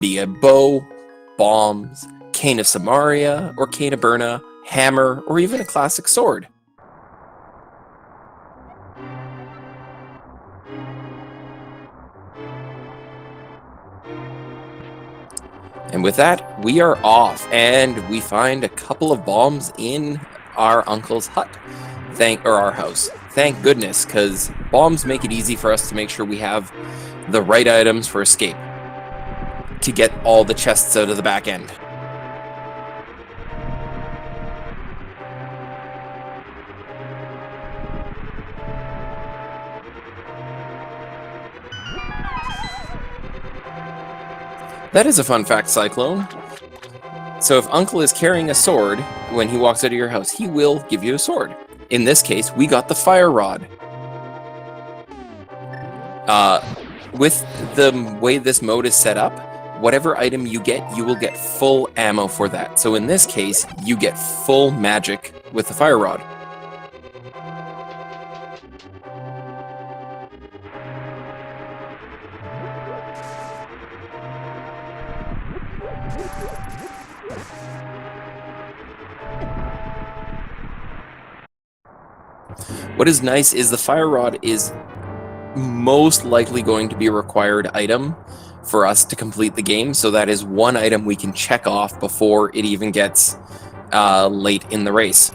be a bow, bombs, cane of Samaria, or cane of Berna, hammer, or even a classic sword. And with that, we are off, and we find a couple of bombs in our uncle's hut, or our house. Thank goodness, because bombs make it easy for us to make sure we have the right items for escape to get all the chests out of the back end. That is a fun fact, Cyclone. So if Uncle is carrying a sword when he walks out of your house, he will give you a sword. In this case, we got the fire rod. With the way this mode is set up, whatever item you get, you will get full ammo for that. So in this case, you get full magic with the fire rod. What is nice is the fire rod is most likely going to be a required item for us to complete the game, so that is one item we can check off before it even gets late in the race.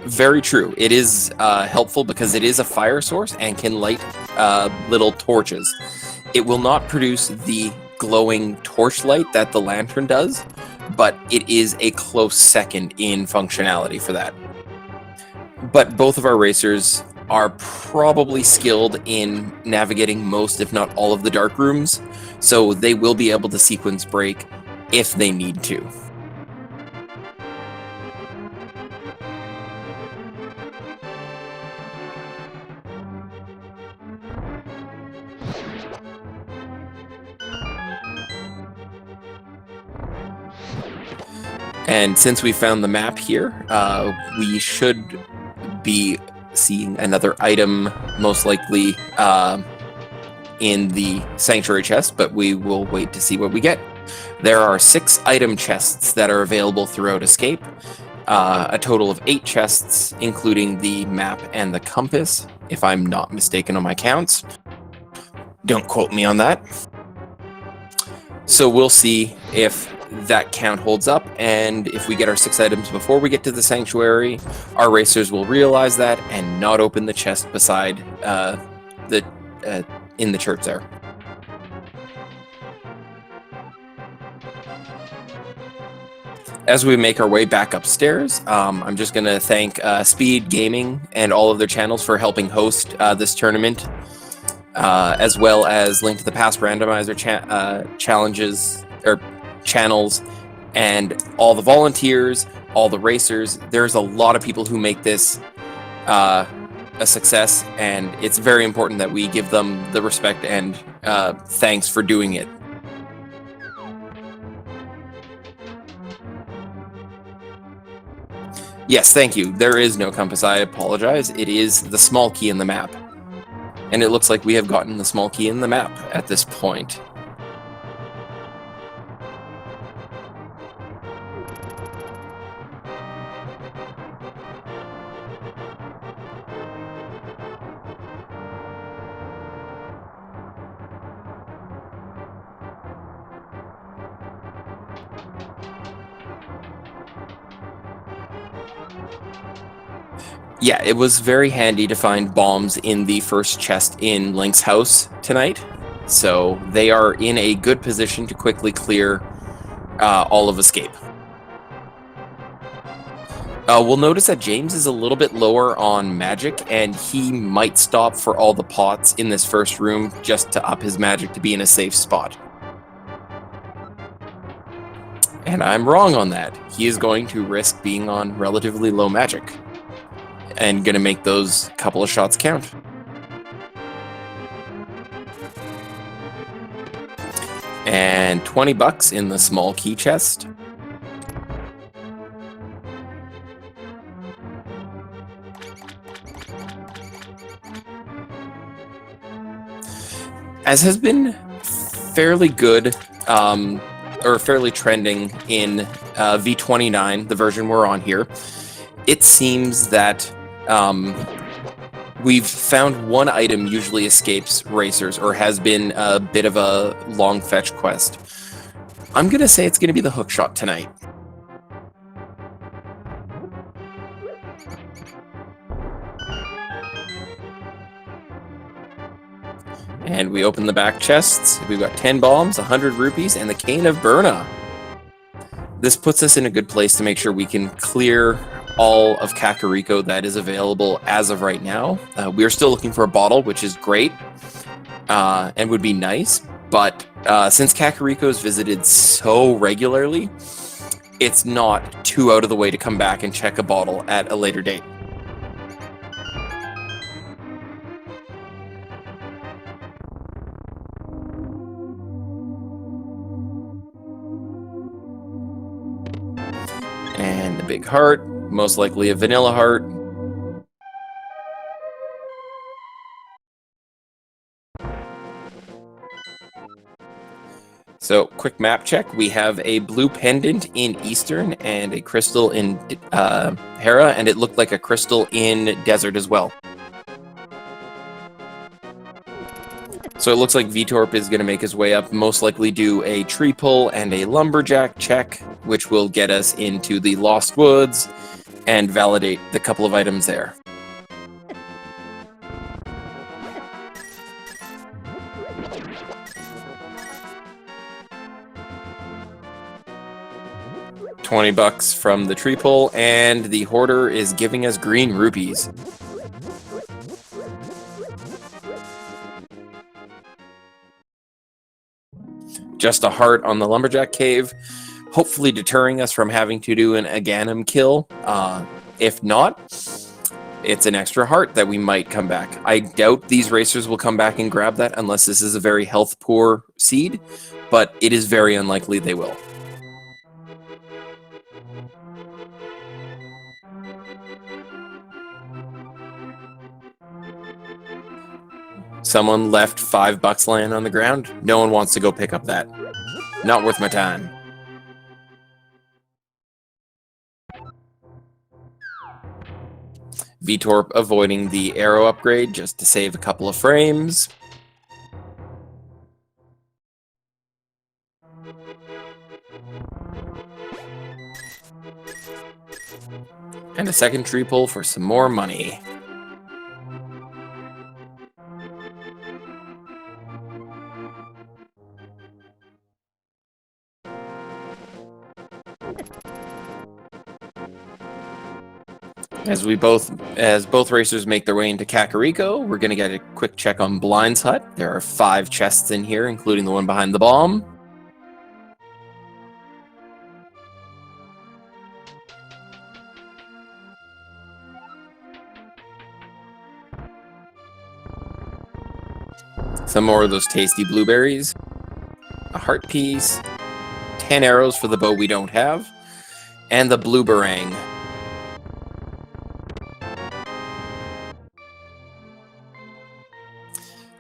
Very true. It is helpful because it is a fire source and can light little torches. It will not produce the glowing torchlight that the lantern does, but it is a close second in functionality for that. But both of our racers are probably skilled in navigating most, if not all, of the dark rooms, so they will be able to sequence break if they need to. And since we found the map here, we should be seeing another item, most likely in the sanctuary chest, but we will wait to see what we get. There are 6 item chests that are available throughout Escape, a total of 8 chests, including the map and the compass, if I'm not mistaken on my counts. Don't quote me on that. So we'll see if that count holds up, and if we get our 6 items before we get to the sanctuary, our racers will realize that and not open the chest beside in the church there. As we make our way back upstairs, I'm just going to thank Speed Gaming and all of their channels for helping host this tournament, as well as Link to the Past Randomizer challenges or channels, and all the volunteers, all the racers. There's a lot of people who make this a success, and it's very important that we give them the respect and thanks for doing it. Yes, thank you. There is no compass. I apologize. It is the small key in the map. And it looks like we have gotten the small key in the map at this point. Yeah, it was very handy to find bombs in the first chest in Link's house tonight, so they are in a good position to quickly clear all of Escape. We'll notice that James is a little bit lower on magic, and he might stop for all the pots in this first room just to up his magic to be in a safe spot. And I'm wrong on that. He is going to risk being on relatively low magic and gonna make those couple of shots count. And 20 bucks in the small key chest. As has been fairly good, or fairly trending in V29, the version we're on here, it seems that we've found one item usually escapes racers, or has been a bit of a long fetch quest. I'm going to say it's going to be the hookshot tonight. And we open the back chests. We've got 10 bombs, 100 rupees, and the Cane of Burna. This puts us in a good place to make sure we can clear all of Kakariko that is available as of right now. We are still looking for a bottle, which is great and would be nice. But since Kakariko is visited so regularly, it's not too out of the way to come back and check a bottle at a later date. And a big heart, most likely a vanilla heart. So, quick map check. We have a blue pendant in Eastern and a crystal in Hera, and it looked like a crystal in Desert as well. So it looks like Veetorp is going to make his way up, most likely do a tree pull and a lumberjack check, which will get us into the Lost Woods and validate the couple of items there. $20 from the tree pull, and the hoarder is giving us green rupees. Just a heart on the lumberjack cave, hopefully deterring us from having to do an Ganon kill. If not, it's an extra heart that we might come back. I doubt these racers will come back and grab that unless this is a very health poor seed, but it is very unlikely they will. Someone left $5 laying on the ground. No one wants to go pick up that. Not worth my time. Veetorp avoiding the arrow upgrade just to save a couple of frames. And a second tree pull for some more money. As both racers make their way into Kakariko, we're going to get a quick check on Blind's hut. There are 5 chests in here, including the one behind the bomb. Some more of those tasty blueberries. A heart piece. 10 arrows for the bow we don't have. And the blue barang.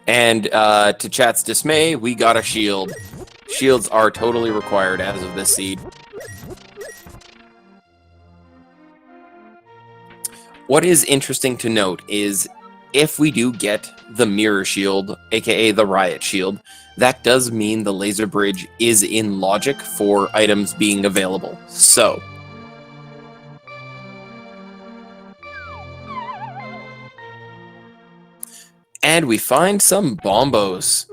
And to chat's dismay, we got a shield. Shields are totally required as of this seed. What is interesting to note is if we do get the mirror shield, aka the riot shield, that does mean the laser bridge is in logic for items being available. So and we find some bombos,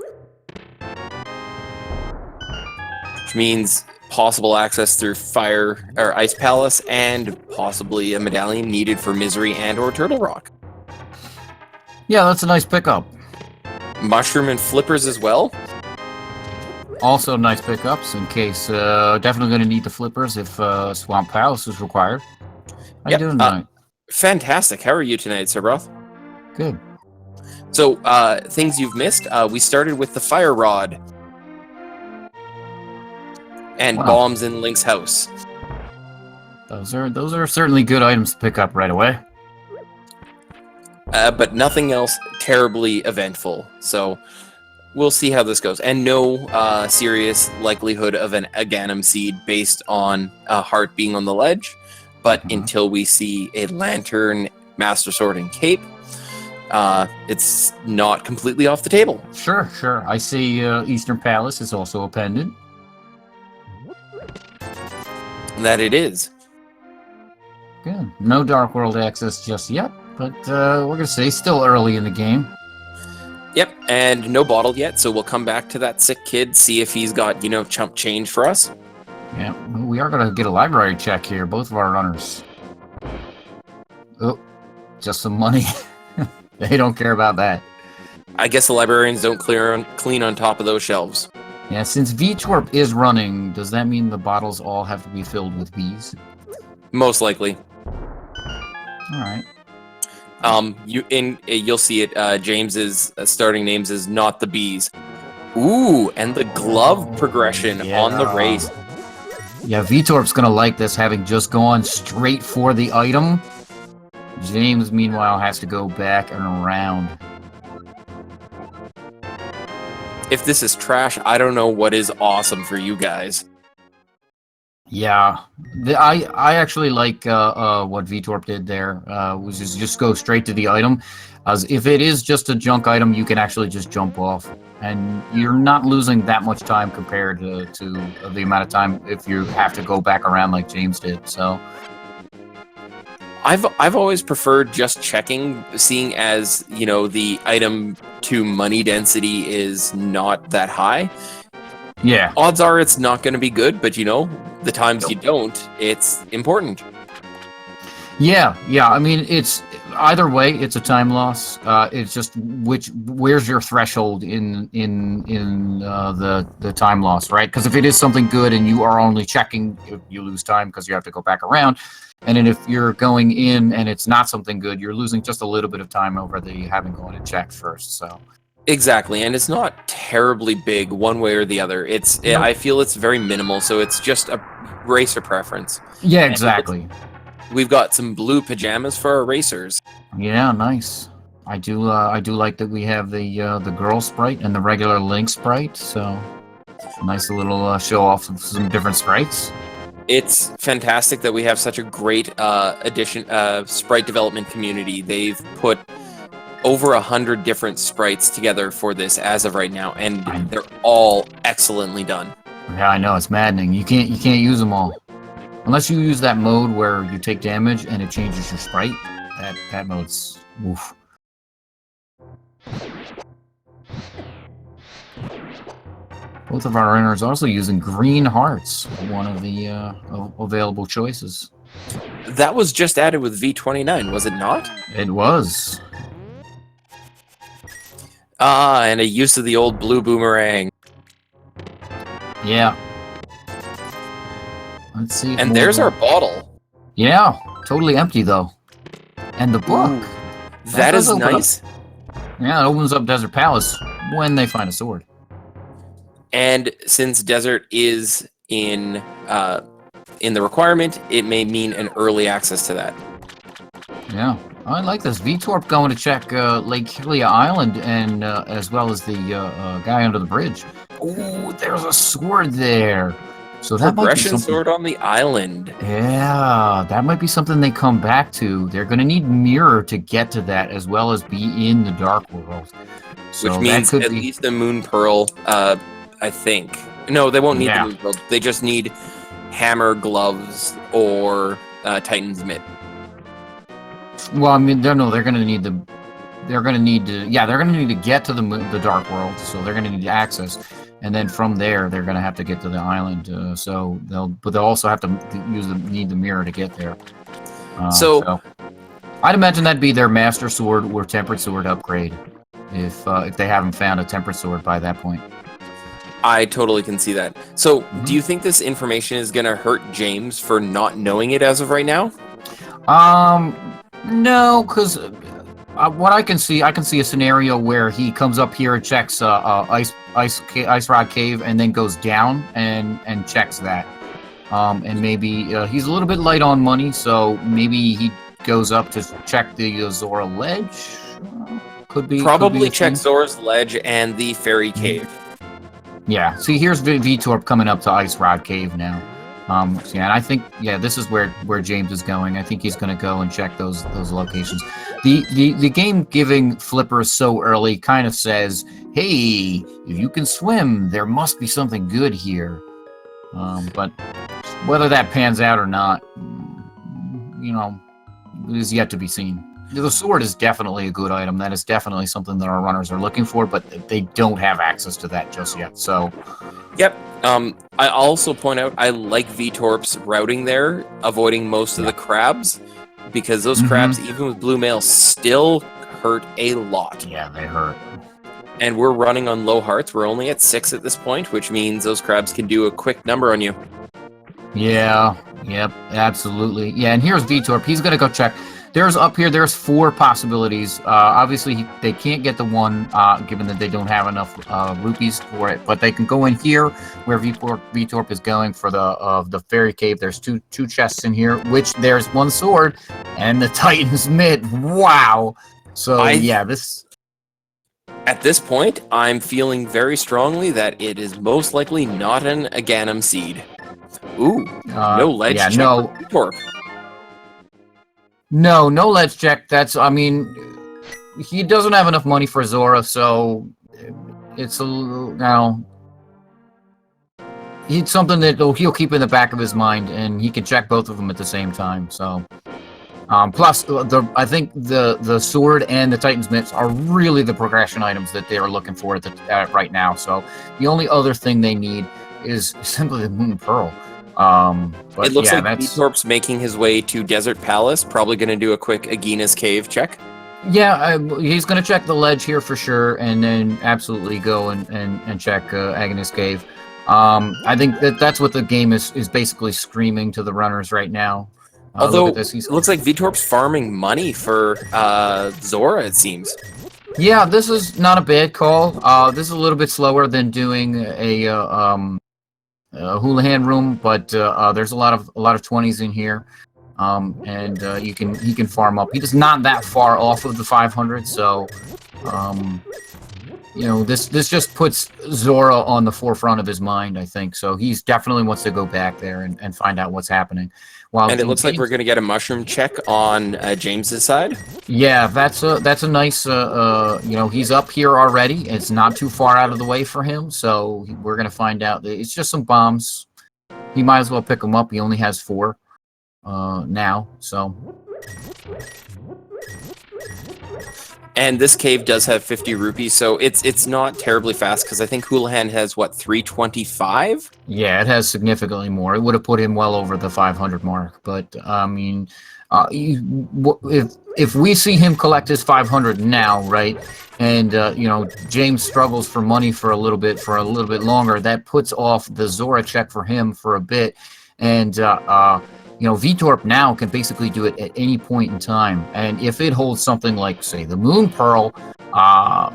which means possible access through Fire or Ice Palace, and possibly a medallion needed for Misery and or Turtle Rock. Yeah, that's a nice pickup. Mushroom and flippers as well. Also nice pickups in case, definitely going to need the flippers if Swamp Palace is required. How you doing tonight? Fantastic. How are you tonight, Sir Roth? Good. So, things you've missed. We started with the fire rod and bombs in Link's house. Those are certainly good items to pick up right away. But nothing else terribly eventful. So, we'll see how this goes. And no serious likelihood of a Ganon seed based on a heart being on the ledge. But until we see a lantern, Master Sword, and cape, it's not completely off the table. Sure, sure. I see Eastern Palace is also a pendant. That it is. Good. No Dark World access just yet, but we're going to say still early in the game. Yep, and no bottle yet, so we'll come back to that sick kid, see if he's got, chump change for us. Yeah, we are going to get a library check here, both of our runners. Oh, just some money. They don't care about that. I guess the librarians don't clean on top of those shelves. Yeah, since Veetorp is running, does that mean the bottles all have to be filled with bees? Most likely. All right. You'll see it. James's starting names is Not the Bees. Ooh, and the glove progression on the race. Yeah, Veetorp's gonna like this, having just gone straight for the item. James, meanwhile, has to go back and around. If this is trash, I don't know what is awesome for you guys. Yeah, I actually like what Veetorp did there, which is just go straight to the item. As if it is just a junk item, you can actually just jump off, and you're not losing that much time compared to the amount of time if you have to go back around like James did. So, I've always preferred just checking, seeing as the item to money density is not that high. Yeah, odds are it's not going to be good, but the times you don't, it's important. Yeah. I mean, it's either way, it's a time loss. It's just where's your threshold in the time loss, right? Because if it is something good and you are only checking, you lose time because you have to go back around. And then if you're going in and it's not something good, you're losing just a little bit of time over the having gone and checked first. So. Exactly, and it's not terribly big one way or the other. I feel it's very minimal, so it's just a racer preference. Yeah, exactly. We've got some blue pajamas for our racers. Yeah, nice. I do like that we have the girl sprite and the regular Link sprite. So nice little show off of some different sprites. It's fantastic that we have such a great sprite development community. They've put over 100 different sprites together for this as of right now, and they're all excellently done. Yeah, I know, it's maddening. You can't use them all unless you use that mode where you take damage and it changes your sprite. That mode's oof. Both of our runners also using green hearts, one of the available choices. That was just added with V29, was it not? It was. And a use of the old blue boomerang. Yeah. Let's see. And there's our bottle. Yeah, totally empty though. And the book. Ooh, that is nice. Yeah, it opens up Desert Palace when they find a sword. And since Desert is in the requirement, it may mean an early access to that. Yeah. I like this. Veetorp going to check Lake Hylia Island and as well as the guy under the bridge. Ooh, there's a sword there. So that might be something. Sword on the island. Yeah, that might be something they come back to. They're going to need Mirror to get to that as well as be in the Dark World. So which means at least the Moon Pearl, I think. No, they won't need the Moon Pearl. They just need Hammer, Gloves, or Titan's Mitt. Well, I mean, they're going to need to get to the Dark World, so they're going to need access, and then from there they're going to have to get to the island. So they'll also have to need the mirror to get there. So I'd imagine that'd be their Master Sword or Tempered Sword upgrade, if they haven't found a Tempered Sword by that point. I totally can see that. So, do you think this information is going to hurt James for not knowing it as of right now? No, because what I can see a scenario where he comes up here and checks Ice Rod Cave and then goes down and checks that. And maybe he's a little bit light on money, so maybe he goes up to check the Azora Ledge. could be Probably a check thing. Zora's Ledge and the Fairy Cave. Yeah. See, here's Veetorp coming up to Ice Rod Cave now. So yeah, and I think this is where James is going. I think he's going to go and check those locations. The game giving flippers so early kind of says, hey, if you can swim, there must be something good here. But whether that pans out or not, is yet to be seen. The sword is definitely a good item. That is definitely something that our runners are looking for, but they don't have access to that just yet. So, yep. I also point out I like Veetorp's routing there, avoiding most of the crabs, because those crabs, even with blue mail, still hurt a lot. Yeah, they hurt. And we're running on low hearts. We're only at 6 at this point, which means those crabs can do a quick number on you. Yeah, yep, absolutely. Yeah, and here's Veetorp. He's going to go check. There's 4 possibilities. Obviously, they can't get the one, given that they don't have enough rupees for it. But they can go in here, where Veetorp is going for the Fairy Cave. There's two chests in here, which there's 1 sword, and the Titan's Mitt. Wow. So this. At this point, I'm feeling very strongly that it is most likely not an Ganon seed. Ooh, no ledge check for Veetorp. No ledge check. He doesn't have enough money for Zora, so it's it's something that he'll keep in the back of his mind, and he can check both of them at the same time. So, plus I think the sword and the Titan's Mitts are really the progression items that they are looking for right now. So the only other thing they need is simply the Moon Pearl. But it looks like Veetorp's making his way to Desert Palace, probably going to do a quick Agina's Cave check. Yeah, he's going to check the ledge here for sure, and then absolutely go and check Agina's Cave. I think that's what the game is basically screaming to the runners right now. Although, it looks like Veetorp's farming money for Zora, it seems. Yeah, this is not a bad call. This is a little bit slower than doing a Houlihan room, but there's a lot of 20s in here, and he can farm up. He's not that far off of the 500, so this just puts Zora on the forefront of his mind, I think. So he's definitely wants to go back there and find out what's happening. And it looks like we're going to get a mushroom check on James's side. Yeah, that's a nice. He's up here already. It's not too far out of the way for him, so we're going to find out. It's just some bombs. He might as well pick them up. He only has 4 now, so. And this cave does have 50 rupees, so it's not terribly fast, because I think Houlihan has, 325? Yeah, it has significantly more. It would have put him well over the 500 mark. But, I mean, if we see him collect his 500 now, right, and, James struggles for money for a little bit longer, that puts off the Zora check for him for a bit. And, Veetorp now can basically do it at any point in time. And if it holds something like, say, the Moon Pearl,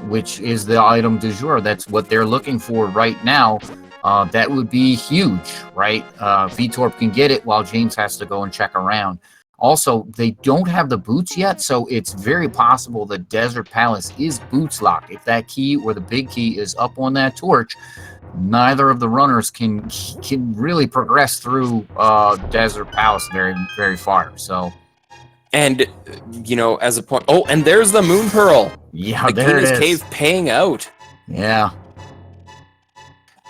which is the item du jour, that's what they're looking for right now, that would be huge, right? Veetorp can get it while James has to go and check around. Also, they don't have the boots yet, so it's very possible the Desert Palace is boots locked. If that key or the big key is up on that torch, neither of the runners can really progress through Desert Palace very, very far. So, and as a point, and there's the Moon Pearl. Yeah, there it is. Cave paying out. Yeah.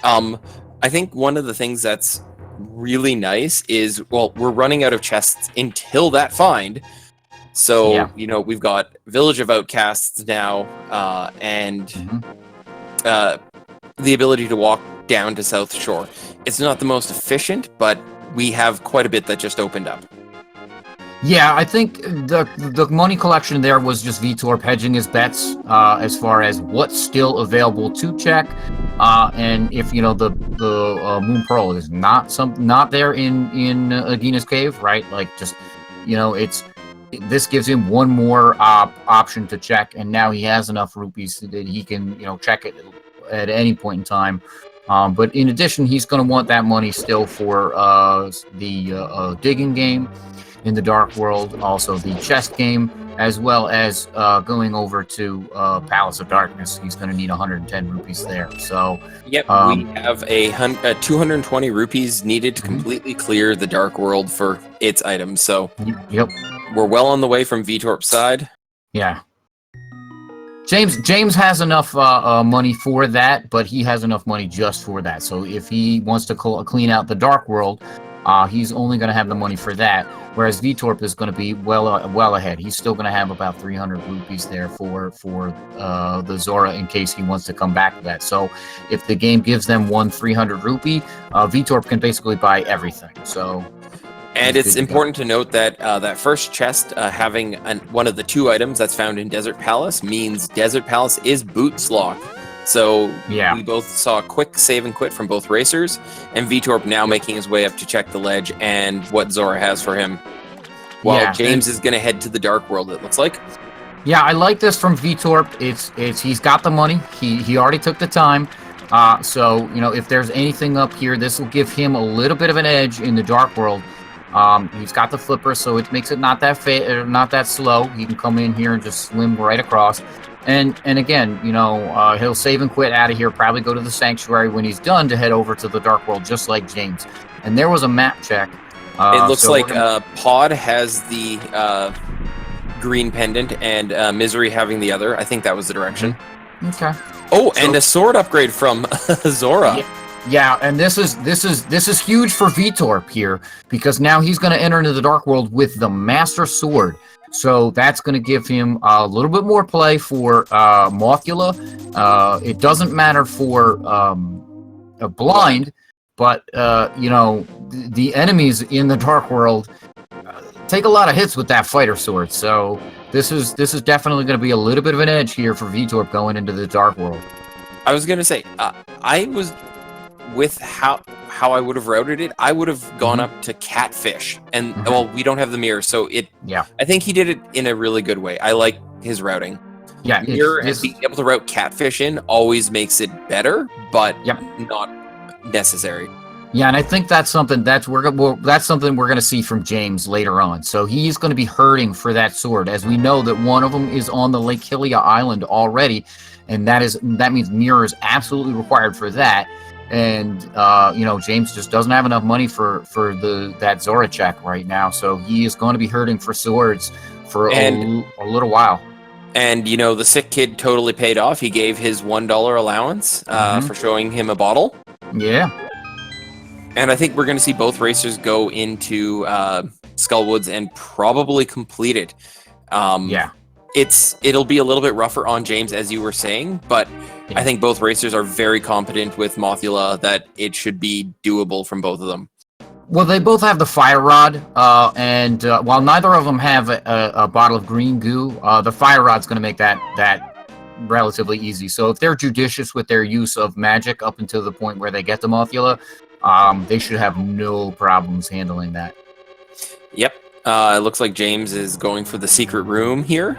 I think one of the things that's really nice is, we're running out of chests until that find. So, we've got Village of Outcasts now, and the ability to walk down to South Shore. It's not the most efficient, but we have quite a bit that just opened up. Yeah, I think the money collection there was just Veetorp hedging his bets as far as what's still available to check, and if the Moon Pearl is not there in Agina's Cave, right? Like, just this gives him one more option to check, and now he has enough rupees that he can check it at any point in time. But in addition, he's going to want that money still for the digging game in the Dark World, also the chest game, as well as going over to Palace of Darkness. He's going to need 110 rupees there. So, yep, we have a 220 rupees needed to completely clear the Dark World for its items. So, yep, we're well on the way from Veetorp's side. Yeah. James has enough money for that, but he has enough money just for that. So if he wants to clean out the Dark World, he's only going to have the money for that. Whereas Veetorp is going to be well ahead. He's still going to have about 300 rupees there for the Zora in case he wants to come back to that. So if the game gives them 300 rupee, Veetorp can basically buy everything. So. And it's important to note that that first chest having one of the 2 items that's found in Desert Palace means Desert Palace is Boots lock. So we both saw a quick save and quit from both racers, and Veetorp now making his way up to check the ledge and what Zora has for him. While James is going to head to the Dark World, it looks like. Yeah, I like this from Veetorp. He's got the money. He already took the time. So, if there's anything up here, this will give him a little bit of an edge in the Dark World. He's got the flipper, so it makes it not that slow. He can come in here and just swim right across. And again, he'll save and quit out of here, probably go to the Sanctuary when he's done to head over to the Dark World, just like James. And there was a map check. It looks like Pod has the green pendant and Misery having the other. I think that was the direction. Okay. Oh, and a sword upgrade from Zora. Yeah, and this is huge for Veetorp here, because now he's going to enter into the Dark World with the Master Sword. So that's going to give him a little bit more play for Mothula. It doesn't matter for a Blind, but the enemies in the Dark World take a lot of hits with that fighter sword. So this is definitely going to be a little bit of an edge here for Veetorp going into the Dark World. I was going to say, I was with how I would have routed it. I would have gone up to Catfish, and well, we don't have the mirror, so I think he did it in a really good way. I like his routing. Yeah, mirror and being able to route Catfish in always makes it better, but not necessary. Yeah, and I think that's something we're going to see from James later on. So he's going to be hurting for that sword, as we know that one of them is on the Lake Hylia Island already, and that means mirror is absolutely required for that. And James just doesn't have enough money for that Zora check right now, so he is going to be hurting for swords for a little while. And the sick kid totally paid off. He gave his $1 allowance for showing him a bottle. Yeah. And I think we're going to see both racers go into Skullwoods and probably complete it. It'll be a little bit rougher on James, as you were saying, but I think both racers are very competent with Mothula that it should be doable from both of them. Well, they both have the fire rod, and while neither of them have a bottle of green goo, the fire rod's going to make that relatively easy. So if they're judicious with their use of magic up until the point where they get to Mothula, they should have no problems handling that. Yep. It looks like James is going for the secret room here,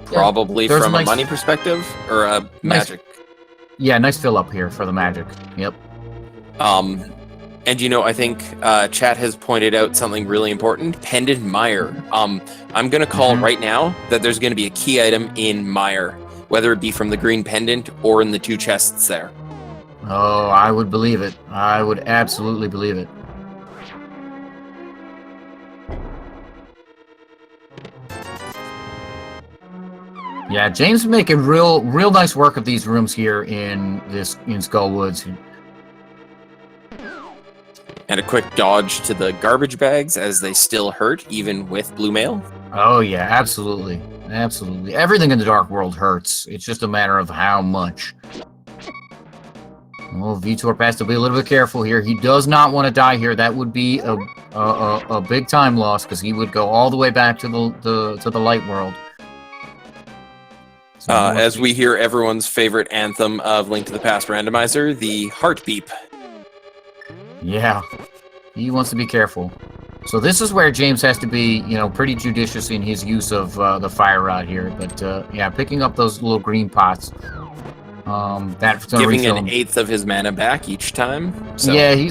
probably from a money perspective or a magic. Nice fill up here for the magic. Yep. And I think chat has pointed out something really important: Pendant Mire. I'm going to call right now that there's going to be a key item in Mire, whether it be from the green pendant or in the 2 chests there. Oh, I would believe it. I would absolutely believe it. Yeah, James is making real nice work of these rooms here in Skullwoods. And a quick dodge to the garbage bags as they still hurt, even with blue mail. Oh yeah, absolutely. Absolutely. Everything in the Dark World hurts. It's just a matter of how much. Well, Veetorp has to be a little bit careful here. He does not want to die here. That would be a big time loss, because he would go all the way back to the light world. As we hear everyone's favorite anthem of Link to the Past Randomizer, the heart beep. Yeah, he wants to be careful. So this is where James has to be, pretty judicious in his use of the fire rod here. But picking up those little green pots. That's gonna giving refill an him. 1/8 of his mana back each time. So. Yeah,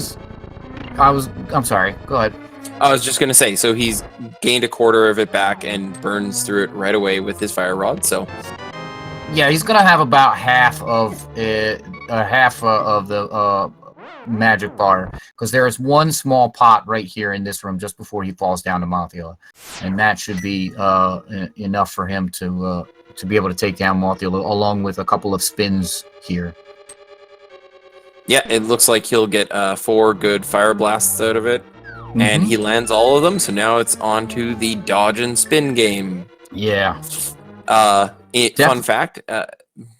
I'm sorry. Go ahead. I was just gonna say, so he's gained a quarter of it back and burns through it right away with his fire rod. So Yeah, he's gonna have about half of the magic bar, because there is one small pot right here in this room just before he falls down to Mothula, and that should be enough for him to be able to take down Mothula, along with a couple of spins here. yeah, it looks like he'll get 4 good fire blasts out of it, and he lands all of them. So now it's on to the dodge and spin game. Yeah. Fun fact,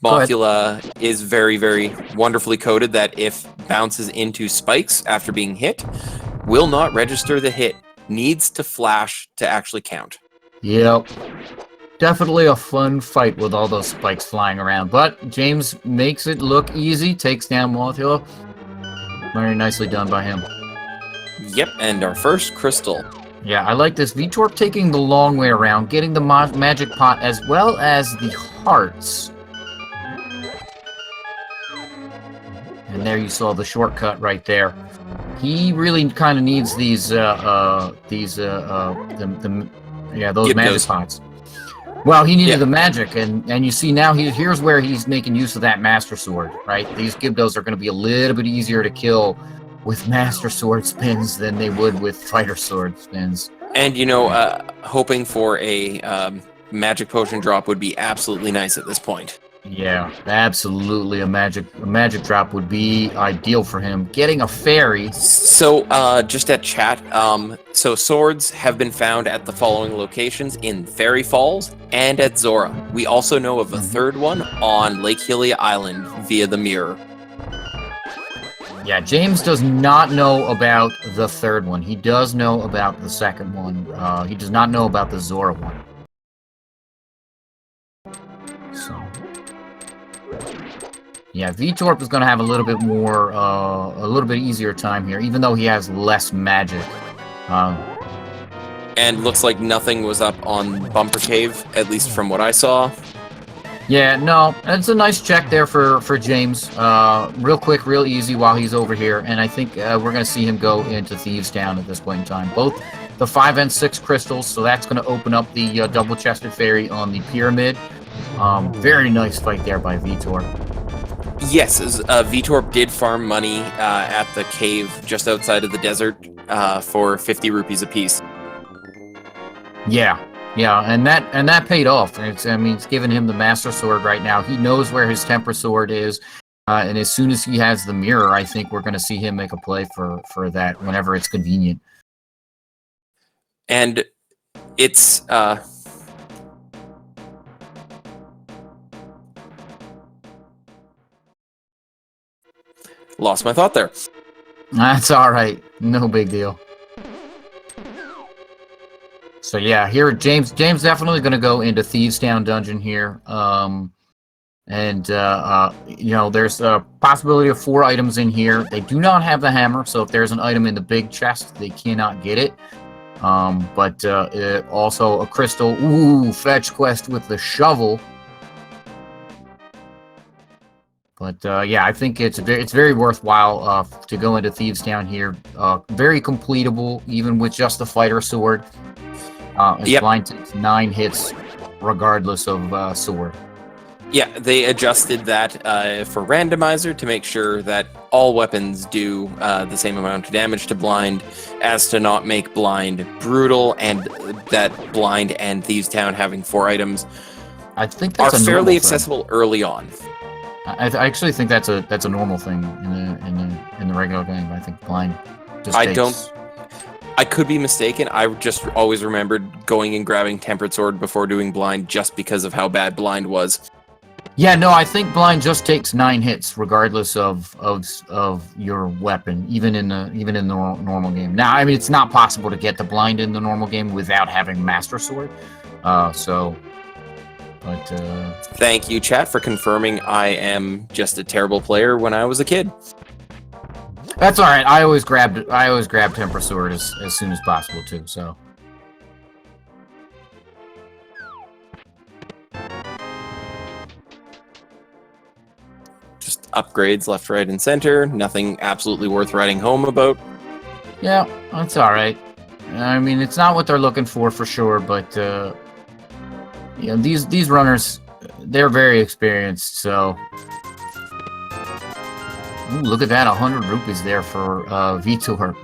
Mothula is very, very wonderfully coded that if bounces into spikes after being hit, will not register the hit. Needs to flash to actually count. Yep. Definitely a fun fight with all those spikes flying around, but James makes it look easy, takes down Mothula. Very nicely done by him. Yep, and our first crystal. Yeah, I like this. Veetorp taking the long way around, getting the magic pot as well as the hearts. And there you saw the shortcut right there. He really kind of needs those magic pots. Well, he needed the magic, and you see now here's where he's making use of that Master Sword, right? These Gibdos are going to be a little bit easier to kill with Master Sword spins than they would with Fighter Sword spins. And, hoping for a magic potion drop would be absolutely nice at this point. Yeah, absolutely. A magic drop would be ideal for him. Getting a fairy. So, just at chat, so swords have been found at the following locations in Fairy Falls and at Zora. We also know of a third one on Lake Hylia Island via the mirror. Yeah, James does not know about the third one. He does know about the second one. He does not know about the Zora one. So, yeah, Veetorp is going to have a little bit more, a little bit easier time here, even though he has less magic. And looks like nothing was up on Bumper Cave, at least from what I saw. Yeah, no, it's a nice check there for James. Real quick, real easy while he's over here, and I think we're going to see him go into Thieves Town at this point in time. Both the 5 and 6 crystals, so that's going to open up the double-chested fairy on the pyramid. Very nice fight there by Veetorp. Yes, Veetorp did farm money at the cave just outside of the desert for 50 rupees apiece. Yeah, and that paid off. It's giving him the Master Sword right now. He knows where his Temper Sword is, and as soon as he has the mirror, I think we're going to see him make a play for that whenever it's convenient. And it's lost my thought there. That's all right. No big deal. So yeah, here James definitely going to go into Thieves Town dungeon here. There's a possibility of 4 items in here. They do not have the hammer, so if there's an item in the big chest, they cannot get it. Also a crystal. Ooh, fetch quest with the shovel. But yeah, I think it's very worthwhile to go into Thieves Town here. Very completable, even with just the fighter sword. Blind takes 9 hits, regardless of sword. Yeah, they adjusted that for Randomizer to make sure that all weapons do the same amount of damage to blind, as to not make blind brutal, and that blind and Thieves Town having 4 items I think that's are fairly accessible early on. I actually think that's a normal thing in the regular game. I think blind just takes... I could be mistaken. I just always remembered going and grabbing Tempered Sword before doing blind just because of how bad blind was. Yeah, no, I think blind just takes 9 hits regardless of your weapon, even in the normal game. Now, I mean, it's not possible to get the blind in the normal game without having Master Sword. Thank you, chat, for confirming I am just a terrible player when I was a kid. That's all right. I always grab Temper Sword as soon as possible too. So. Just upgrades left, right, and center. Nothing absolutely worth writing home about. Yeah, that's all right. I mean, it's not what they're looking for sure, but you know, these runners, they're very experienced. So, ooh, look at that, 100 rupees there for Veetorp.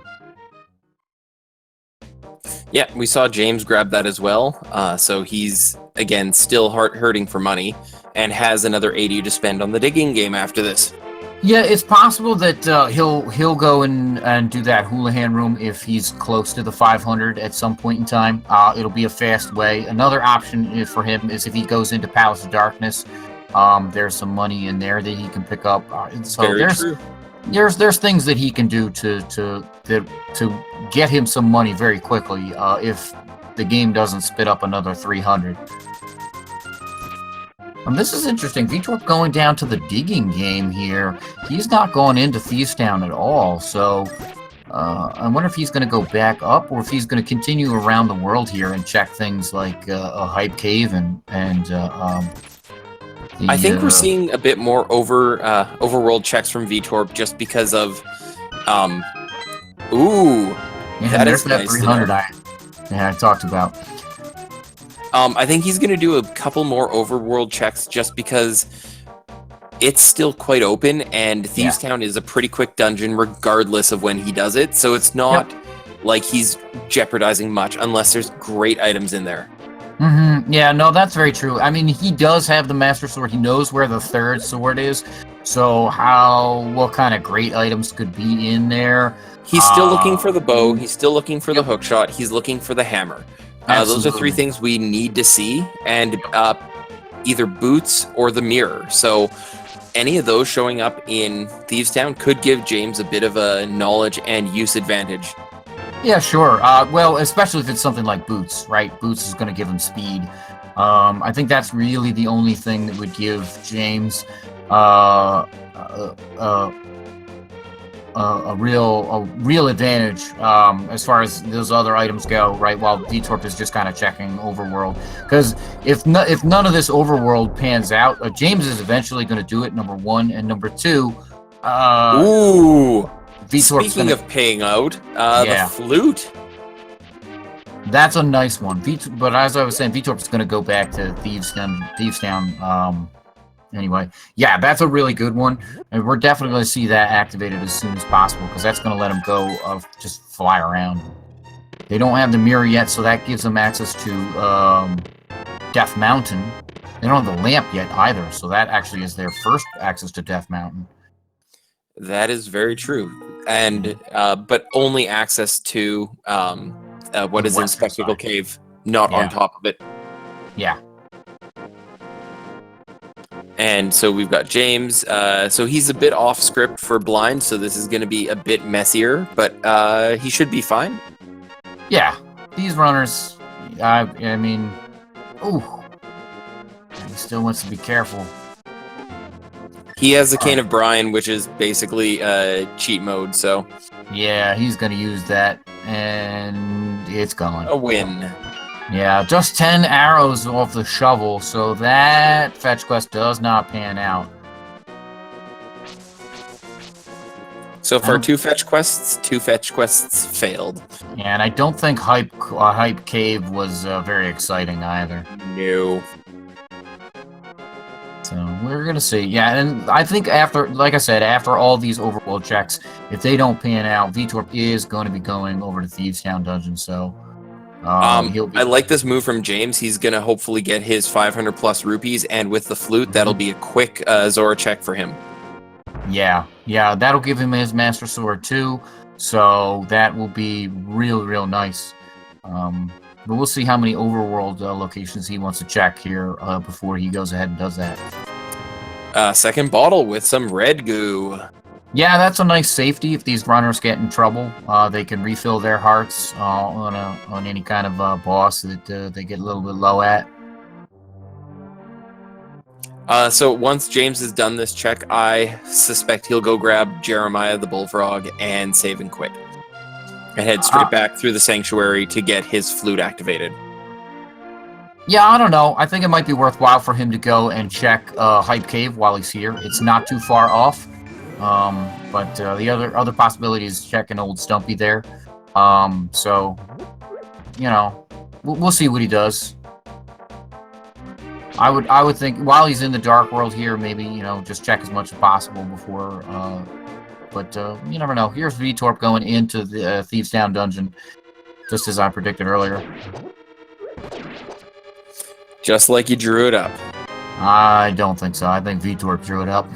Yeah, we saw James grab that as well. So he's, again, still hurting for money and has another 80 to spend on the digging game after this. Yeah, it's possible that he'll go and do that Houlihan room if he's close to the 500 at some point in time. It'll be a fast way. Another option for him is if he goes into Palace of Darkness. There's some money in there that he can pick up. So Very true. There's things that he can do to get him some money very quickly if the game doesn't spit up another 300. This is interesting. Veetorp going down to the digging game here. He's not going into Thieves Town at all. So I wonder if he's going to go back up or if he's going to continue around the world here and check things like a hype cave and I think we're seeing a bit more overworld checks from Veetorp just because of ooh, yeah, there's that 300 I talked about. I think he's going to do a couple more overworld checks just because it's still quite open, and Thieves Town is a pretty quick dungeon regardless of when he does it, so it's not like he's jeopardizing much unless there's great items in there. Mm-hmm. Yeah, no, that's very true. I mean, he does have the Master Sword. He knows where the third sword is, so what kind of great items could be in there? He's still looking for the bow, he's still looking for the hookshot, he's looking for the hammer. Those are three things we need to see, and either boots or the mirror. So any of those showing up in Thieves Town could give James a bit of a knowledge and use advantage. Yeah, sure. Well, especially if it's something like boots, right? Boots is going to give him speed. I think that's really the only thing that would give James a real advantage as far as those other items go, right? While Veetorp is just kind of checking overworld, because if none of this overworld pans out, James is eventually going to do it. Number one, and number two, ooh. Veetorp's Speaking of paying out, the flute. That's a nice one. But as I was saying, Veetorp's going to go back to Thieves Town. Anyway, yeah, that's a really good one, and we're definitely going to see that activated as soon as possible because that's going to let them go just fly around. They don't have the mirror yet, so that gives them access to Death Mountain. They don't have the lamp yet either, so that actually is their first access to Death Mountain. That is very true, and but only access to what is in Spectacle Cave, not on top of it. Yeah. And so we've got James. So he's a bit off script for blind, so this is going to be a bit messier, but he should be fine. Yeah, these runners, I mean, ooh, he still wants to be careful. He has the Cane of Brine, which is basically cheat mode, so... Yeah, he's going to use that, and it's gone. A win. Yeah, just 10 arrows off the shovel, so that fetch quest does not pan out. So far, two fetch quests failed. Yeah, and I don't think Hype Cave was very exciting either. No. So we're gonna see. Yeah, and I think like I said, after all these overworld checks, if they don't pan out, Veetorp is going to be going over to Thieves Town Dungeon, so... I like this move from James. He's going to hopefully get his 500 plus rupees, and with the flute, that'll be a quick Zora check for him. Yeah, that'll give him his Master Sword too, so that will be real nice. But we'll see how many overworld locations he wants to check here before he goes ahead and does that. Second bottle with some red goo. Yeah, that's a nice safety. If these runners get in trouble, they can refill their hearts on any kind of boss that they get a little bit low at. So once James has done this check, I suspect he'll go grab Jeremiah the Bullfrog and save and quit. And head straight back through the Sanctuary to get his flute activated. Yeah, I don't know. I think it might be worthwhile for him to go and check Hype Cave while he's here. It's not too far off. But the other possibility is checking Old Stumpy there. So you know, we'll see what he does. I would think while he's in the dark world here, maybe, you know, just check as much as possible before. But you never know. Here's Veetorp going into the Thieves Down dungeon, just as I predicted earlier. Just like you drew it up. I don't think so. I think Veetorp drew it up.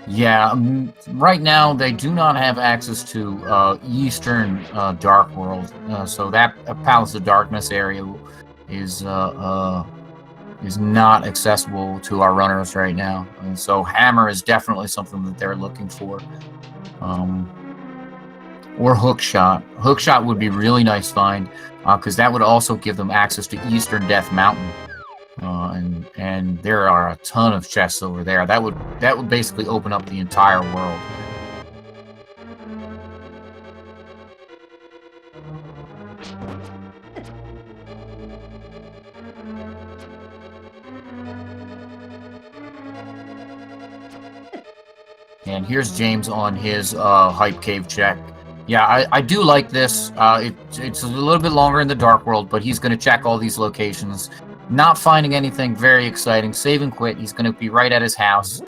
Yeah, right now they do not have access to Eastern Dark World, so that Palace of Darkness area is not accessible to our runners right now, and so Hammer is definitely something that they're looking for, or Hookshot. Hookshot would be really nice find, because that would also give them access to Eastern Death Mountain. And there are a ton of chests over there. That would basically open up the entire world. And here's James on his hype cave check. Yeah, I do like this. It's a little bit longer in the Dark World, but he's going to check all these locations. Not finding anything very exciting. Save and quit. He's going to be right at his house,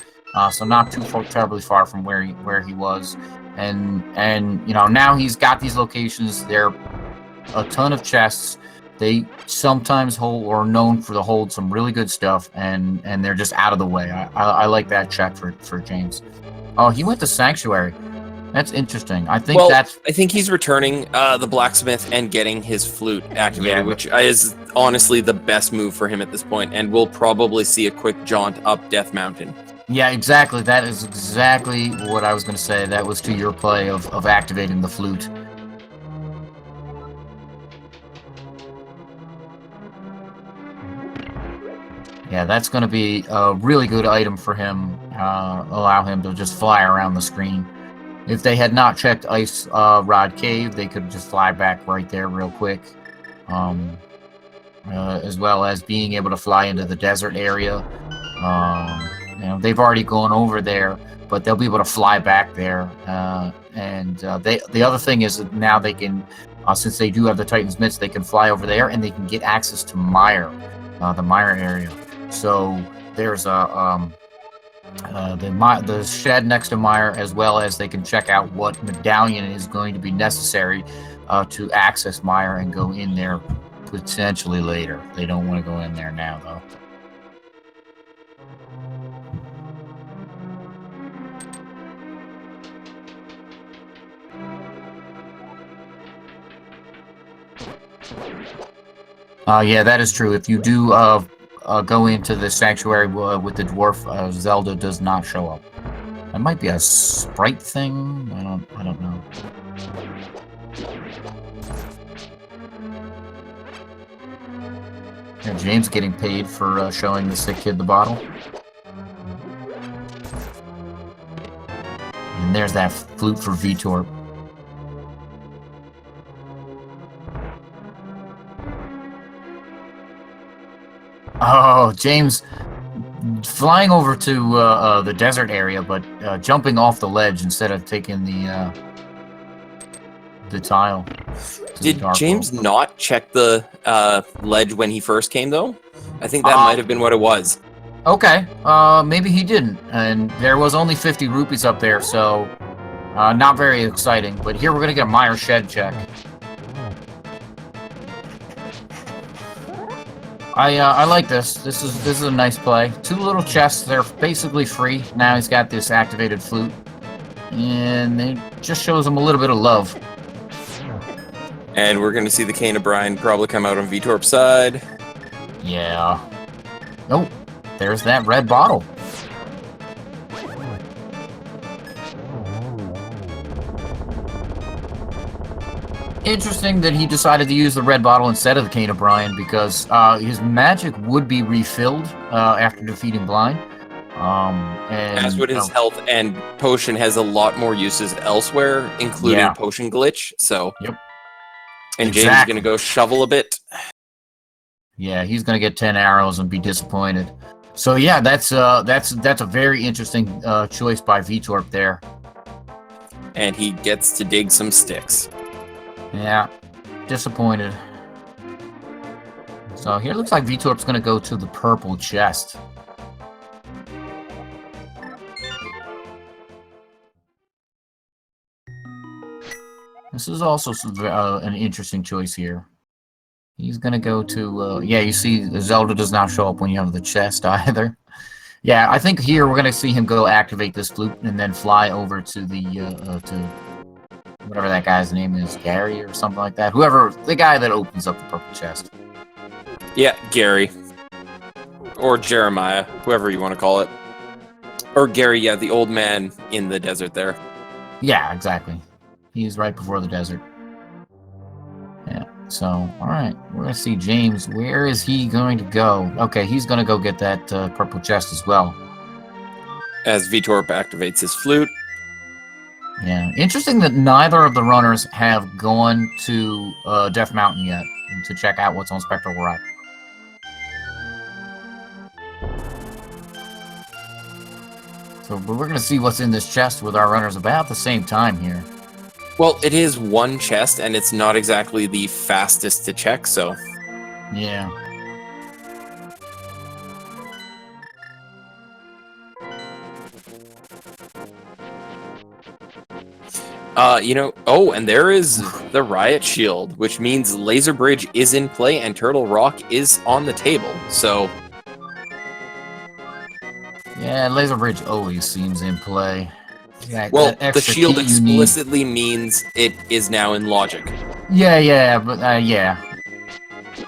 so not too terribly far from where he was. And you know, now he's got these locations. They're a ton of chests. They sometimes hold or are known for to hold some really good stuff, and they're just out of the way. I like that check for James. Oh, he went to Sanctuary. That's interesting. I think I think he's returning the blacksmith and getting his flute activated, which is honestly the best move for him at this point, and we'll probably see a quick jaunt up Death Mountain. Yeah, exactly. That is exactly what I was going to say. That was to your play of activating the flute. Yeah, that's going to be a really good item for him. Allow him to just fly around the screen. If they had not checked Ice Rod Cave, they could just fly back right there real quick. As well as being able to fly into the desert area. You know, they've already gone over there, but they'll be able to fly back there. The other thing is that now they can, since they do have the Titan's Mitts, they can fly over there and they can get access to Mire, the Mire area. So there's the shed next to Mire, as well as they can check out what medallion is going to be necessary to access Mire and go in there potentially later. They don't want to go in there now, though. Yeah, that is true. If you do go into the sanctuary with the dwarf, Zelda does not show up. That might be a sprite thing. I don't know. Yeah, James getting paid for showing the sick kid the bottle. And there's that flute for Veetorp. Oh, James flying over to the desert area, but jumping off the ledge instead of taking the tile. Did James not check the ledge when he first came, though? I think that might have been what it was. Okay, maybe he didn't. And there was only 50 rupees up there, so not very exciting. But here we're going to get a Mire Shed check. I like this. This is a nice play. 2 little chests. They're basically free. Now he's got this activated flute. And it just shows him a little bit of love. And we're going to see the Cane of Brine probably come out on Veetorp's side. Yeah. Oh, there's that red bottle. Interesting that he decided to use the red bottle instead of the Cane of Brine, because his magic would be refilled after defeating Blind. And, as would his health, and potion has a lot more uses elsewhere, including potion glitch. So, yep. And James is going to go shovel a bit. Yeah, he's gonna get 10 arrows and be disappointed. So yeah, that's a very interesting choice by Veetorp there. And he gets to dig some sticks. Yeah, disappointed. So here it looks like Veetorp's gonna go to the purple chest. This is also an interesting choice here. He's gonna go to, yeah, you see Zelda does not show up when you have the chest either. Yeah, I think here we're gonna see him go activate this flute and then fly over to the, to whatever that guy's name is, Gary or something like that. Whoever, the guy that opens up the purple chest. Yeah, Gary. Or Jeremiah, whoever you want to call it. Or Gary, yeah, the old man in the desert there. Yeah, exactly. He's right before the desert. Yeah, so, alright. We're going to see James. Where is he going to go? Okay, he's going to go get that purple chest as well. As Veetorp activates his flute. Yeah, interesting that neither of the runners have gone to Death Mountain yet to check out what's on Spectral Rock. So, but we're going to see what's in this chest with our runners about the same time here. Well, it is one chest, and it's not exactly the fastest to check, so... Yeah. You know, oh, and there is the Riot Shield, which means Laser Bridge is in play and Turtle Rock is on the table, so... Yeah, Laser Bridge always seems in play. Yeah, well, the shield explicitly means it is now in logic. Yeah, but yeah.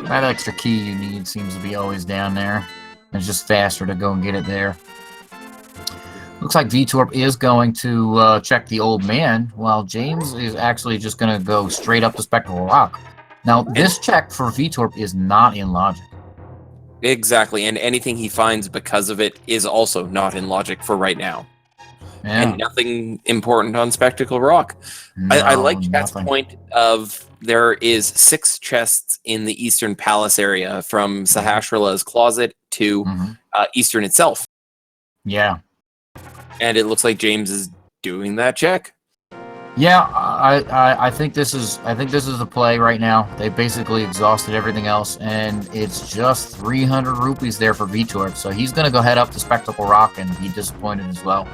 That extra key you need seems to be always down there. It's just faster to go and get it there. Looks like Veetorp is going to check the old man, while James is actually just going to go straight up the Spectral Rock. Now, this check for Veetorp is not in logic. Exactly, and anything he finds because of it is also not in logic for right now. Yeah. And nothing important on Spectacle Rock. No, I like Chat's point of there is 6 chests in the Eastern Palace area, from Sahasrahla's closet to Eastern itself. Yeah. And it looks like James is doing that check. Yeah, I think this is the play right now. They basically exhausted everything else, and it's just 300 rupees there for Veetorp. So he's gonna go head up to Spectacle Rock and be disappointed as well.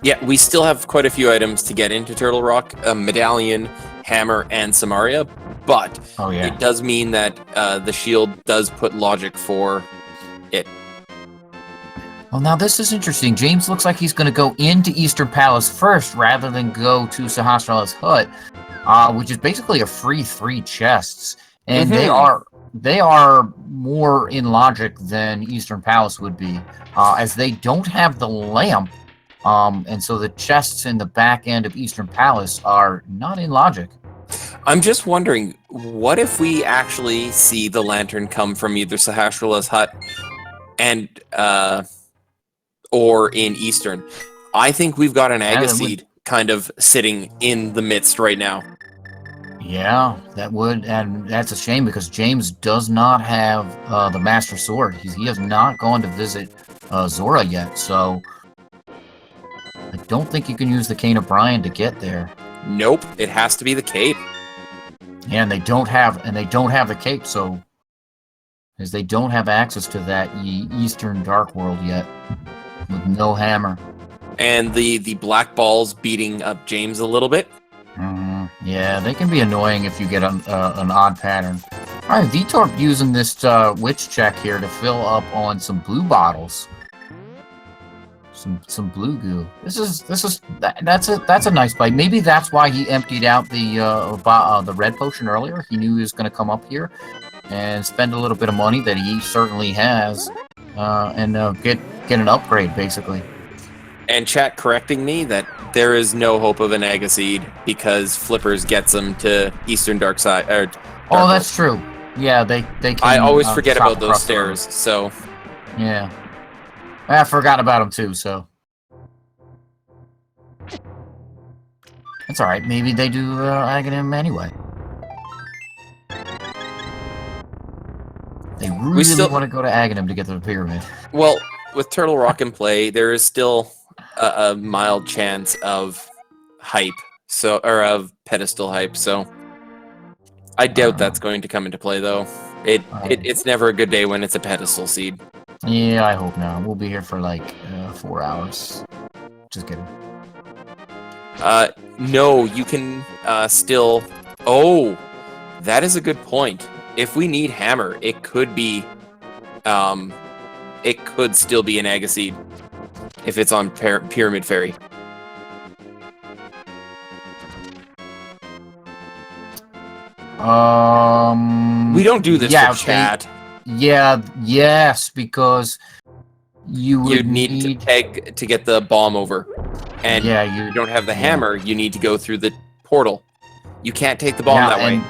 Yeah, we still have quite a few items to get into Turtle Rock: a medallion, hammer, and Samaria. But it does mean that the shield does put logic for it. Well, now this is interesting. James looks like he's going to go into Eastern Palace first rather than go to Sahasrahla's hut, which is basically a free 3 chests, and they are more in logic than Eastern Palace would be, as they don't have the lamp, and so the chests in the back end of Eastern Palace are not in logic. I'm just wondering, what if we actually see the lantern come from either Sahasrahla's hut and or in Eastern? I think we've got an Agaseed kind of sitting in the midst right now. Yeah, that would, and that's a shame because James does not have the Master Sword. He has not gone to visit Zora yet, so I don't think you can use the Cane of Brian to get there. Nope, it has to be the cape. Yeah, and they don't have the cape, so as they don't have access to that Eastern Dark World yet. With no hammer. And the black balls beating up James a little bit. Yeah, they can be annoying if you get an odd pattern. All right, Veetorp using this witch check here to fill up on some blue bottles. Some blue goo. That's a nice play. Maybe that's why he emptied out the red potion earlier. He knew he was going to come up here and spend a little bit of money that he certainly has, and get an upgrade, basically. And chat correcting me that there is no hope of an Agaseed because Flippers gets them to Eastern Dark Side. Oh, that's true. Yeah, they can, I always forget about those stairs, so... Yeah. I forgot about them too, so... That's alright, maybe they do Aghanim anyway. really still- want to go to Aghanim to get to the pyramid. Well, with Turtle Rock in play, there is still a mild chance of hype, or of pedestal hype. So I doubt that's going to come into play, though. It's never a good day when it's a pedestal seed. Yeah, I hope not. We'll be here for like 4 hours. Just kidding. No, you can still. Oh, that is a good point. If we need hammer, it could be. It could still be an Agaseed if it's on Pyramid Ferry. We don't do this for chat. Yes, because you'd need to peg to get the bomb over, and you don't have the hammer. You need to go through the portal. You can't take the bomb that way.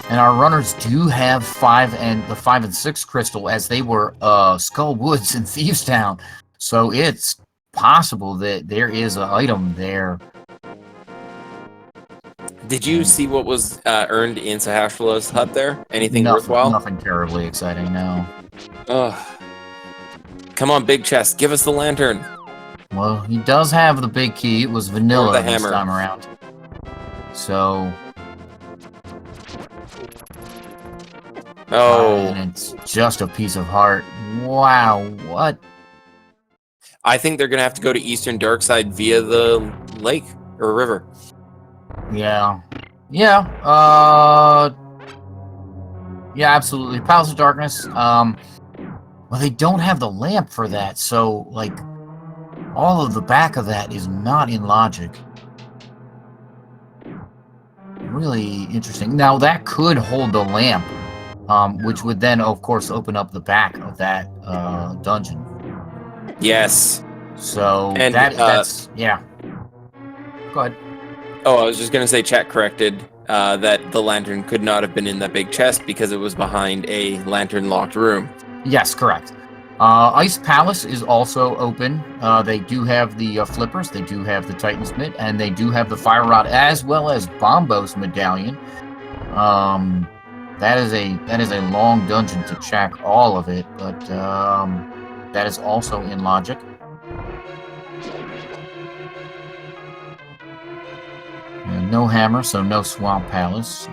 And our runners do have the 5 and 6 crystal, as they were Skull Woods and Thieves Town. So it's possible that there is an item there. Did you see what was earned in Sahashrala's hut there? Anything worthwhile? Nothing terribly exciting, no. Ugh. Come on, big chest, give us the lantern. Well, he does have the big key. It was vanilla this time around. So... Oh. And it's just a piece of heart. Wow, what? I think they're going to have to go to Eastern Darkside via the lake or river. Yeah. Yeah, absolutely. Palace of Darkness. Well, they don't have the lamp for that, so, like, all of the back of that is not in logic. Really interesting. Now, that could hold the lamp. Which would then, of course, open up the back of that dungeon. Yes. So that's yeah. Go ahead. Oh, I was just gonna say, chat corrected that the lantern could not have been in that big chest because it was behind a lantern-locked room. Yes, correct. Ice Palace is also open. They do have the flippers, they do have the Titan's Mitt, and they do have the Fire Rod, as well as Bombos Medallion. That is a long dungeon to check all of it, but that is also in logic. And no hammer, so no Swamp Palace.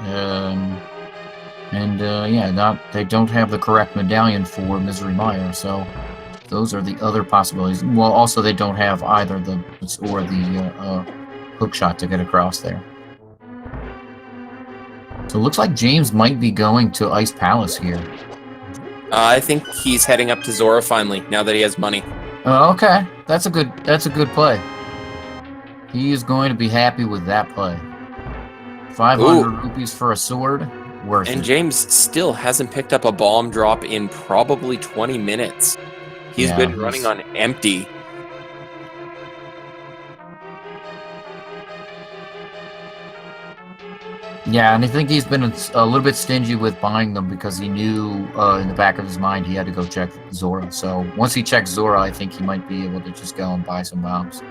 They don't have the correct medallion for Misery Mire, so those are the other possibilities. Well, also they don't have either the hook shot to get across there. So it looks like James might be going to Ice Palace here. I think he's heading up to Zora finally, now that he has money. Okay, that's a good play. He is going to be happy with that play. 500 rupees for a sword, worth it. And James still hasn't picked up a bomb drop in probably 20 minutes. He's been running on empty. Yeah, and I think he's been a little bit stingy with buying them because he knew in the back of his mind he had to go check Zora. So once he checks Zora, I think he might be able to just go and buy some bombs.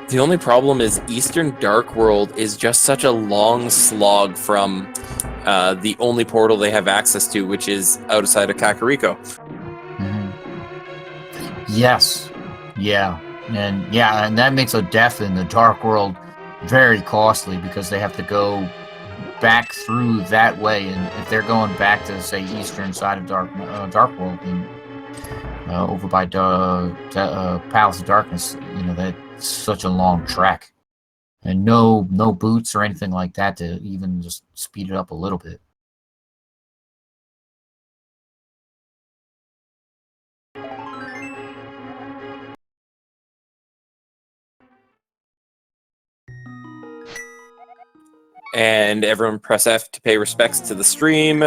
The only problem is Eastern Dark World is just such a long slog from the only portal they have access to, which is outside of Kakariko. Yes. Yeah. And that makes a death in the Dark World very costly because they have to go back through that way. And if they're going back to, say, eastern side of Dark World and over by Palace of Darkness, that's such a long trek. And no boots or anything like that to even just speed it up a little bit. And everyone press F to pay respects to the stream.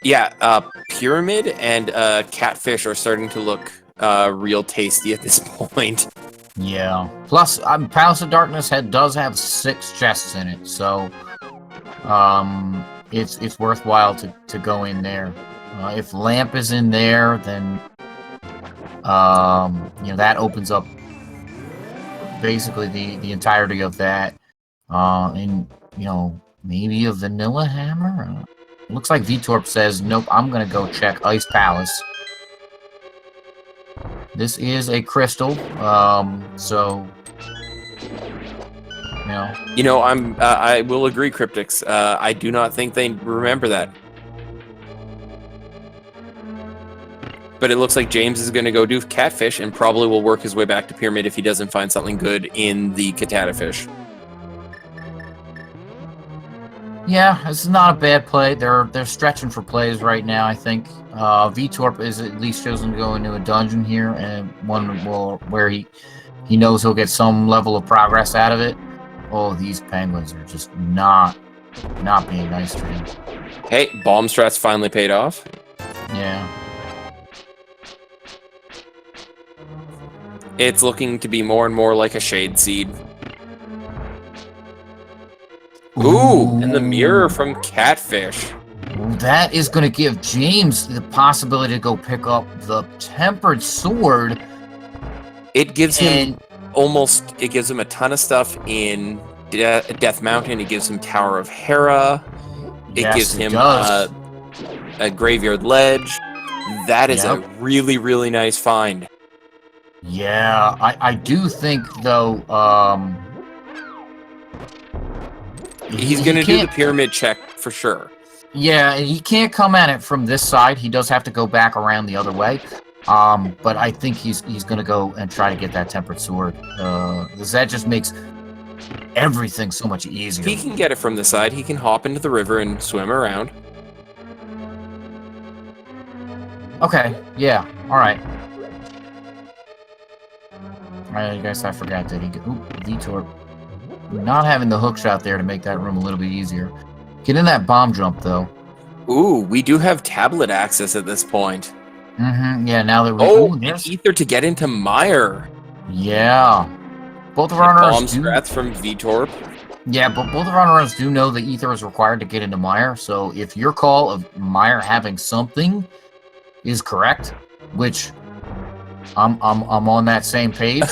Yeah, Pyramid and Catfish are starting to look real tasty at this point. Yeah. Plus, Palace of Darkness does have 6 chests in it, so it's worthwhile to go in there. If lamp is in there, then that opens up basically the entirety of that. And maybe a vanilla hammer. Looks like Veetorp says, nope, I'm gonna go check Ice Palace. This is a crystal, so I will agree, Cryptics. I do not think they remember that. But it looks like James is going to go do catfish and probably will work his way back to pyramid if he doesn't find something good in the catatafish. Yeah, this is not a bad play. They're stretching for plays right now, I think. Veetorp is at least chosen to go into a dungeon here, and one where he knows he'll get some level of progress out of it. Oh, these penguins are just not being nice to him. Hey, bomb strats finally paid off. Yeah. It's looking to be more and more like a shade seed. Ooh, and the mirror from Catfish. That is going to give James the possibility to go pick up the Tempered Sword. It gives him it gives him a ton of stuff in Death Mountain. It gives him Tower of Hera. It gives him a Graveyard Ledge. That is a really, really nice find. Yeah, I do think, though, he's going to do the pyramid check for sure. Yeah, he can't come at it from this side. He does have to go back around the other way. But I think he's going to go and try to get that Tempered Sword. Because that just makes everything so much easier. He can get it from the side. He can hop into the river and swim around. Okay, yeah, all right. I guess I forgot that Veetorp. Not having the hook shot there to make that room a little bit easier. Get in that bomb jump, though. Ooh, we do have tablet access at this point. Mm-hmm, yeah, now that we... and Ether to get into Mire. Yeah. Both of our runners do... Bomb strats from Veetorp. Yeah, but both of our runners do know that Ether is required to get into Mire, so if your call of Mire having something is correct, which I'm on that same page.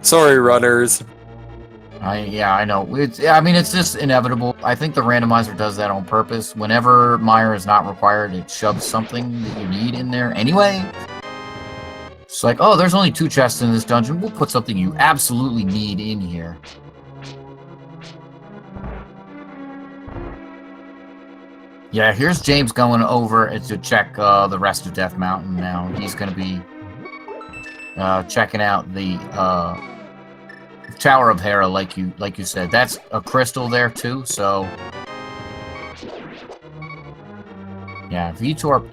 Sorry, runners. I know. It's just inevitable. I think the randomizer does that on purpose. Whenever Mire is not required, it shoves something that you need in there anyway. It's like, oh, there's only 2 chests in this dungeon. We'll put something you absolutely need in here. Yeah, here's James going over to check the rest of Death Mountain now. He's going to be checking out the Tower of Hera, like you said. That's a crystal there too, so yeah, Veetorp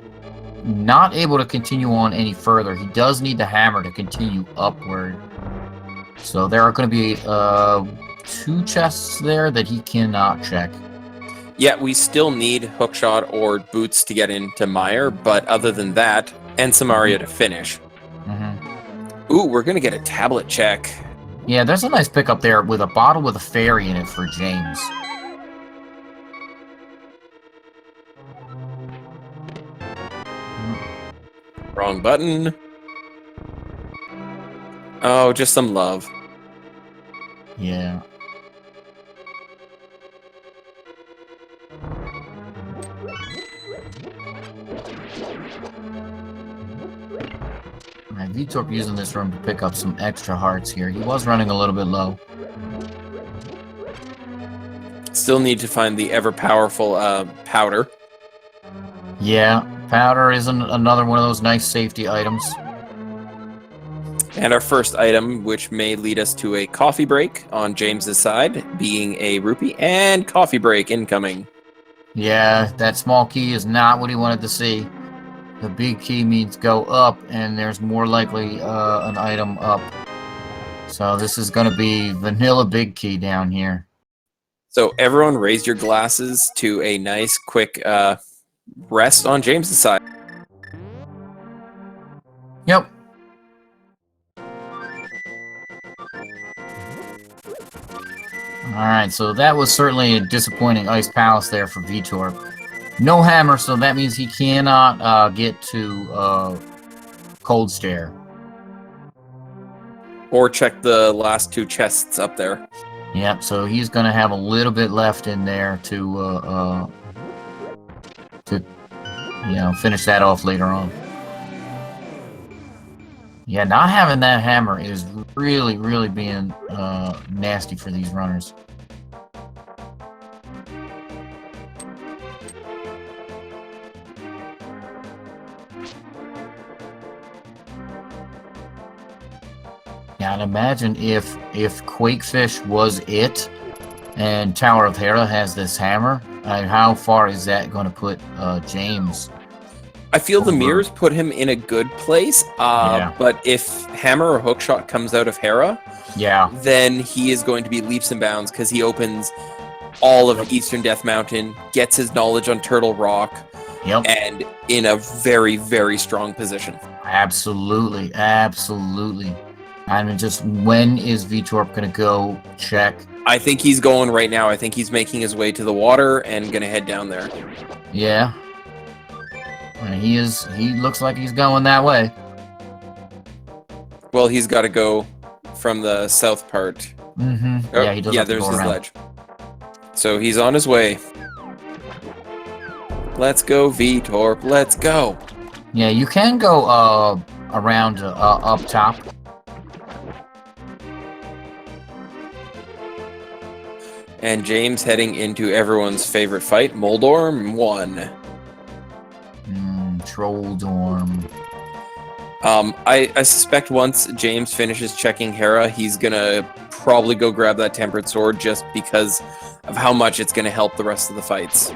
not able to continue on any further. He does need the hammer to continue upward. So there are going to be 2 chests there that he cannot check. Yeah, we still need Hookshot or Boots to get into Mire, but other than that, and Samaria to finish. Mm-hmm. Ooh, we're going to get a tablet check. Yeah, there's a nice pickup there with a bottle with a fairy in it for James. Wrong button. Oh, just some love. Yeah. Alright, Veetorp using this room to pick up some extra hearts here. He was running a little bit low. Still need to find the ever-powerful powder. Yeah, powder is another one of those nice safety items. And our first item, which may lead us to a coffee break on James's side, being a rupee, and coffee break incoming. Yeah, that small key is not what he wanted to see. The big key means go up, and there's more likely an item up. So this is going to be vanilla big key down here. So everyone raise your glasses to a nice, quick rest on James's side. Alright, so that was certainly a disappointing Ice Palace there for Veetorp. No hammer, so that means he cannot get to Cold Stare. Or check the last 2 chests up there. Yep, so he's going to have a little bit left in there to finish that off later on. Yeah, not having that hammer is really, really being nasty for these runners. Yeah, and imagine if Quakefish was it, and Tower of Hera has this hammer. How far is that going to put James? I feel the mirrors put him in a good place, but if hammer or hookshot comes out of Hera, then he is going to be leaps and bounds because he opens all of Eastern Death Mountain, gets his knowledge on Turtle Rock, and in a very, very strong position. Absolutely, absolutely. I mean, just when is Veetorp going to go check? I think he's going right now. I think he's making his way to the water and going to head down there. Yeah. And he looks like he's going that way. Well, he's got to go from the south part. Mm-hmm. Oh, yeah, he does. Yeah, there's his ledge. So he's on his way. Let's go, Veetorp. Let's go. Yeah, you can go around up top. And James heading into everyone's favorite fight, Moldorm 1. Troll Dorm. I suspect once James finishes checking Hera, he's gonna probably go grab that Tempered Sword just because of how much it's gonna help the rest of the fights.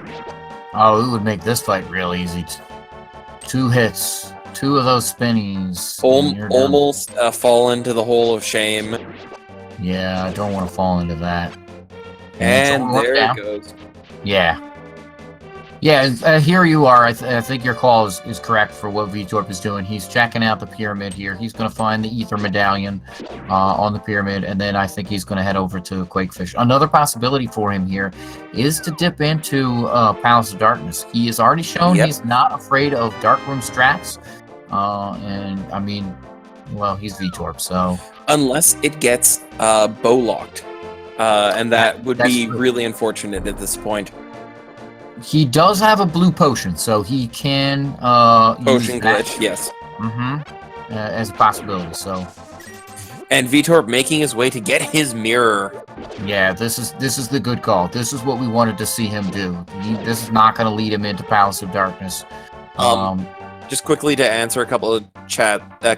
Oh, it would make this fight real easy. 2 hits, 2 of those spinnies. Almost fall into the hole of shame. Yeah, I don't want to fall into that. And there it goes. Yeah. Yeah, here you are. I think your call is correct for what Veetorp is doing. He's checking out the pyramid here. He's going to find the Ether Medallion on the pyramid, and then I think he's going to head over to Quakefish. Another possibility for him here is to dip into Palace of Darkness. He has already shown he's not afraid of Darkroom strats, and, I mean, well, he's Veetorp, so... Unless it gets bow-locked, and that would be really unfortunate at this point. He does have a blue potion, so he can potion glitch, yes. As a possibility. So, and Veetorp making his way to get his mirror. Yeah, this is the good call. This is what we wanted to see him do. This is not going to lead him into Palace of Darkness. Just quickly to answer a couple of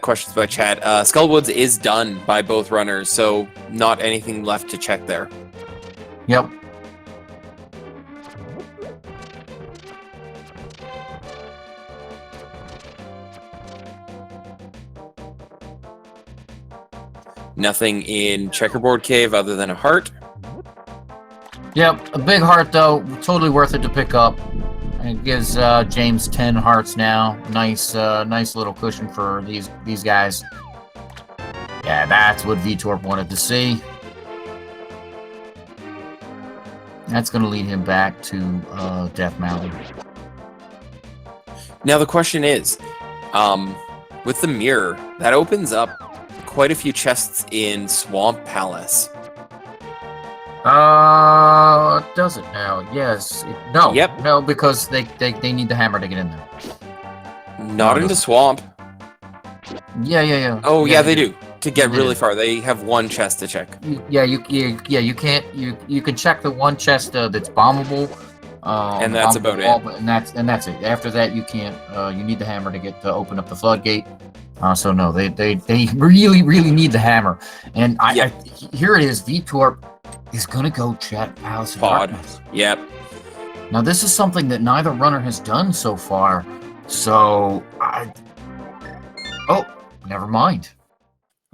questions by chat. Skullwoods is done by both runners, so not anything left to check there. Yep. Nothing in Checkerboard Cave other than a heart. Yep, a big heart though, totally worth it to pick up. It gives James 10 hearts now. Nice little cushion for these guys. Yeah, that's what Veetorp wanted to see. That's going to lead him back to Death Mountain. Now the question is, with the mirror, that opens up quite a few chests in Swamp Palace. Does it now? Yes. No. Yep. No, because they need the hammer to get in there. Not into Swamp. Yeah. Oh, yeah, they do. To get really far, they have 1 chest to check. You can't. You can check the 1 chest that's bombable. And that's about it. And that's it. After that, you can't. You need the hammer to open up the floodgate. So no, they really need the hammer. And here it is. Veetorp is gonna go check Palace of Darkness. Yep. Now this is something that neither runner has done so far. So never mind.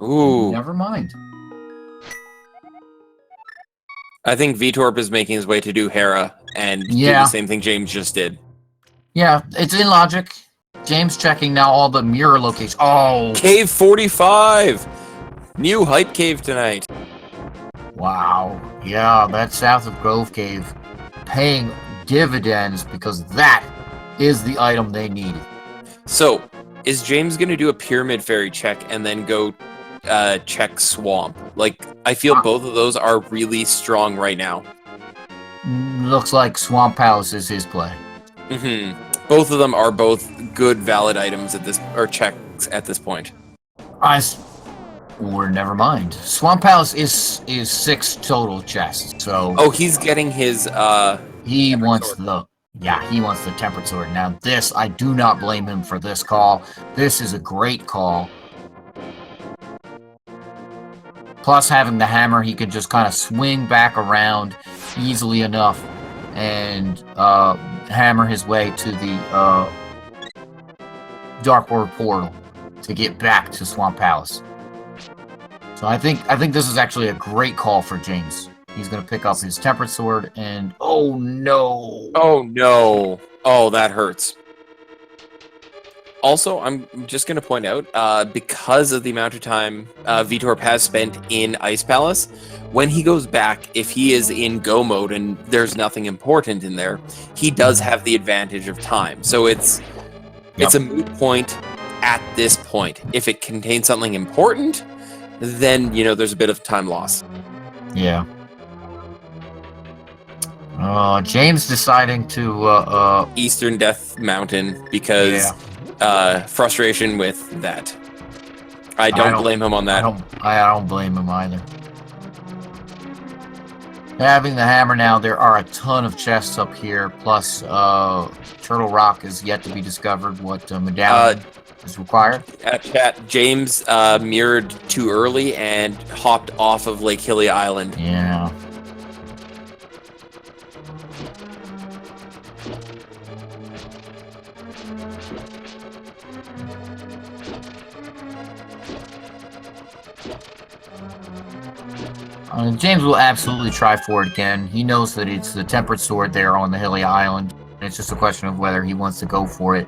Ooh. Never mind. I think Veetorp is making his way to do Hera and do the same thing James just did. Yeah, it's in logic. James checking now all the mirror locations. Oh! Cave 45! New hype cave tonight. Wow. Yeah, that south of Grove Cave paying dividends because that is the item they needed. So, is James going to do a Pyramid Fairy check and then go check Swamp? Like, I feel both of those are really strong right now. Looks like Swamp Palace is his play. Both of them are both good, valid items at this, or checks at this point. Or never mind. Swamp Palace is 6 total chests, so... Oh, he's getting his, he wants sword. He wants the Tempered Sword. Now this, I do not blame him for this call. This is a great call. Plus having the hammer, he could just kind of swing back around easily enough and hammer his way to the Dark World portal to get back to Swamp Palace. So I think this is actually a great call for James. He's going to pick up his Tempered Sword and... Oh, no! Oh, no! Oh, that hurts. Also, I'm just going to point out, because of the amount of time Veetorp has spent in Ice Palace, when he goes back, if he is in go mode and there's nothing important in there, he does have the advantage of time. So it's a moot point at this point. If it contains something important, then, there's a bit of time loss. Yeah. James deciding to Eastern Death Mountain because frustration with that. I don't blame him on that. I don't blame him either. Having the hammer now, there are a ton of chests up here. Plus, Turtle Rock is yet to be discovered. What medallion is required? Chat. James mirrored too early and hopped off of Lake Hilly Island. Yeah. James will absolutely try for it again. He knows that it's the Tempered Sword there on the hilly island. It's just a question of whether he wants to go for it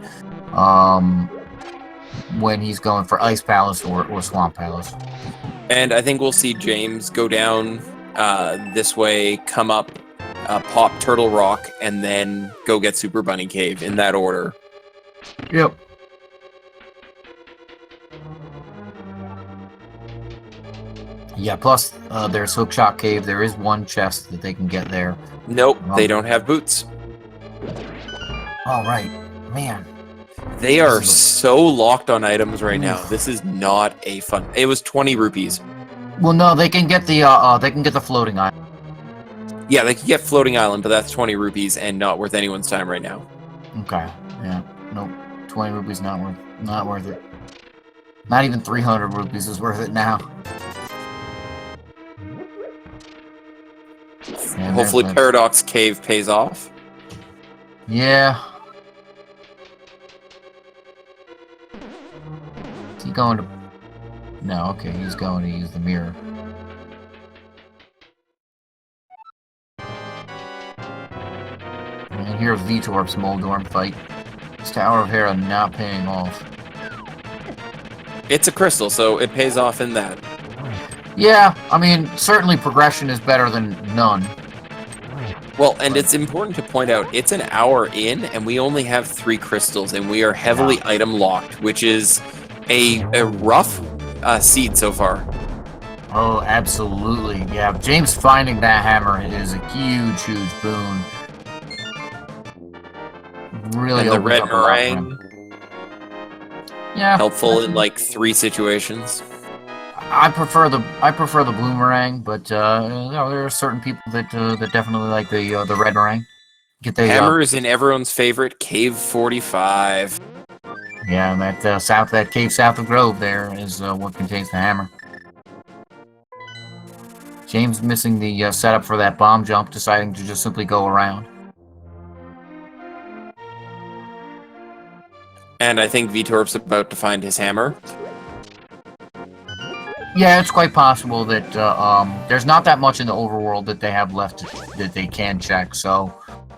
when he's going for Ice Palace or Swamp Palace. And I think we'll see James go down this way, come up, pop Turtle Rock, and then go get Super Bunny Cave in that order. Yep. Yeah, plus there's Hookshot Cave. There is one chest that they can get there. Nope, they don't have boots. All right, man. They are so locked on items right now. This is not a fun. It was 20 rupees. Well, no, they can get the floating island. Yeah, they can get floating island, but that's 20 rupees and not worth anyone's time right now. Okay. Yeah. Nope. 20 rupees not worth it. Not even 300 rupees is worth it now. And hopefully Paradox Cave pays off. Yeah. Is he going to... No, okay, he's going to use the mirror. And here's Veetorp's Moldorm fight. This Tower of Hera not paying off. It's a crystal, so it pays off in that. Yeah, I mean, certainly progression is better than none. Well, and it's important to point out, it's an hour in, and we only have 3 crystals, and we are heavily item locked, which is a rough seed so far. Oh, absolutely. Yeah, James finding that hammer is a huge, huge boon. Really, and the red meringue. Yeah, helpful in like 3 situations. I prefer the blue meringue, but there are certain people that definitely like the red meringue. Hammer is in everyone's favorite Cave 45. Yeah, and that cave south of Grove there is what contains the hammer. James missing the setup for that bomb jump, deciding to just simply go around. And I think Veetorp's about to find his hammer. Yeah, it's quite possible that there's not that much in the overworld that they have left that they can check, so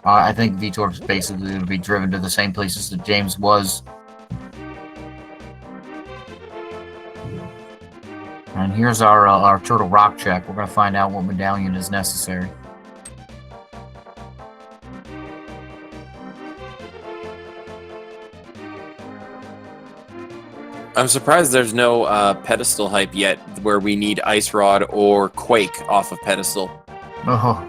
I think Veetorp's basically going to be driven to the same places that James was. And here's our Turtle Rock check. We're going to find out what medallion is necessary. I'm surprised there's no pedestal hype yet where we need Ice Rod or Quake off of pedestal. Oh,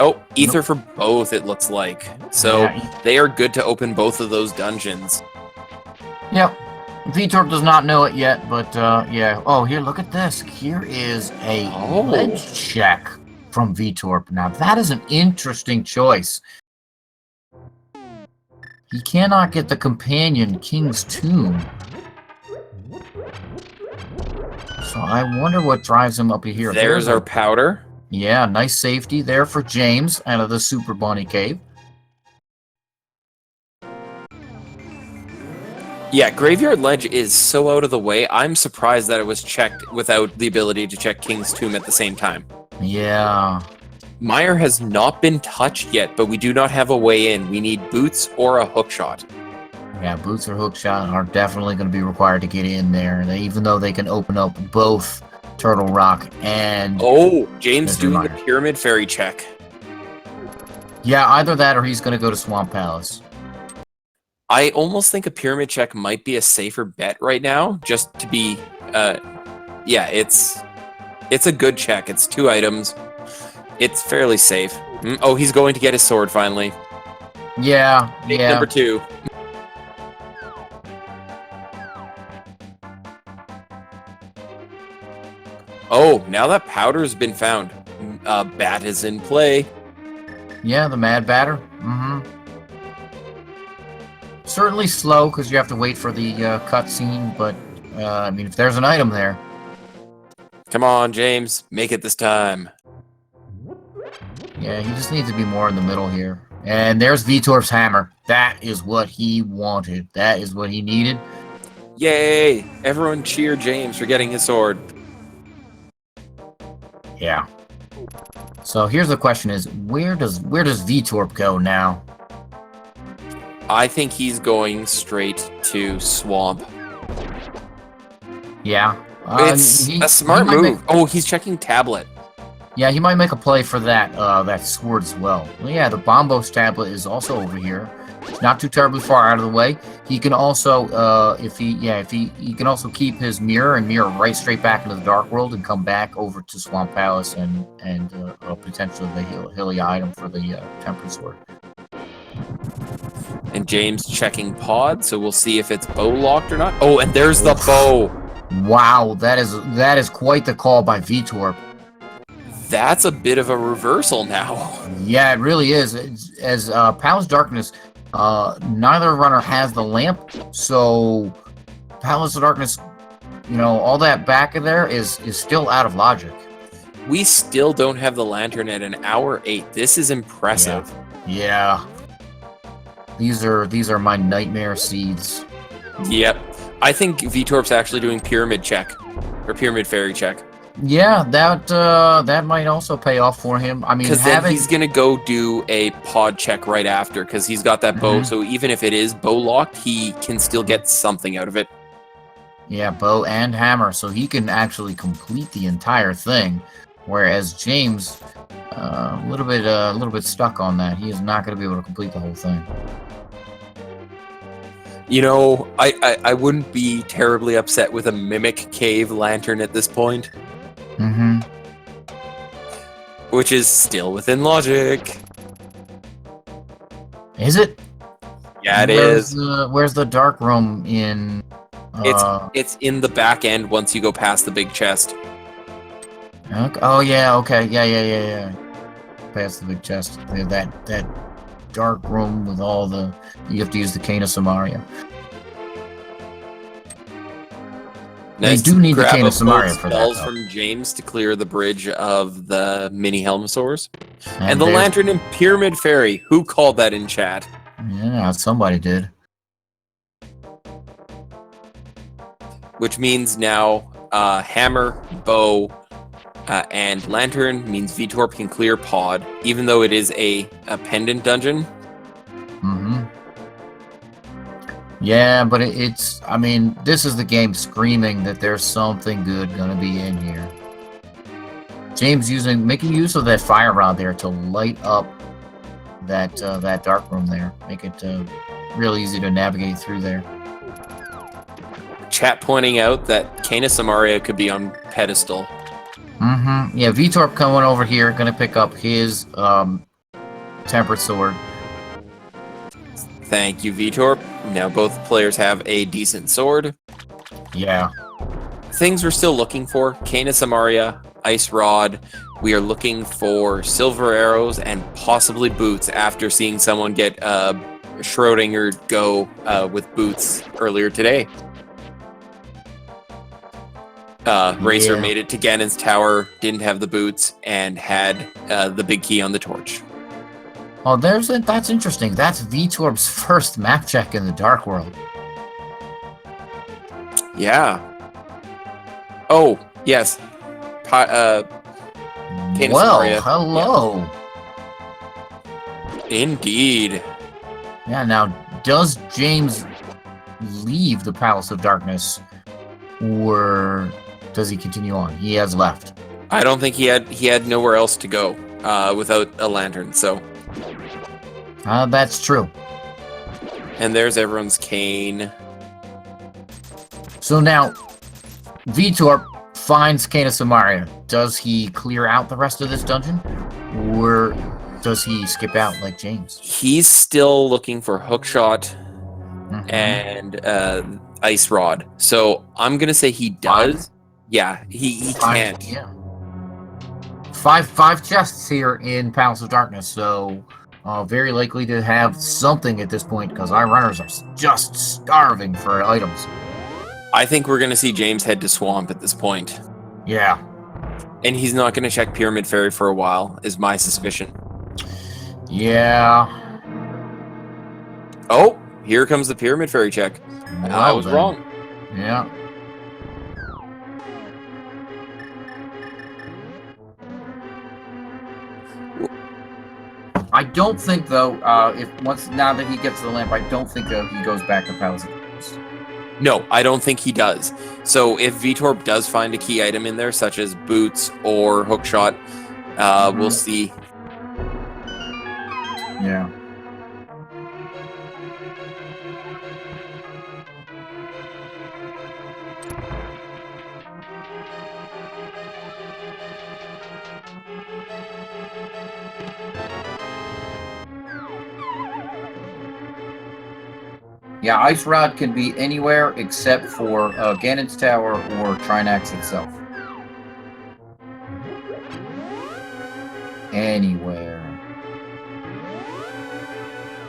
Oh, Ether for both, it looks like. So yeah. they are good to open both of those dungeons. Yep. Veetorp does not know it yet, but yeah. Oh, here, look at this. Here is a ledge check from Veetorp. Now, that is an interesting choice. He cannot get the companion King's Tomb. So I wonder what drives him up here. There's our powder. Yeah, nice safety there for James out of the Super Bunny Cave. Yeah, Graveyard Ledge is so out of the way. I'm surprised that it was checked without the ability to check King's Tomb at the same time. Yeah. Mire has not been touched yet, but we do not have a way in. We need boots or a hookshot. Yeah, boots or hookshot are definitely going to be required to get in there. Even though they can open up both Turtle Rock and... Oh, James doing Mire. the Pyramid Fairy check. Yeah, either that or he's going to go to Swamp Palace. I almost think a Pyramid check might be a safer bet right now, just to be... yeah, it's a good check. It's 2 items. It's fairly safe. Oh, he's going to get his sword finally. Yeah, Take number 2. Oh, now that powder's been found, Bat is in play. Yeah, the Mad Batter. Certainly slow because you have to wait for the cutscene, but I mean, if there's an item there. Come on, James, make it this time. Yeah, he just needs to be more in the middle here. And there's Veetorp's hammer. That is what he wanted. That is what he needed. Yay! Everyone cheer James for getting his sword. Yeah. So here's the question: is where does Veetorp go now? I think he's going straight to Swamp. Yeah. It's a smart move. Oh, he's checking Tablet. Yeah, he might make a play for that that sword as well. Yeah, the Bombos tablet is also over here. It's not too terribly far out of the way. He can also, he can also keep his mirror and mirror right straight back into the Dark World and come back over to Swamp Palace and potentially the hilly item for the Tempered Sword. And James checking pod, so we'll see if it's bow locked or not. Oh, and there's the bow. Wow, that is quite the call by Veetorp. That's a bit of a reversal now. Yeah, it really is. As Palace Darkness, neither runner has the lamp, so Palace of Darkness, all that back of there is still out of logic. We still don't have the lantern at an hour 8. This is impressive. Yeah. These are my nightmare seeds. Yep. I think Veetorp's actually doing Pyramid check. Or Pyramid Fairy check. Yeah, that might also pay off for him. I mean, because then he's gonna go do a pod check right after, because he's got that bow. So even if it is bow locked, he can still get something out of it. Yeah, bow and hammer, so he can actually complete the entire thing. Whereas James, a little bit stuck on that. He is not going to be able to complete the whole thing. I wouldn't be terribly upset with a Mimic Cave lantern at this point. Which is still within logic. Is it? Yeah, it is. Where's the dark room in? It's in the back end once you go past the big chest. Okay. Oh yeah. Okay. Yeah. Past the big chest. That dark room with all the. You have to use the Cane of Samaria. Nice. They do need the Cane of Samaria for that. Spells from James to clear the bridge of the mini Helmosaurs. And the there's- lantern and Pyramid Fairy. Who called that in chat? Yeah, somebody did. Which means now hammer, bow, and lantern means Veetorp can clear pod, even though it is a pendant dungeon. Yeah, but it's, I mean, this is the game screaming that there's something good gonna be in here. James making use of that fire rod there to light up that dark room there. Make it real easy to navigate through there. Chat pointing out that Kana Samaria could be on pedestal. Mm-hmm. Yeah, Veetorp coming over here, gonna pick up his tempered sword. Thank you, Veetorp. Now both players have a decent sword. Yeah. Things we're still looking for: Kana Samaria, Ice Rod. We are looking for silver arrows and possibly boots after seeing someone get Schrodinger go with boots earlier today. Racer made it to Ganon's tower, didn't have the boots, and had the big key on the torch. Oh, that's interesting. That's Veetorp's first map check in the Dark World. Yeah. Oh, yes. Kana Samaria. Hello. Yeah. Indeed. Yeah, now, does James leave the Palace of Darkness, or does he continue on? He has left. I don't think he had nowhere else to go without a lantern, so. That's true. And there's everyone's cane. So now, Veetorp finds Kana Samaria. Does he clear out the rest of this dungeon, or does he skip out like James? He's still looking for Hookshot and Ice Rod. So I'm gonna say he does. Yeah, he can't. Yeah. Five chests here in Palace of Darkness, so very likely to have something at this point because our runners are just starving for items. I think we're gonna see James head to Swamp at this point. Yeah. And he's not gonna check Pyramid Fairy for a while, is my suspicion. Yeah. Oh, here comes the Pyramid Fairy check. Well, I was wrong. Yeah. I don't think though, now that he gets the lamp, I don't think he goes back to Palace of Darkness. No, I don't think he does. So if Veetorp does find a key item in there, such as boots or Hookshot, we'll see. Yeah. Yeah, Ice Rod can be anywhere except for Ganon's Tower or Trinax itself. Anywhere.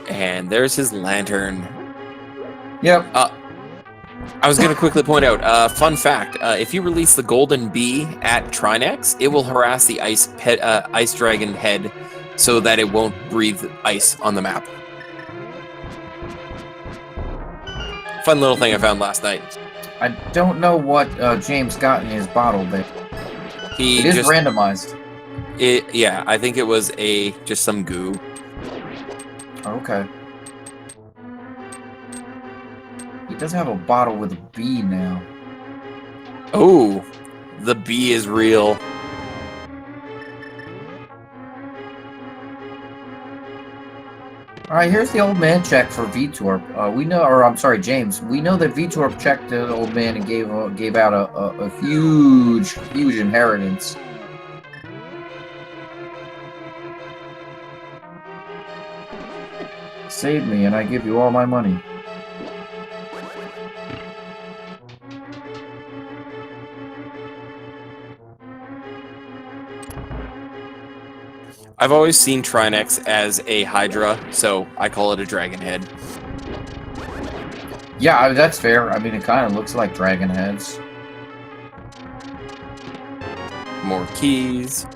And there's his lantern. Yep. I was going to quickly point out, fun fact, if you release the golden bee at Trinax, it will harass the ice dragon head so that it won't breathe ice on the map. Fun little thing I found last night. I don't know what James got in his bottle, but it is randomized. Yeah, I think it was just some goo. Okay. He does have a bottle with a bee now. Oh, the bee is real. All right, here's the old man check for Veetorp. We know, or I'm sorry, James. We know that Veetorp checked the old man and gave out a huge inheritance. Save me, and I give you all my money. I've always seen Trinax as a Hydra, so I call it a dragon head. Yeah, that's fair. I mean, it kind of looks like dragon heads. More keys.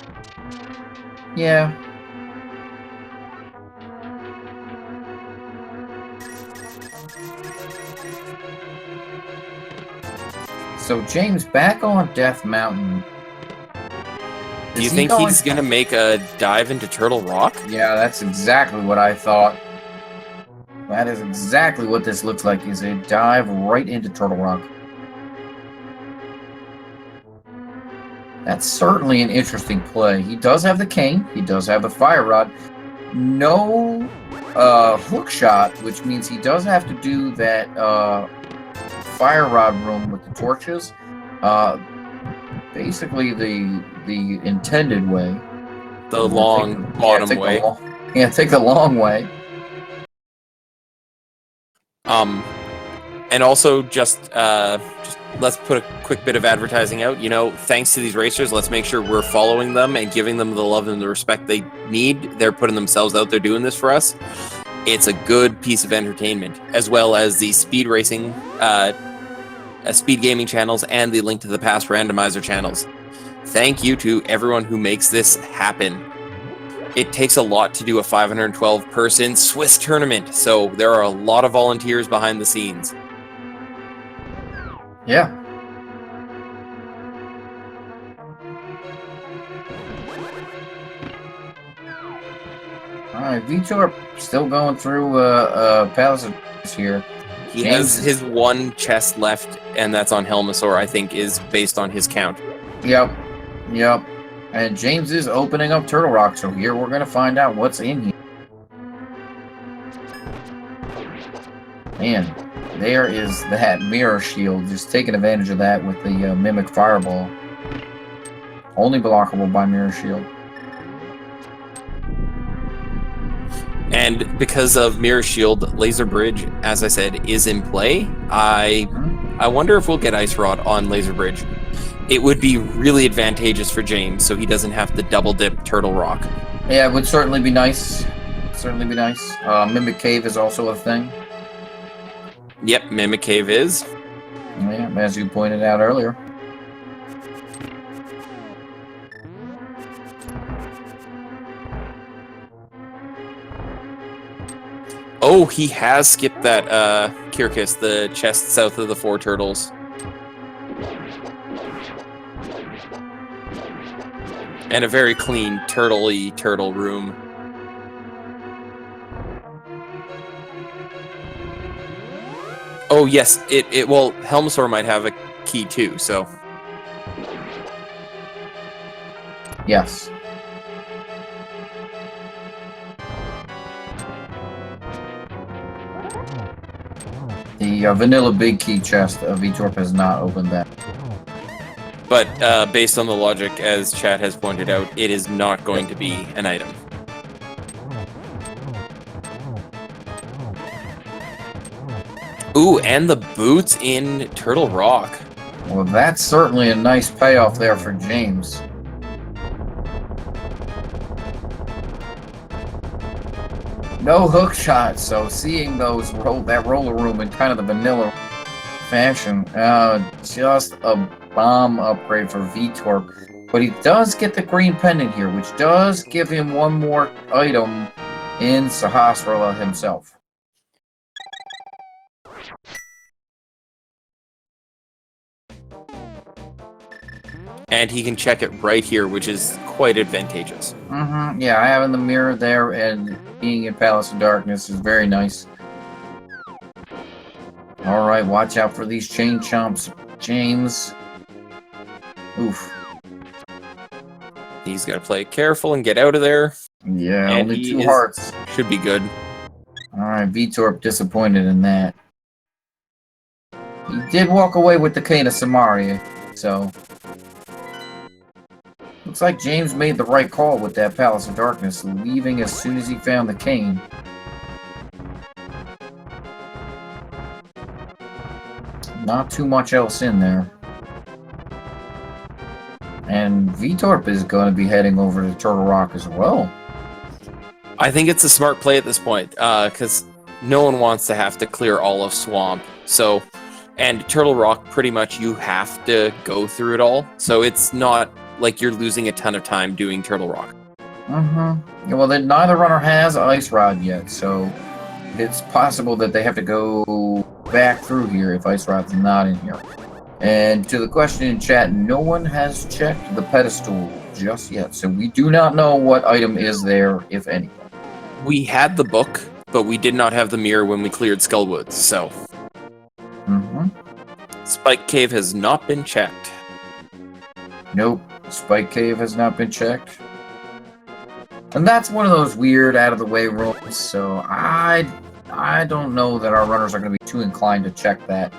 Yeah. So James back on Death Mountain. Do you think he's gonna make a dive into Turtle Rock? Yeah, that's exactly what I thought. That is exactly what this looks like, is a dive right into Turtle Rock. That's certainly an interesting play. He does have the cane. He does have the fire rod. No hook shot, which means he does have to do that fire rod room with the torches. Basically the intended way. The long bottom way. Take the long way. And also just let's put a quick bit of advertising out. You know, thanks to these racers, let's make sure we're following them and giving them the love and the respect they need. They're putting themselves out there doing this for us. It's a good piece of entertainment, as well as the speed racing, speed gaming channels, and the Link to the Past Randomizer channels. Thank you to everyone who makes this happen. It takes a lot to do a 512-person Swiss tournament, so there are a lot of volunteers behind the scenes. Yeah. All right, Veetorp still going through Palace of here. He has his one chest left, and that's on Helmasaur, I think, is based on his count. Yep. And James is opening up Turtle Rock, so here we're going to find out what's in here. Man, there is that mirror shield, just taking advantage of that with the Mimic Fireball. Only blockable by mirror shield. And because of mirror shield, Laser Bridge, as I said, is in play. I wonder if we'll get Ice Rod on Laser Bridge. It would be really advantageous for James, so he doesn't have to double dip Turtle Rock. Yeah, it would certainly be nice. Mimic Cave is also a thing. Yep, Mimic Cave is. Yeah, as you pointed out earlier. Oh, he has skipped that Kirkus, the chest south of the 4 turtles. And a very clean, turtle-y turtle room. Oh, yes, well, Helmasaur might have a key too, so. Yes. The vanilla big key chest of Veetorp has not opened that. But based on the logic, as Chat has pointed out, it is not going to be an item. Ooh, and the boots in Turtle Rock. Well, that's certainly a nice payoff there for James. No hook shot, so seeing those that roller room in kind of the vanilla fashion, just a bomb upgrade for Veetorp. But he does get the green pendant here, which does give him one more item in Sahasrara himself. And he can check it right here, which is quite advantageous. Yeah, having the mirror there and being in Palace of Darkness is very nice. Alright, watch out for these chain chomps, James. Oof. He's got to play careful and get out of there. Yeah, and only 2 hearts. Should be good. Alright, Veetorp disappointed in that. He did walk away with the cane of Samaria, so... Looks like James made the right call with that Palace of Darkness, leaving as soon as he found the cane. Not too much else in there. And Veetorp is going to be heading over to Turtle Rock as well. I think it's a smart play at this point, because no one wants to have to clear all of Swamp. So, and Turtle Rock, pretty much you have to go through it all. So it's not like you're losing a ton of time doing Turtle Rock. Yeah, well, then neither runner has Ice Rod yet, so it's possible that they have to go back through here if Ice Rod's not in here. And to the question in chat, no one has checked the pedestal just yet, so we do not know what item is there, if any. We had the book but we did not have the mirror when we cleared Skullwoods, so... Spike Cave has not been checked. Nope, Spike Cave has not been checked. And that's one of those weird, out-of-the-way rooms, so I don't know that our runners are going to be too inclined to check that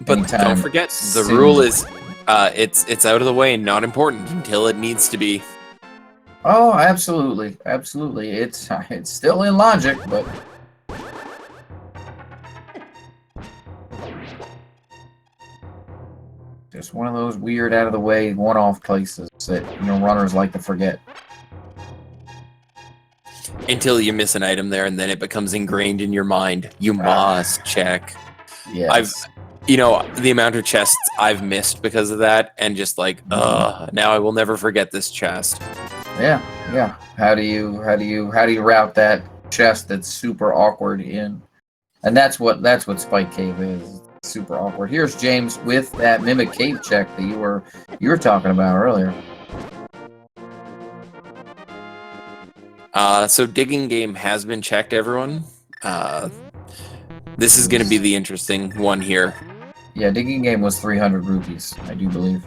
But don't forget, the rule is it's out of the way and not important until it needs to be. Oh, absolutely, absolutely. It's still in logic, but just one of those weird, out-of-the-way, one-off places that runners like to forget. Until you miss an item there, and then it becomes ingrained in your mind. You must check. Yes. The amount of chests I've missed because of that, and just like, now I will never forget this chest. Yeah. How do you route that chest that's super awkward in? And that's what Spike Cave is. It's super awkward. Here's James with that Mimic Cave check that you were talking about earlier. So Digging Game has been checked, everyone. This is going to be the interesting one here. Yeah, Digging Game was 300 rupees, I do believe.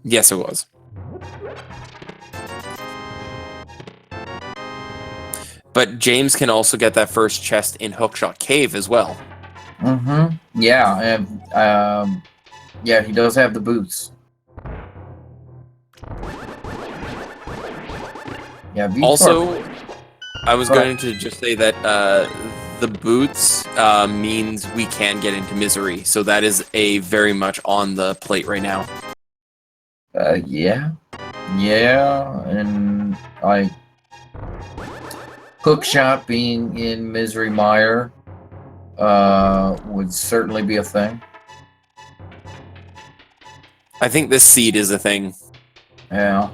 Yes, it was. But James can also get that first chest in Hookshot Cave as well. Yeah, and yeah, he does have the boots. Yeah. Veetorp. Also, I was going to just say that the boots means we can get into Misery, so that is very much on the plate right now. Yeah, and Hookshot being in Misery Mire would certainly be a thing. I think this seed is a thing. Yeah.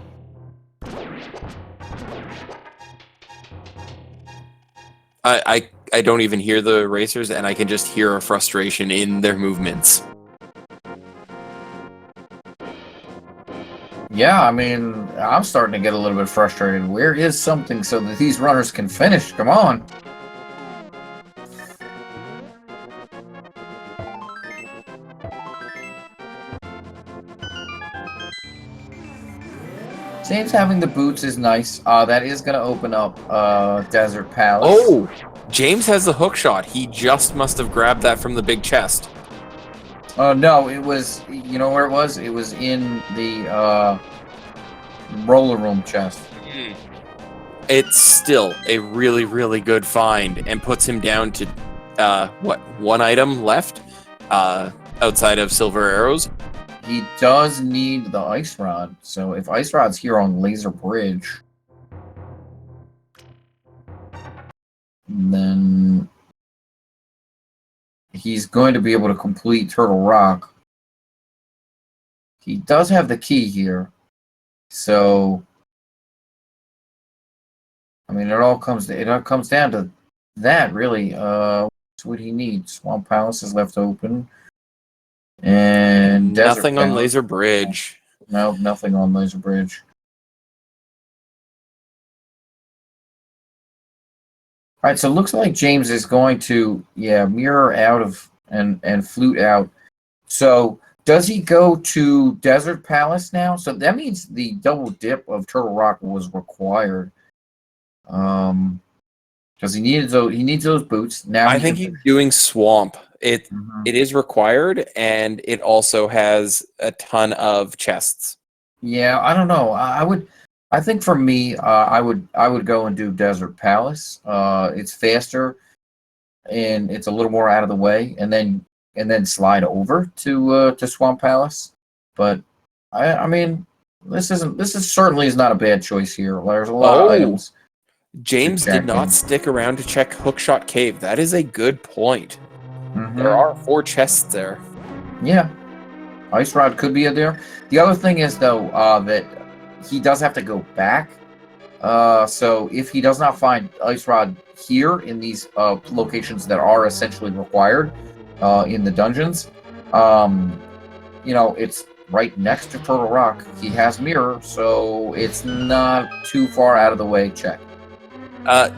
I don't even hear the racers, and I can just hear a frustration in their movements. Yeah, I mean, I'm starting to get a little bit frustrated. Where is something so that these runners can finish? Come on. James having the boots is nice. That is going to open up Desert Palace. Oh, James has the hook shot. He just must have grabbed that from the big chest. No, it was, you know where it was? It was in the roller room chest. It's still a really, really good find and puts him down to, one item left outside of Silver Arrows. He does need the Ice Rod, so if Ice Rod's here on Laser Bridge, then he's going to be able to complete Turtle Rock. He does have the key here, so I mean, it all comes down to that, really. What's what he needs? Swamp Palace is left open. And nothing on Laser Bridge. No, nothing on Laser Bridge. All right, so it looks like James is going to, mirror out of and flute out. So does he go to Desert Palace now? So that means the double dip of Turtle Rock was required. Because he needs those boots. Now I think he's doing Swamp. It is required, and it also has a ton of chests. Yeah, I don't know. I think for me, I would go and do Desert Palace. It's faster, and it's a little more out of the way, and then slide over to Swamp Palace. But I mean, this certainly is not a bad choice here. There's a lot of items. James did not stick around to check Hookshot Cave. That is a good point. There are 4 chests there. Yeah. Ice Rod could be in there. The other thing is, though, that he does have to go back. So if he does not find Ice Rod here in these locations that are essentially required in the dungeons, it's right next to Turtle Rock. He has Mirror, so it's not too far out of the way check.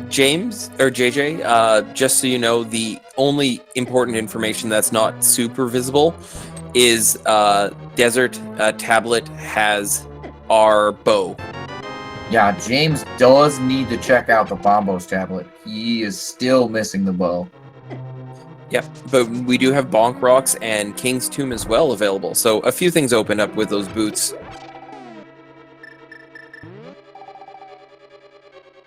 James or JJ, just so you know, the only important information that's not super visible is Desert Tablet has our bow. Yeah, James does need to check out the Bombos tablet. He is still missing the bow. Yep, but we do have Bonk Rocks and King's Tomb as well available. So a few things open up with those boots.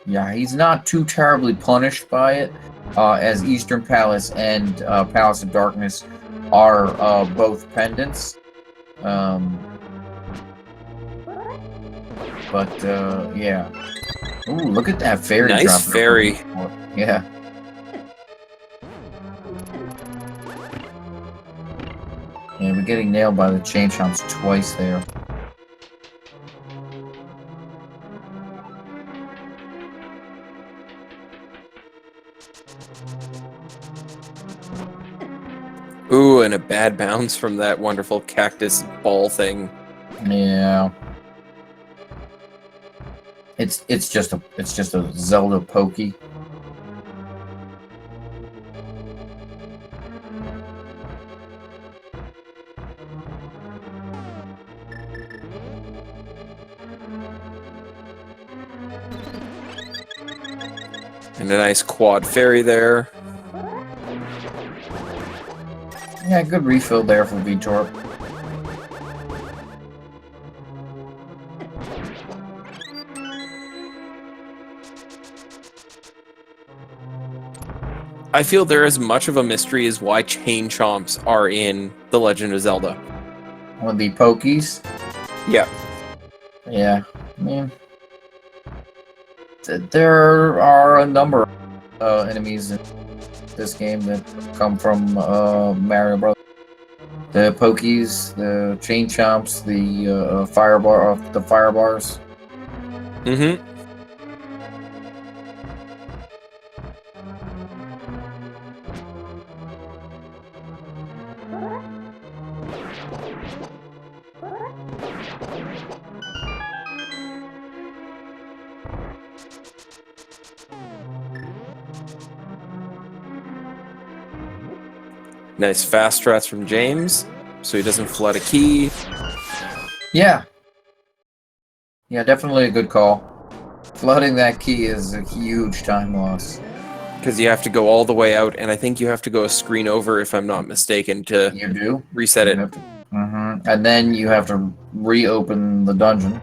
Yeah, he's not too terribly punished by it, as Eastern Palace and Palace of Darkness are both pendants. But yeah. Ooh, look at that fairy drop. Nice fairy. Yeah. Yeah, we're getting nailed by the chain chomps twice there. Ooh, and a bad bounce from that wonderful cactus ball thing. Yeah. It's just a Zelda pokey. And a nice quad fairy there. Yeah, good refill there for Veetorp. I feel there is much of a mystery as why chain chomps are in The Legend of Zelda. One of the pokies. Yeah. Yeah, I mean, there are a number of enemies in this game that come from Mario Bros. The pokies, the chain chomps, the fire bars. Mm-hmm. Nice fast strats from James, so he doesn't flood a key. Yeah. Yeah, definitely a good call. Flooding that key is a huge time loss. Because you have to go all the way out, and I think you have to go a screen over, if I'm not mistaken, to You do? reset it. And then you have to reopen the dungeon.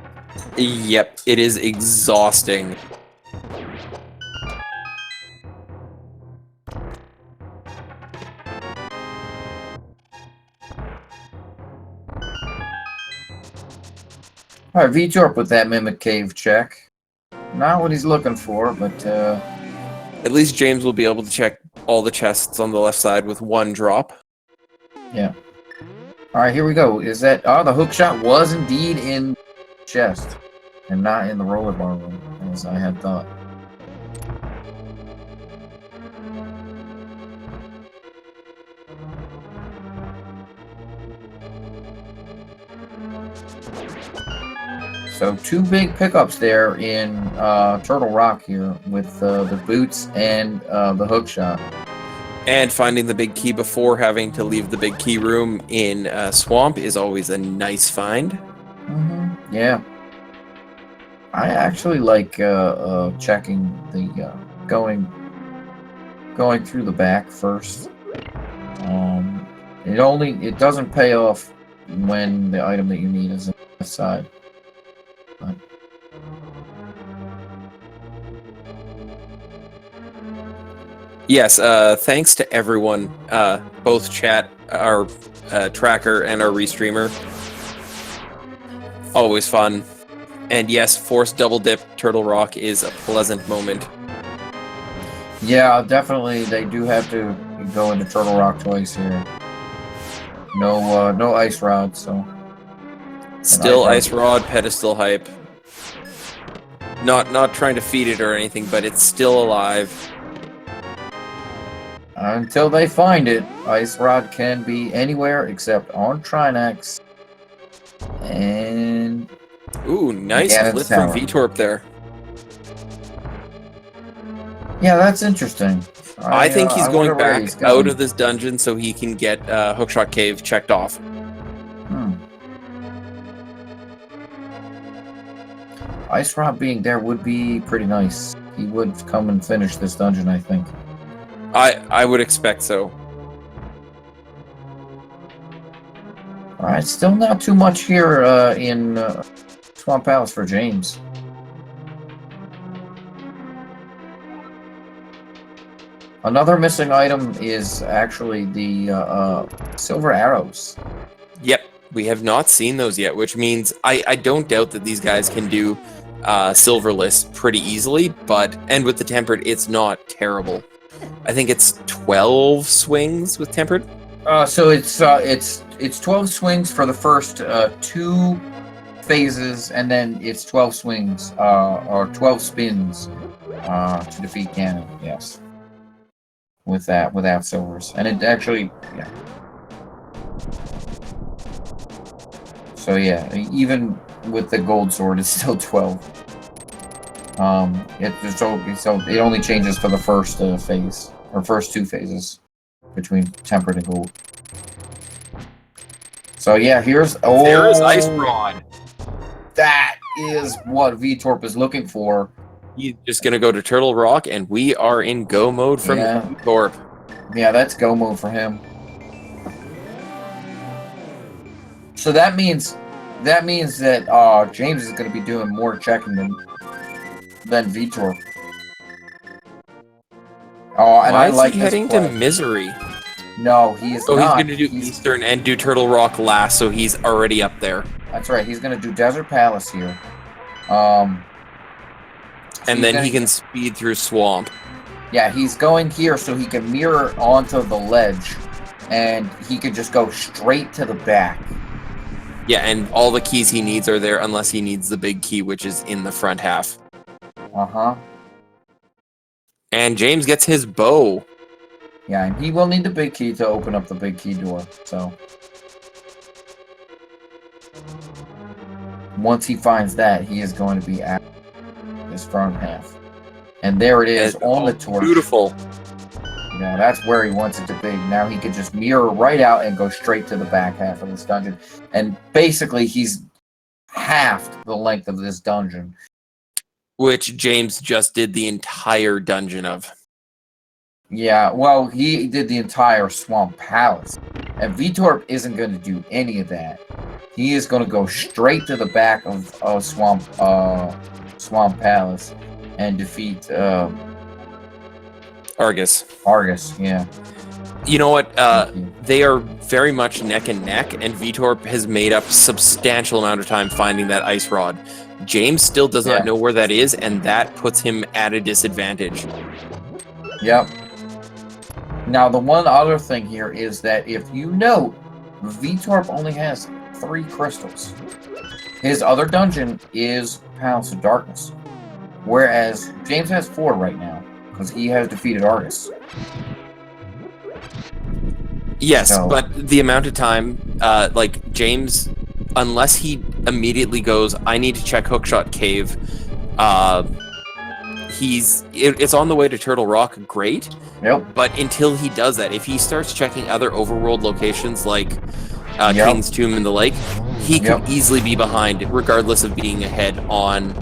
Yep, it is exhausting. Alright, Veetorp with that Mimic Cave check. Not what he's looking for, but At least James will be able to check all the chests on the left side with one drop. yeah. Alright, here we go. Is that... Oh, the hook shot was indeed in chest. And not in the roller bar room, as I had thought. So 2 big pickups there in Turtle Rock here with the boots and the hook shot. And finding the big key before having to leave the big key room in Swamp is always a nice find. Mm-hmm. Yeah. I actually like checking the going through the back first. It doesn't pay off when the item that you need is on the side. But Yes, thanks to everyone, both chat, our tracker, and our restreamer. Always fun. And yes, forced double dip Turtle Rock is a pleasant moment. yeah, definitely they do have to go into Turtle Rock twice here. No ice rod, so Still ice rod, pedestal hype. Not trying to feed it or anything, but it's still alive. until they find it, ice rod can be anywhere except on Trinax. And Ooh, nice Ganon's flip tower. from Veetorp there. Yeah, that's interesting. I think he's I going wonder where back he's out going. of this dungeon so he can get Hookshot Cave checked off. Ice Rod being there would be pretty nice. He would come and finish this dungeon, I think. I would expect so. Alright, still not too much here in Swamp Palace for James. Another missing item is actually the silver arrows. Yep, we have not seen those yet, which means I don't doubt that these guys can do silverless pretty easily, and with the tempered, it's not terrible. I think it's 12 swings with tempered. So it's 12 swings for the first 2 phases, and then it's 12 swings or 12 spins to defeat Ganon. Yes, without silvers, and it actually So yeah, even with the gold sword, it's still 12. It only changes for the first phase or first 2 phases between tempered and gold. So yeah, there's Ice Rod. That is what Veetorp is looking for. He's just gonna go to Turtle Rock, and we are in go mode from Veetorp. Yeah, that's go mode for him. So that means that James is going to be doing more checking than Veetorp. Oh, and Why I like is he heading to Misery? No, he is not. not. He's going to do Eastern and do Turtle Rock last, so he's already up there. That's right. He's going to do Desert Palace here. And then he can speed through Swamp. Yeah, he's going here so he can mirror onto the ledge, and he can just go straight to the back. Yeah, and all the keys he needs are there unless he needs the big key, which is in the front half. Uh-huh. And James gets his bow. Yeah, and he will need the big key to open up the big key door, so... Once he finds that, he is going to be at his front half. And there it is, on the torch. Beautiful. Yeah, that's where he wants it to be. Now he can just mirror right out and go straight to the back half of this dungeon. And basically, he's halved the length of this dungeon. Which James just did the entire dungeon of. Yeah, well, he did the entire Swamp Palace. And Veetorp isn't going to do any of that. He is going to go straight to the back of Swamp Palace and defeat... Argus. Yeah. You know what? They are very much neck and neck, and Veetorp has made up substantial amount of time finding that ice rod. James still does not know where that is, and that puts him at a disadvantage. Yep. Now, the one other thing here is that if you note, Veetorp only has 3 crystals. His other dungeon is Palace of Darkness, whereas James has 4 right now. Because he has defeated Argus. Yes, but the amount of time, like, James, unless he immediately goes, I need to check Hookshot Cave, it's on the way to Turtle Rock, great. Yep. But until he does that, if he starts checking other overworld locations like King's Tomb and the Lake, he could easily be behind, regardless of being ahead on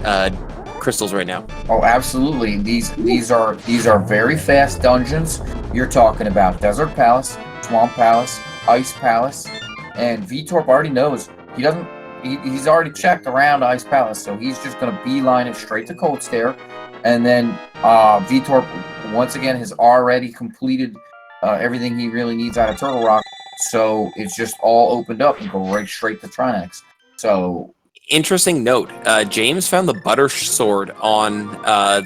crystals right now. Oh, absolutely. These are very fast dungeons. You're talking about Desert Palace, Swamp Palace, Ice Palace, and Veetorp already knows. He's already checked around Ice Palace, so he's just going to beeline it straight to Cold Stare, and then Veetorp once again has already completed everything he really needs out of Turtle Rock, so it's just all opened up and go right straight to Trinex. So. Interesting note, James found the butter sword on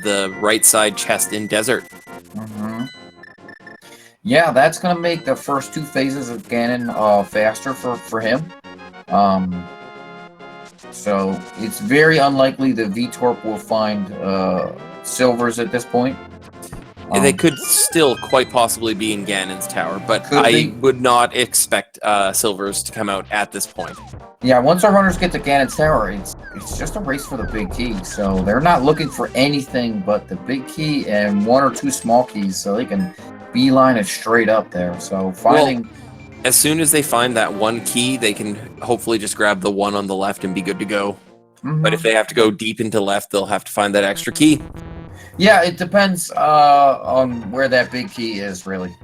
the right side chest in Desert. Mm-hmm. Yeah, that's going to make the first 2 phases of Ganon faster for him. So it's very unlikely that Veetorp will find silvers at this point. They could still quite possibly be in Ganon's tower, but I would not expect Silvers to come out at this point. Yeah, once our hunters get to Ganon's tower, it's just a race for the big key. So they're not looking for anything but the big key and 1 or 2 small keys, so they can beeline it straight up there. So finding... Well, as soon as they find that 1 key, they can hopefully just grab the 1 on the left and be good to go. But if they have to go deep into left, they'll have to find that extra key. Yeah, it depends on where that big key is, really.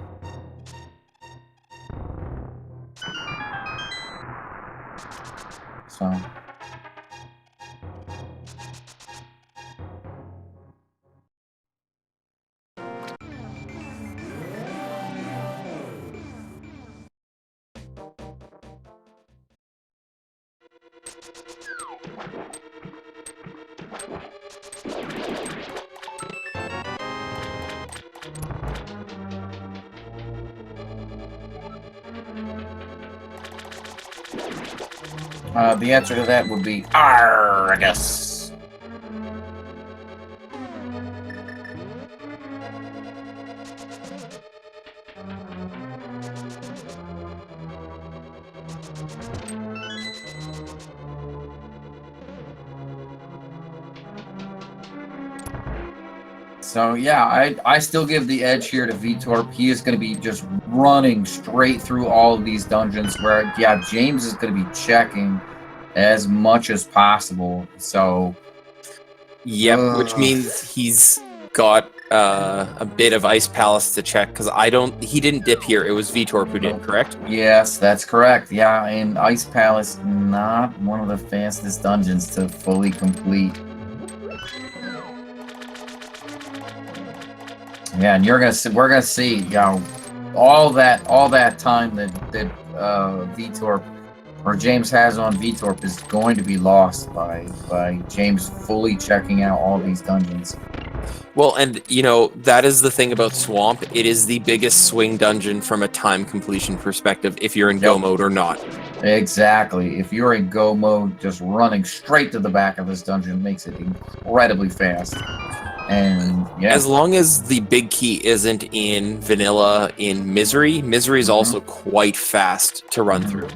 So... the answer to that would be Argus. So yeah, I still give the edge here to Veetorp. He is going to be just running straight through all of these dungeons where, yeah, James is going to be checking as much as possible. So, yep, which means he's got a bit of Ice Palace to check, because he didn't dip here. It was Veetorp who did, correct? Yes, that's correct. Yeah, and Ice Palace, not one of the fastest dungeons to fully complete. Yeah, and we're gonna see, you know, all that time that Veetorp or James has on Veetorp is going to be lost by James fully checking out all these dungeons. Well, and you know, that is the thing about Swamp. It is the biggest swing dungeon from a time completion perspective, if you're in go mode or not. Exactly. If you're in go mode, just running straight to the back of this dungeon makes it incredibly fast. And yeah, as long as the big key isn't in vanilla in Misery is also quite fast to run through.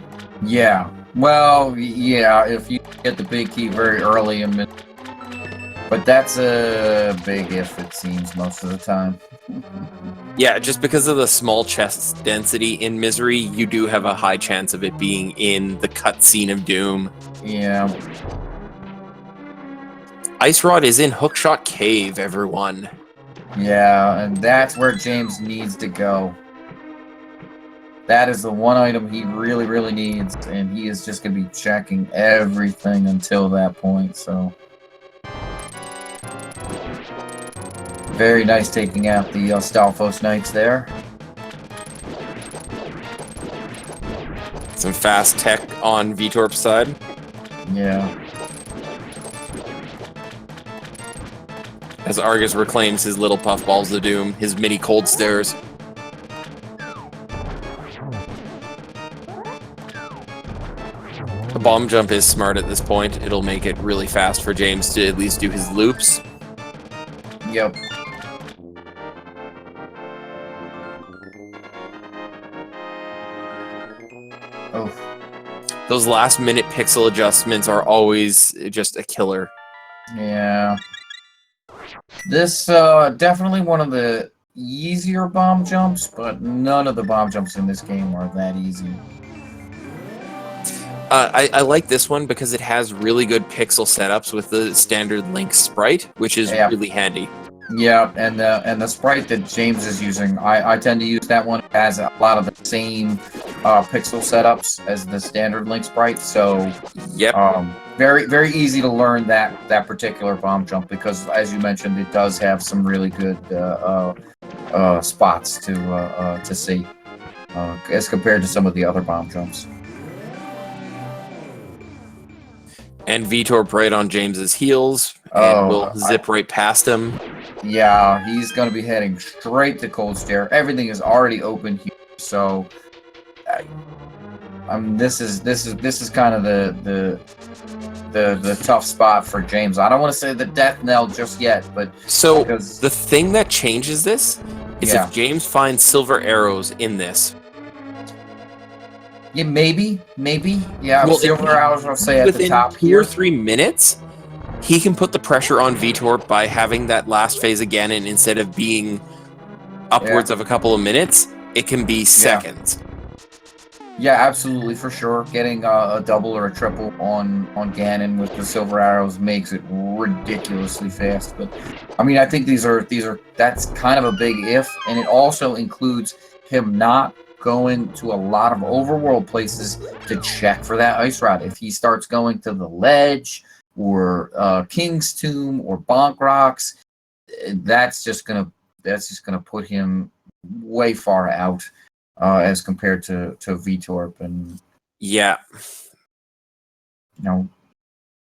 Yeah. Well, yeah, if you get the big key very early in but that's a big if, it seems, most of the time. Yeah, just because of the small chest density in Misery, you do have a high chance of it being in the cutscene of Doom. Yeah. Ice Rod is in Hookshot Cave, everyone. Yeah, and that's where James needs to go. That is the one item he really, really needs, and he is just going to be checking everything until that point, so... Very nice taking out the Stalfos Knights there. Some fast tech on Veetorp's side. Yeah. As Argus reclaims his little puffballs of doom, his mini cold stairs. The bomb jump is smart at this point. It'll make it really fast for James to at least do his loops. Yep. Oh. Those last minute pixel adjustments are always just a killer. Yeah. This, definitely one of the easier bomb jumps, but none of the bomb jumps in this game are that easy. I like this one because it has really good pixel setups with the standard Link sprite, which is really handy. Yeah, and the sprite that James is using, I tend to use that one. It has a lot of the same pixel setups as the standard Link sprite, so yep. Very, very easy to learn that particular bomb jump because, as you mentioned, it does have some really good spots to see as compared to some of the other bomb jumps. And Veetorp right on James's heels, and we'll zip right past him. Yeah, he's going to be heading straight to Cold Stare. Everything is already open here, so this is kind of the tough spot for James. I don't want to say the death knell just yet, but so the thing that changes this is Yeah. if James finds silver arrows in this. Yeah, maybe. Yeah, Well, silver arrows, I'll say, at the within top 2 here. or 3 minutes, he can put the pressure on Veetorp by having that last phase again, and instead of being upwards of a couple of minutes, it can be seconds. Yeah, absolutely, for sure. Getting a double or a triple on Ganon with the silver arrows makes it ridiculously fast. But I mean, I think that's kind of a big if, and it also includes him not going to a lot of overworld places to check for that ice rod. If he starts going to the ledge or King's Tomb or Bonk Rocks, that's just gonna put him way far out. As compared to Veetorp, and Yeah. you know,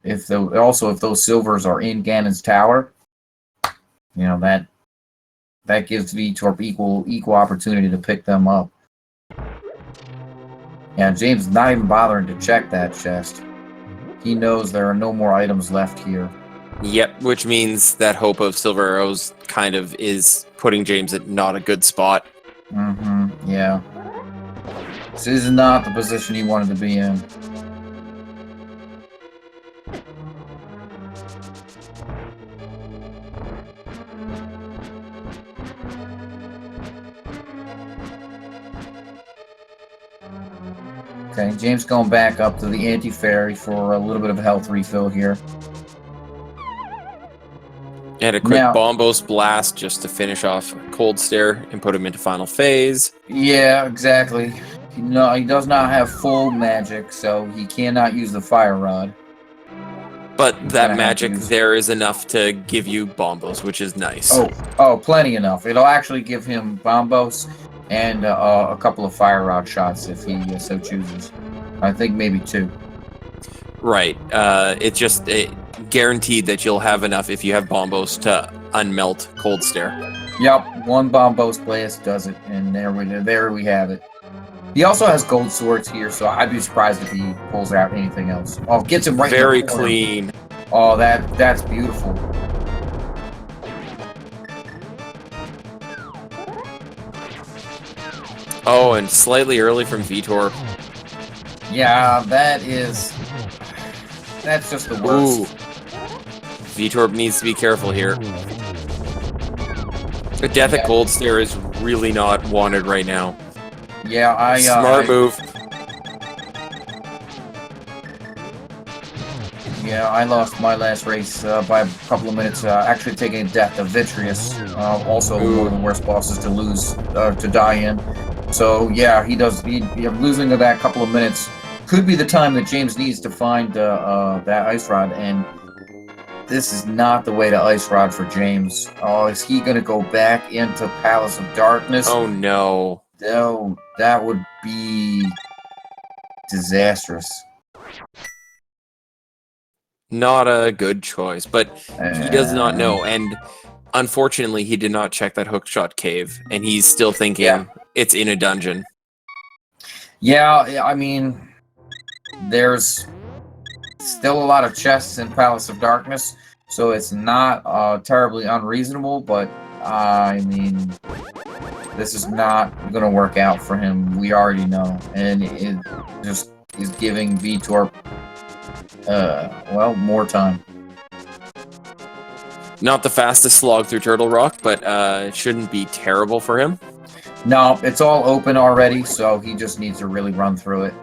if those silvers are in Ganon's tower, you know, that gives Veetorp equal opportunity to pick them up. Yeah, James is not even bothering to check that chest. He knows there are no more items left here. Yep, which means that hope of silver arrows kind of is putting James at not a good spot. Yeah. This is not the position he wanted to be in. Okay, James going back up to the anti-fairy for a little bit of a health refill here. And a quick Bombos blast just to finish off Cold Stare and put him into final phase. Yeah, exactly. No, he does not have full magic, so he cannot use the fire rod. But that magic there is enough to give you Bombos, which is nice. Oh, plenty enough. It'll actually give him Bombos and a couple of fire rod shots if he so chooses. I think maybe 2. Right. It's just guaranteed that you'll have enough if you have Bombos to unmelt Cold Stare. Yep, 1 Bombos blast does it, and there we have it. He also has gold swords here, so I'd be surprised if he pulls out anything else. Oh, gets him right very in the corner. Clean. Oh, that's beautiful. Oh, and slightly early from Veetorp. Yeah, that's just the worst. Ooh. Veetorp needs to be careful here. The death at Cold Stare is really not wanted right now. Yeah, Smart move. Yeah, I lost my last race by a couple of minutes, actually taking a death of Vitreous. Also one of the worst bosses to lose, to die in. So yeah, losing to that couple of minutes could be the time that James needs to find that ice rod, and this is not the way to ice rod for James. Oh, is he gonna go back into Palace of Darkness? Oh no. No, that would be disastrous. Not a good choice, but he does not know, and unfortunately he did not check that hookshot cave, and he's still thinking it's in a dungeon. Yeah, I mean, there's still a lot of chests in Palace of Darkness, so it's not terribly unreasonable, but I mean, this is not going to work out for him. We already know, and it just is giving Veetorp, more time. Not the fastest slog through Turtle Rock, but it shouldn't be terrible for him. No, it's all open already, so he just needs to really run through it.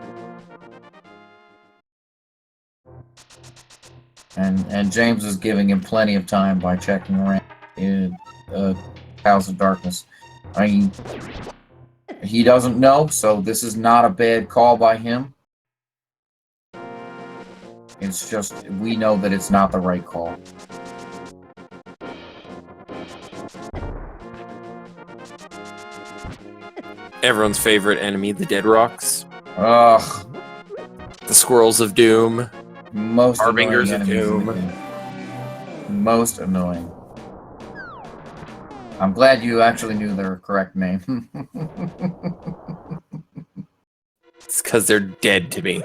And James is giving him plenty of time by checking around in Palace of Darkness. I mean, he doesn't know, so this is not a bad call by him. It's just, we know that it's not the right call. Everyone's favorite enemy, the Dead Rocks. Ugh. The Squirrels of Doom. Most Harbingers annoying of Doom. Most annoying. I'm glad you actually knew their correct name. It's because they're dead to me.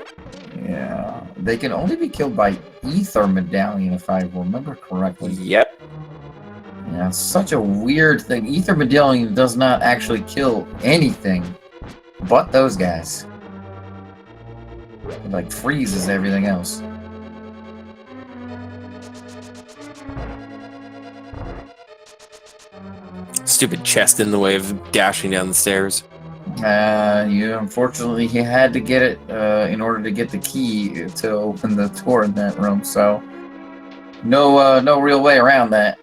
Yeah, they can only be killed by ether medallion, if I remember correctly. Yep. Yeah, it's such a weird thing. Ether medallion does not actually kill anything but those guys. It, like, freezes everything else. Stupid chest in the way of dashing down the stairs. Unfortunately, he had to get it in order to get the key to open the door in that room. So, no real way around that.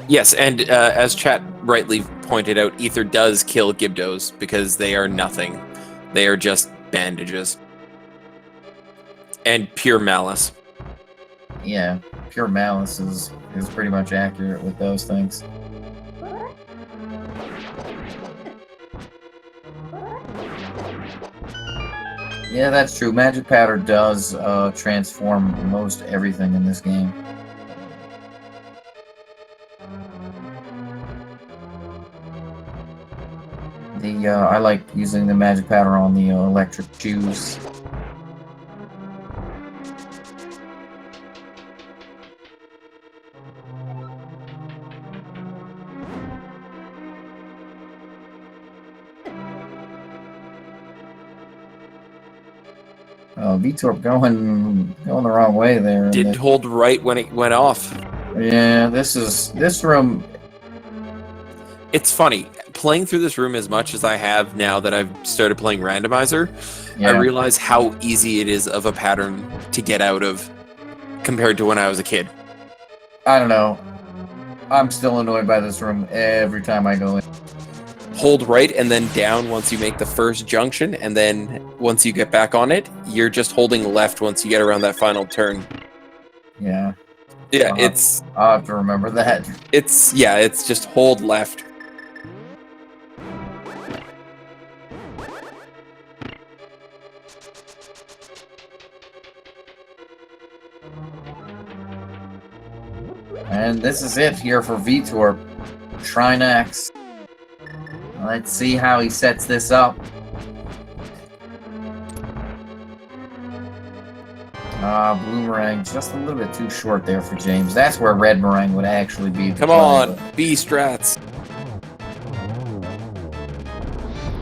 Yes, and as chat rightly pointed out, ether does kill Gibdos because they are nothing. They are just bandages. And pure malice. Yeah, pure malice is pretty much accurate with those things. Yeah, that's true. Magic Powder does transform most everything in this game. I like using the Magic Powder on the electric shoes. Veetorp going the wrong way there. Didn't hold right when it went off. Yeah, this room. It's funny, playing through this room as much as I have now that I've started playing Randomizer, Yeah. I realize how easy it is of a pattern to get out of compared to when I was a kid. I don't know. I'm still annoyed by this room every time I go in. Hold right and then down once you make the first junction, and then once you get back on it, you're just holding left once you get around that final turn. Yeah. Yeah, I'll have to remember that. It's just hold left. And this is it here for Veetorp. ShrineX. Let's see how he sets this up. Blue meringue, just a little bit too short there for James. That's where red meringue would actually be. Come on, B strats.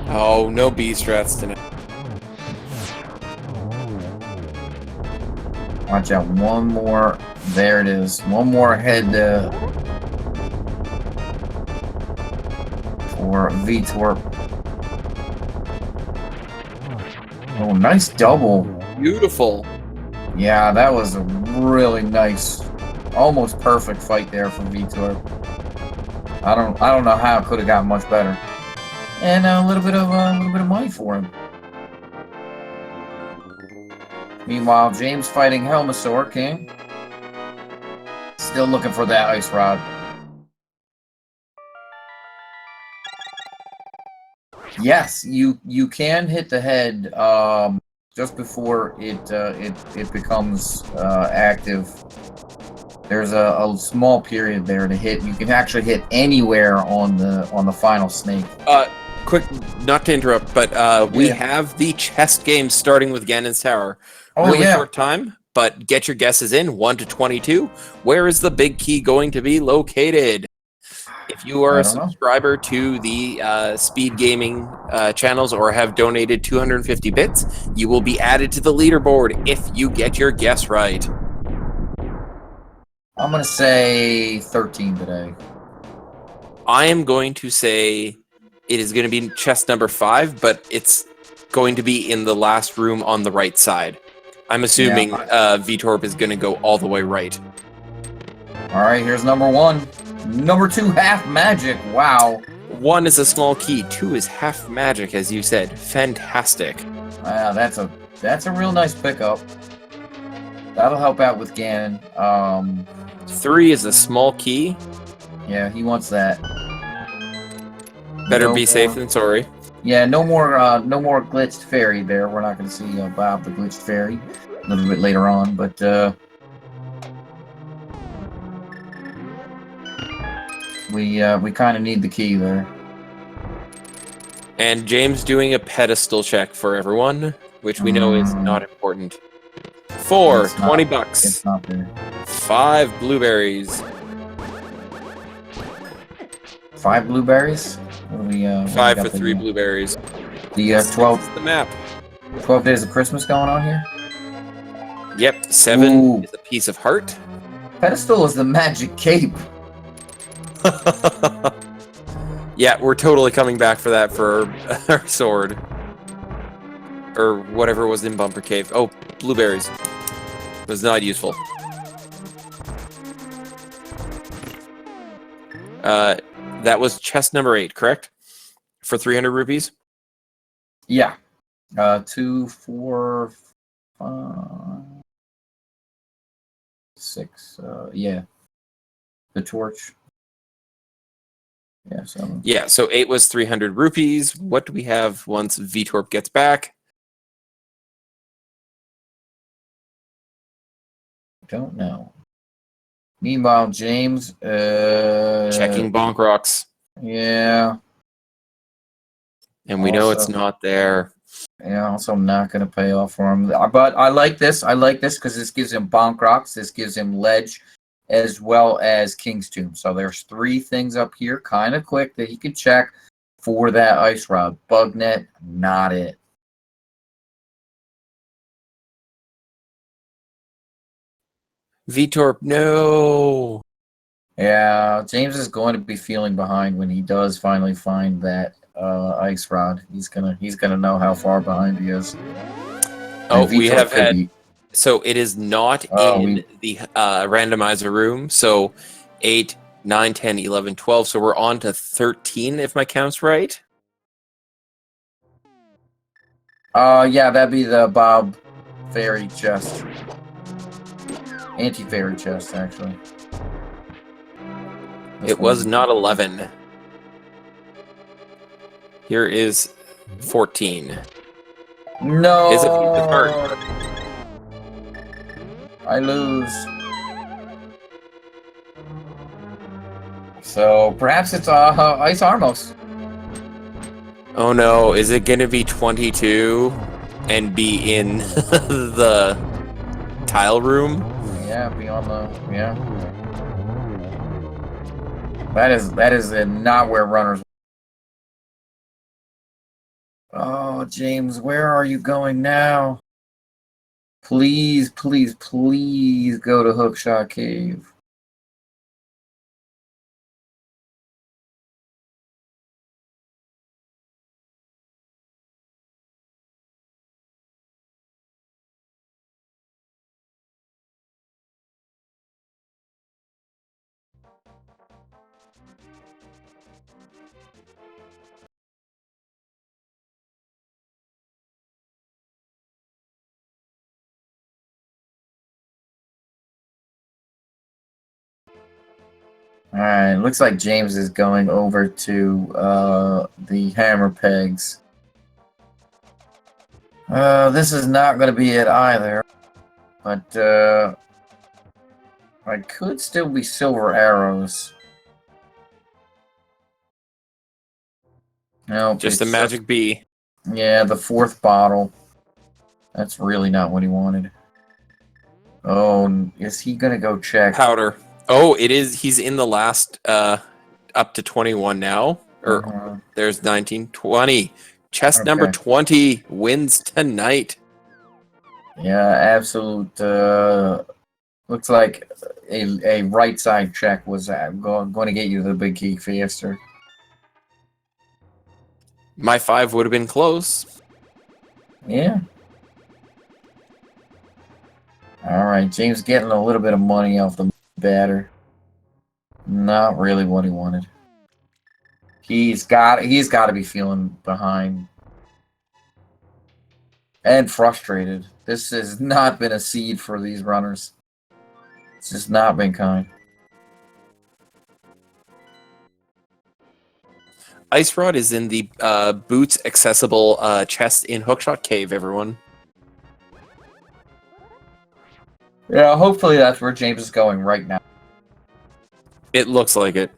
Oh, no B strats tonight. Watch out, one more. There it is. One more head for Veetorp. Oh, nice double. Beautiful. Yeah, that was a really nice, almost perfect fight there for Veetorp. I don't know how it could have gotten much better. And a little bit of money for him. Meanwhile, James fighting Helmasaur King. Still looking for that ice rod. Yes, you can hit the head just before it becomes active. There's a small period there to hit. You can actually hit anywhere on the final snake. Quick, not to interrupt, but we have the chest game starting with Ganon's Tower. Oh, really yeah. short time, but get your guesses in. 1 to 22. Where is the big key going to be located? If you are a subscriber to the Speed Gaming channels or have donated 250 bits, you will be added to the leaderboard if you get your guess right. I'm going to say 13 today. I am going to say it is going to be chest number 5, but it's going to be in the last room on the right side. I'm assuming Veetorp is going to go all the way right. All right, here's number 1. Number 2, half magic. Wow. 1 is a small key. 2 is half magic, as you said. Fantastic. Wow, that's a real nice pickup. That'll help out with Ganon. 3 is a small key. Yeah, he wants that. Better be safe than sorry. Yeah, no more glitched fairy there. We're not going to see Bob the glitched fairy a little bit later on, but we kind of need the key there. And James doing a pedestal check for everyone, which we know is not important. 4, It's not- 20 bucks. It's not there. 5 blueberries. 5 blueberries? What do we, 5 for 3 blueberries. The This 12 is the map. 12 days of Christmas going on here? Yep, 7 Ooh. is a piece of heart. Pedestal is the magic cape. Yeah, we're totally coming back for that for our sword. Or whatever was in Bumper Cave. Oh, blueberries. Was not useful. That was chest number 8, correct? For 300 rupees? Yeah. 2, 4, 5, 6. Yeah. The torch. Yeah, 7. Yeah, so 8 was 300 rupees. What do we have once Veetorp gets back? Don't know. Meanwhile, James. Checking bonk rocks. Yeah. And we know Also- it's not there. Yeah, also not going to pay off for him. But I like this. I like this because this gives him bonk rocks. This gives him ledge as well as King's Tomb. So there's 3 things up here kind of quick that he can check for that ice rod. Bug net, not it. Veetorp, no. Yeah, James is going to be feeling behind when he does finally find that ice rod. He's gonna know how far behind he is. Oh, And we Veetorp have could had... be- So it is not Oh, in the randomizer room. So 8, 9, 10, 11, 12. So we're on to 13, if my count's right. Yeah, that'd be the Bob Fairy chest. Anti-fairy chest, actually. This It was one- not 11. Here is 14. No. Is a piece of heart. I lose. So perhaps it's Ice Armos. Oh no, is it gonna be 22 and be in the tile room? Yeah, beyond the That is not where runners. Oh, James, where are you going now? Please, please, please go to Hookshot Cave. Alright, looks like James is going over to the hammer pegs. This is not going to be it either. But I could still be silver arrows. No, Just a magic bee. Yeah, the 4th bottle. That's really not what he wanted. Oh, is he gonna go check? Powder. Oh, it is. He's in the last up to 21 now. Or there's 19, 20. Chest number Okay. 20 wins tonight. Yeah, absolute. Looks like a right side check was going to get you the big key faster. My 5 would have been close. Yeah. All right, James getting a little bit of money off the batter. Not really what he wanted. He's got to be feeling behind and frustrated. This has not been a seed for these runners. It's just not been kind. Ice Rod is in the boots accessible chest in Hookshot Cave, everyone. Yeah, hopefully that's where James is going right now. It looks like it.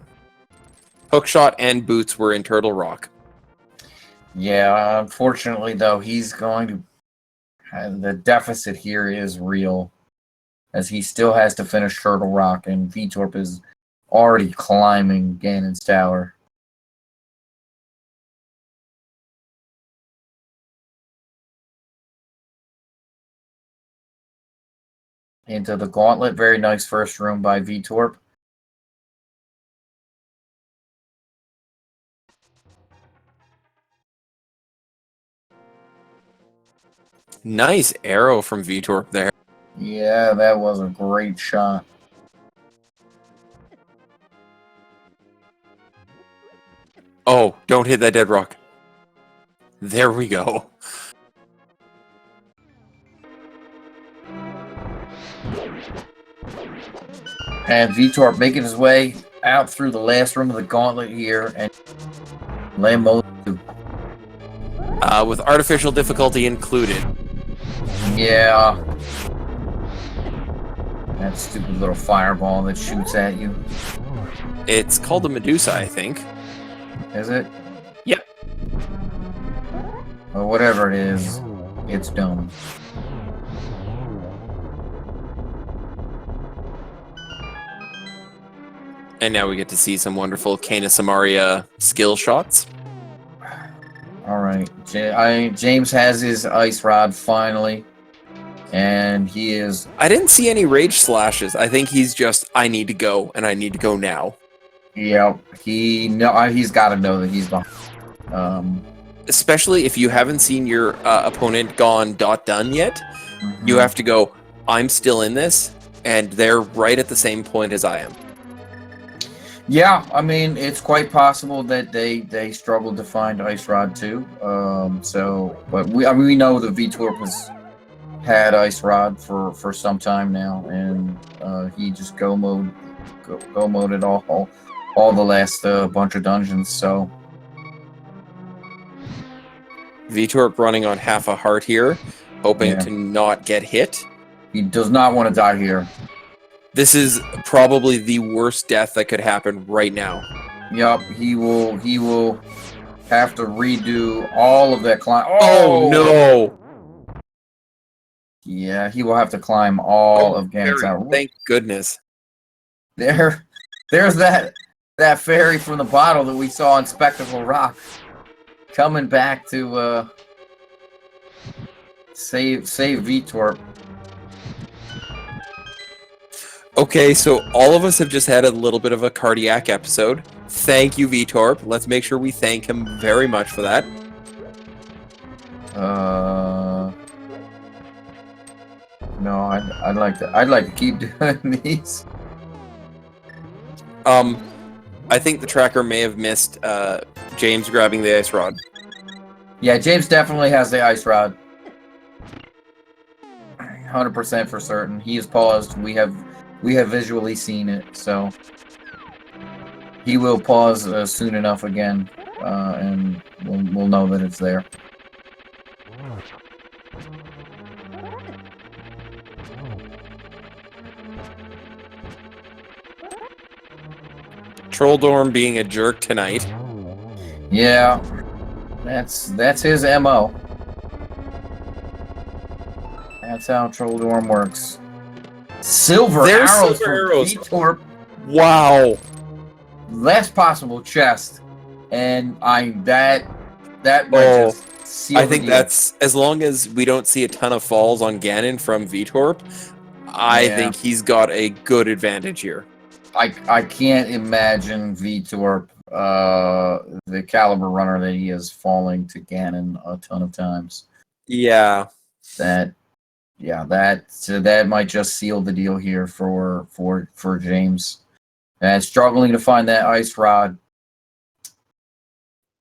Hookshot and boots were in Turtle Rock. Yeah, unfortunately, though, he's going to. The deficit here is real, as he still has to finish Turtle Rock, and Veetorp is already climbing Ganon's tower. Into the gauntlet. Very nice first room by Veetorp. Nice arrow from Veetorp there. Yeah, that was a great shot. Oh, don't hit that dead rock. There we go. And Veetorp making his way out through the last room of the gauntlet here, and Lambo. With artificial difficulty included. Yeah. That stupid little fireball that shoots at you. It's called a Medusa, I think. Is it? Yep. Well, whatever it is, it's dumb. And now we get to see some wonderful Kana Samaria skill shots. Alright. James has his ice rod finally. And he is. I didn't see any rage slashes. I think he's just, I need to go, and I need to go now. Yep. He's got to know that he's behind. Especially if you haven't seen your opponent gone done yet, you have to go, I'm still in this, and they're right at the same point as I am. Yeah, I mean, it's quite possible that they struggled to find Ice Rod too. But we know that Veetorp has had Ice Rod for some time now, and he just go moded all the last bunch of dungeons. So Veetorp running on half a heart here, hoping to not get hit. He does not want to die here. This is probably the worst death that could happen right now. Yup, he will have to redo all of that climb. Oh no! Yeah, he will have to climb all of Ganon's tower. Thank goodness. There's that fairy from the bottle that we saw on Spectacle Rock coming back to save Veetorp. Okay, so all of us have just had a little bit of a cardiac episode. Thank you, Veetorp. Let's make sure we thank him very much for that. No, I'd like to keep doing these. I think the tracker may have missed James grabbing the ice rod. Yeah, James definitely has the ice rod. 100% for certain. He is paused. We have visually seen it, so he will pause soon enough again, and we'll know that it's there. Trolldorm being a jerk tonight. Yeah, that's his MO. That's how Trolldorm works. Silver There's arrows silver for arrows. Veetorp. Wow. Last possible chest, and that might just seal I the think deal. that's, as long as we don't see a ton of falls on Ganon from Veetorp, I think he's got a good advantage here. I can't imagine Veetorp, the caliber runner that he is, falling to Ganon a ton of times. Yeah. That might just seal the deal here for James. And struggling to find that ice rod.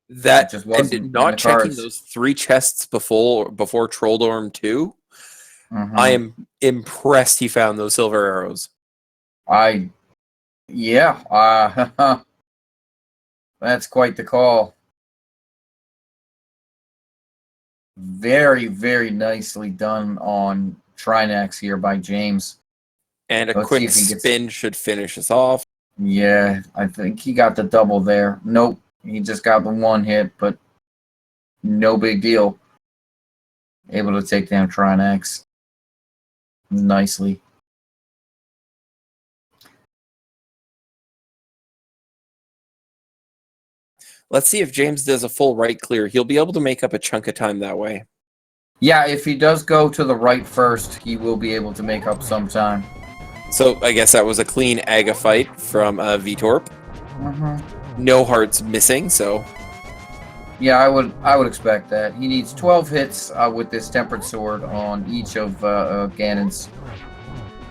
That just wasn't and not in the checking cards. those 3 chests before Trolldorm 2. I am impressed he found those silver arrows. That's quite the call. Very, very nicely done on Trinex here by James. And a Let's see quick if he gets- spin should finish us off. Yeah, I think he got the double there. Nope, he just got the one hit, but no big deal. Able to take down Tron X nicely. Let's see if James does a full right clear. He'll be able to make up a chunk of time that way. Yeah, if he does go to the right first, he will be able to make up some time. So I guess that was a clean Aga fight from Veetorp. No hearts missing, so... Yeah, I would expect that. He needs 12 hits with this Tempered Sword on each of Ganon's.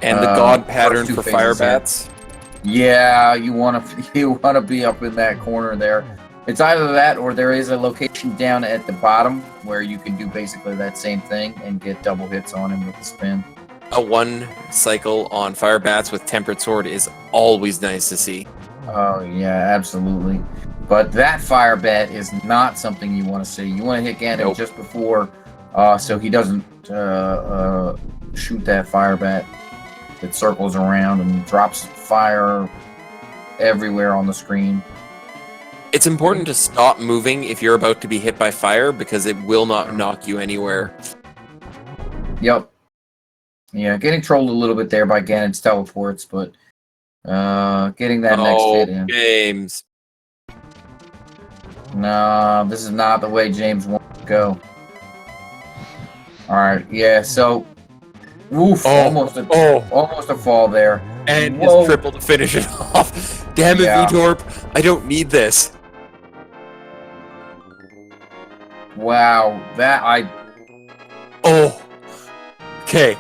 And the God pattern two for phases fire here. bats. Yeah, you want to be up in that corner there. It's either that or there is a location down at the bottom where you can do basically that same thing and get double hits on him with the spin. A one cycle on fire bats with tempered sword is always nice to see. Oh yeah, absolutely. But that fire bat is not something you want to see. You want to hit Ganon just before, so he doesn't shoot that fire bat that circles around and drops fire everywhere on the screen. It's important to stop moving if you're about to be hit by fire because it will not knock you anywhere. Yep. Yeah, getting trolled a little bit there by Ganon's teleports, but getting that next hit in. James. No, this is not the way James wants to go. Alright, yeah, so oof, almost a fall there. And his triple to finish it off. Damn it, Veetorp. I don't need this. Wow, Oh. Okay.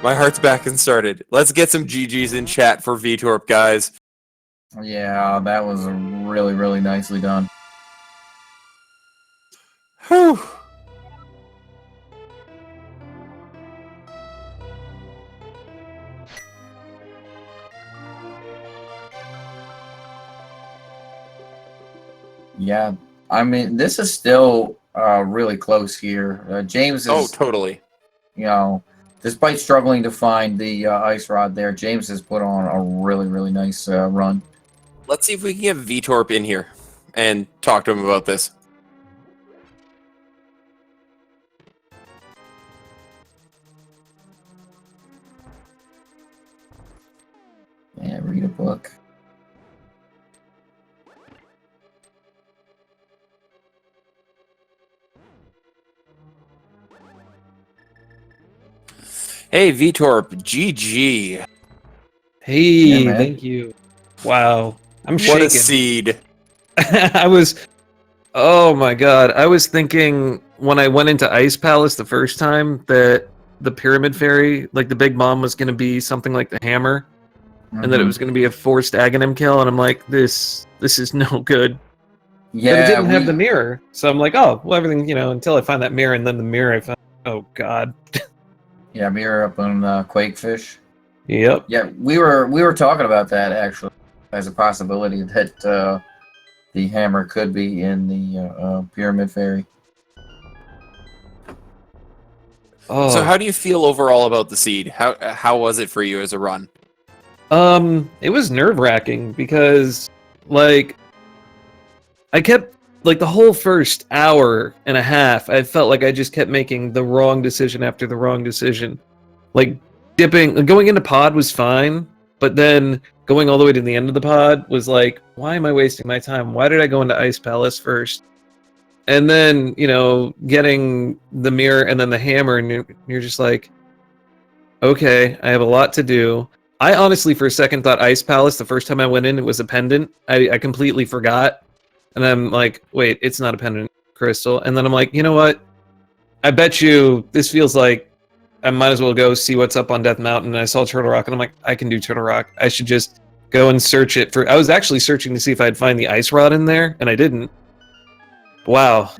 My heart's back and started. Let's get some GGs in chat for Veetorp, guys. Yeah, that was really, really nicely done. Whew. Yeah, I mean, this is still really close here. James is... Oh, totally. You know, despite struggling to find the ice rod there, James has put on a really, really nice run. Let's see if we can get Veetorp in here and talk to him about this. Yeah, read a book. Hey, Veetorp, GG. Hey, man. thank you. Wow, I'm What shaking. a seed. Oh my god, I was thinking when I went into Ice Palace the first time that the Pyramid Fairy, like the big mom, was going to be something like the Hammer, and that it was going to be a forced Aghanim kill, and I'm like, this is no good. Yeah, but it didn't have the mirror, so I'm like, oh, well, everything, until I find that mirror, and then the mirror I found, oh god. Yeah, mirror up on Quakefish. Yep. Yeah, we were talking about that actually as a possibility that the hammer could be in the Pyramid Fairy. Oh. So how do you feel overall about the seed? How was it for you as a run? It was nerve-wracking because, like, I kept, like, the whole first hour and a half, I felt like I just kept making the wrong decision after the wrong decision. Like, going into pod was fine, but then going all the way to the end of the pod was like, why am I wasting my time? Why did I go into Ice Palace first? And then, getting the mirror and then the hammer, and you're just like, okay, I have a lot to do. I honestly, for a second, thought Ice Palace, the first time I went in, it was a pendant. I completely forgot. And I'm like, wait, it's not a pendant crystal. And then I'm like, you know what? I bet you this feels like I might as well go see what's up on Death Mountain. And I saw Turtle Rock, and I'm like, I can do Turtle Rock. I should just go and search it for... I was actually searching to see if I'd find the ice rod in there, and I didn't. Wow.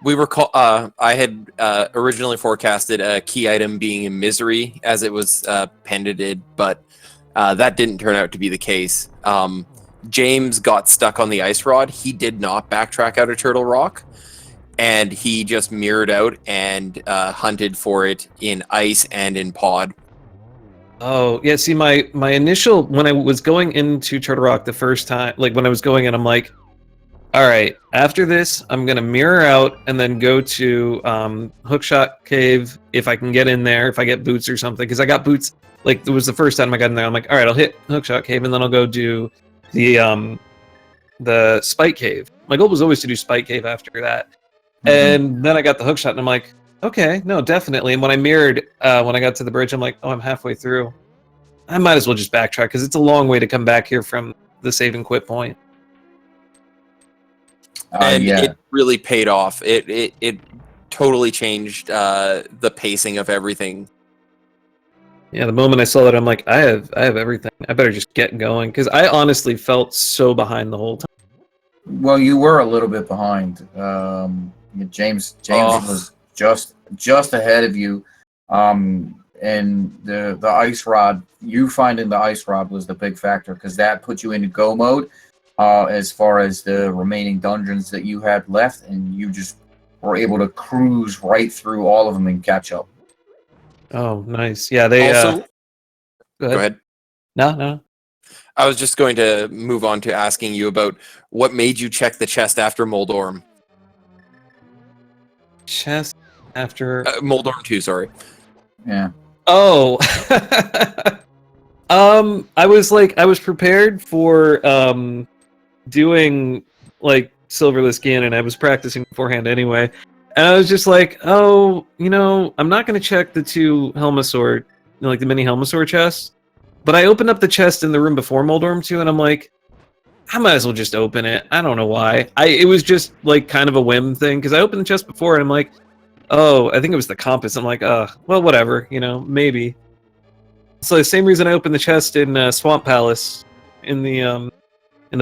We were I had originally forecasted a key item being in Misery as it was pendented, but that didn't turn out to be the case. James got stuck on the ice rod. He did not backtrack out of Turtle Rock, and he just mirrored out and hunted for it in ice and in pod. Oh, yeah, see, my initial... When I was going into Turtle Rock the first time, like, when I was going in, I'm like, all right, after this, I'm gonna mirror out and then go to Hookshot Cave if I can get in there, if I get boots or something, because I got boots. Like, it was the first time I got in there. I'm like, all right, I'll hit Hookshot Cave and then I'll go do the Spike Cave. My goal was always to do Spike Cave after that. And then I got the hookshot, and I'm like, okay, no, definitely. And when I mirrored, when I got to the bridge, I'm like, oh, I'm halfway through. I might as well just backtrack, because it's a long way to come back here from the save and quit point. And yeah. it really paid off. It totally changed the pacing of everything. Yeah, the moment I saw that, I'm like, I have everything. I better just get going, because I honestly felt so behind the whole time. Well, you were a little bit behind. James was just ahead of you. And the ice rod, you finding the ice rod was the big factor, because that put you into go mode as far as the remaining dungeons that you had left, and you just were able to cruise right through all of them and catch up. Oh, nice. Yeah, they Also, go go ahead. No. I was just going to move on to asking you about what made you check the chest after Moldorm. Chest after Moldorm 2, sorry. Yeah. Oh. I was prepared for doing like Silverless Ganon. I was practicing beforehand anyway. And I was just like, oh, I'm not going to check the two Helmasaur, like the mini Helmasaur chests. But I opened up the chest in the room before Moldorm 2, and I'm like, I might as well just open it. I don't know why. It was just like kind of a whim thing, because I opened the chest before, and I'm like, oh, I think it was the compass. I'm like, well, whatever, maybe. So the same reason I opened the chest in Swamp Palace in the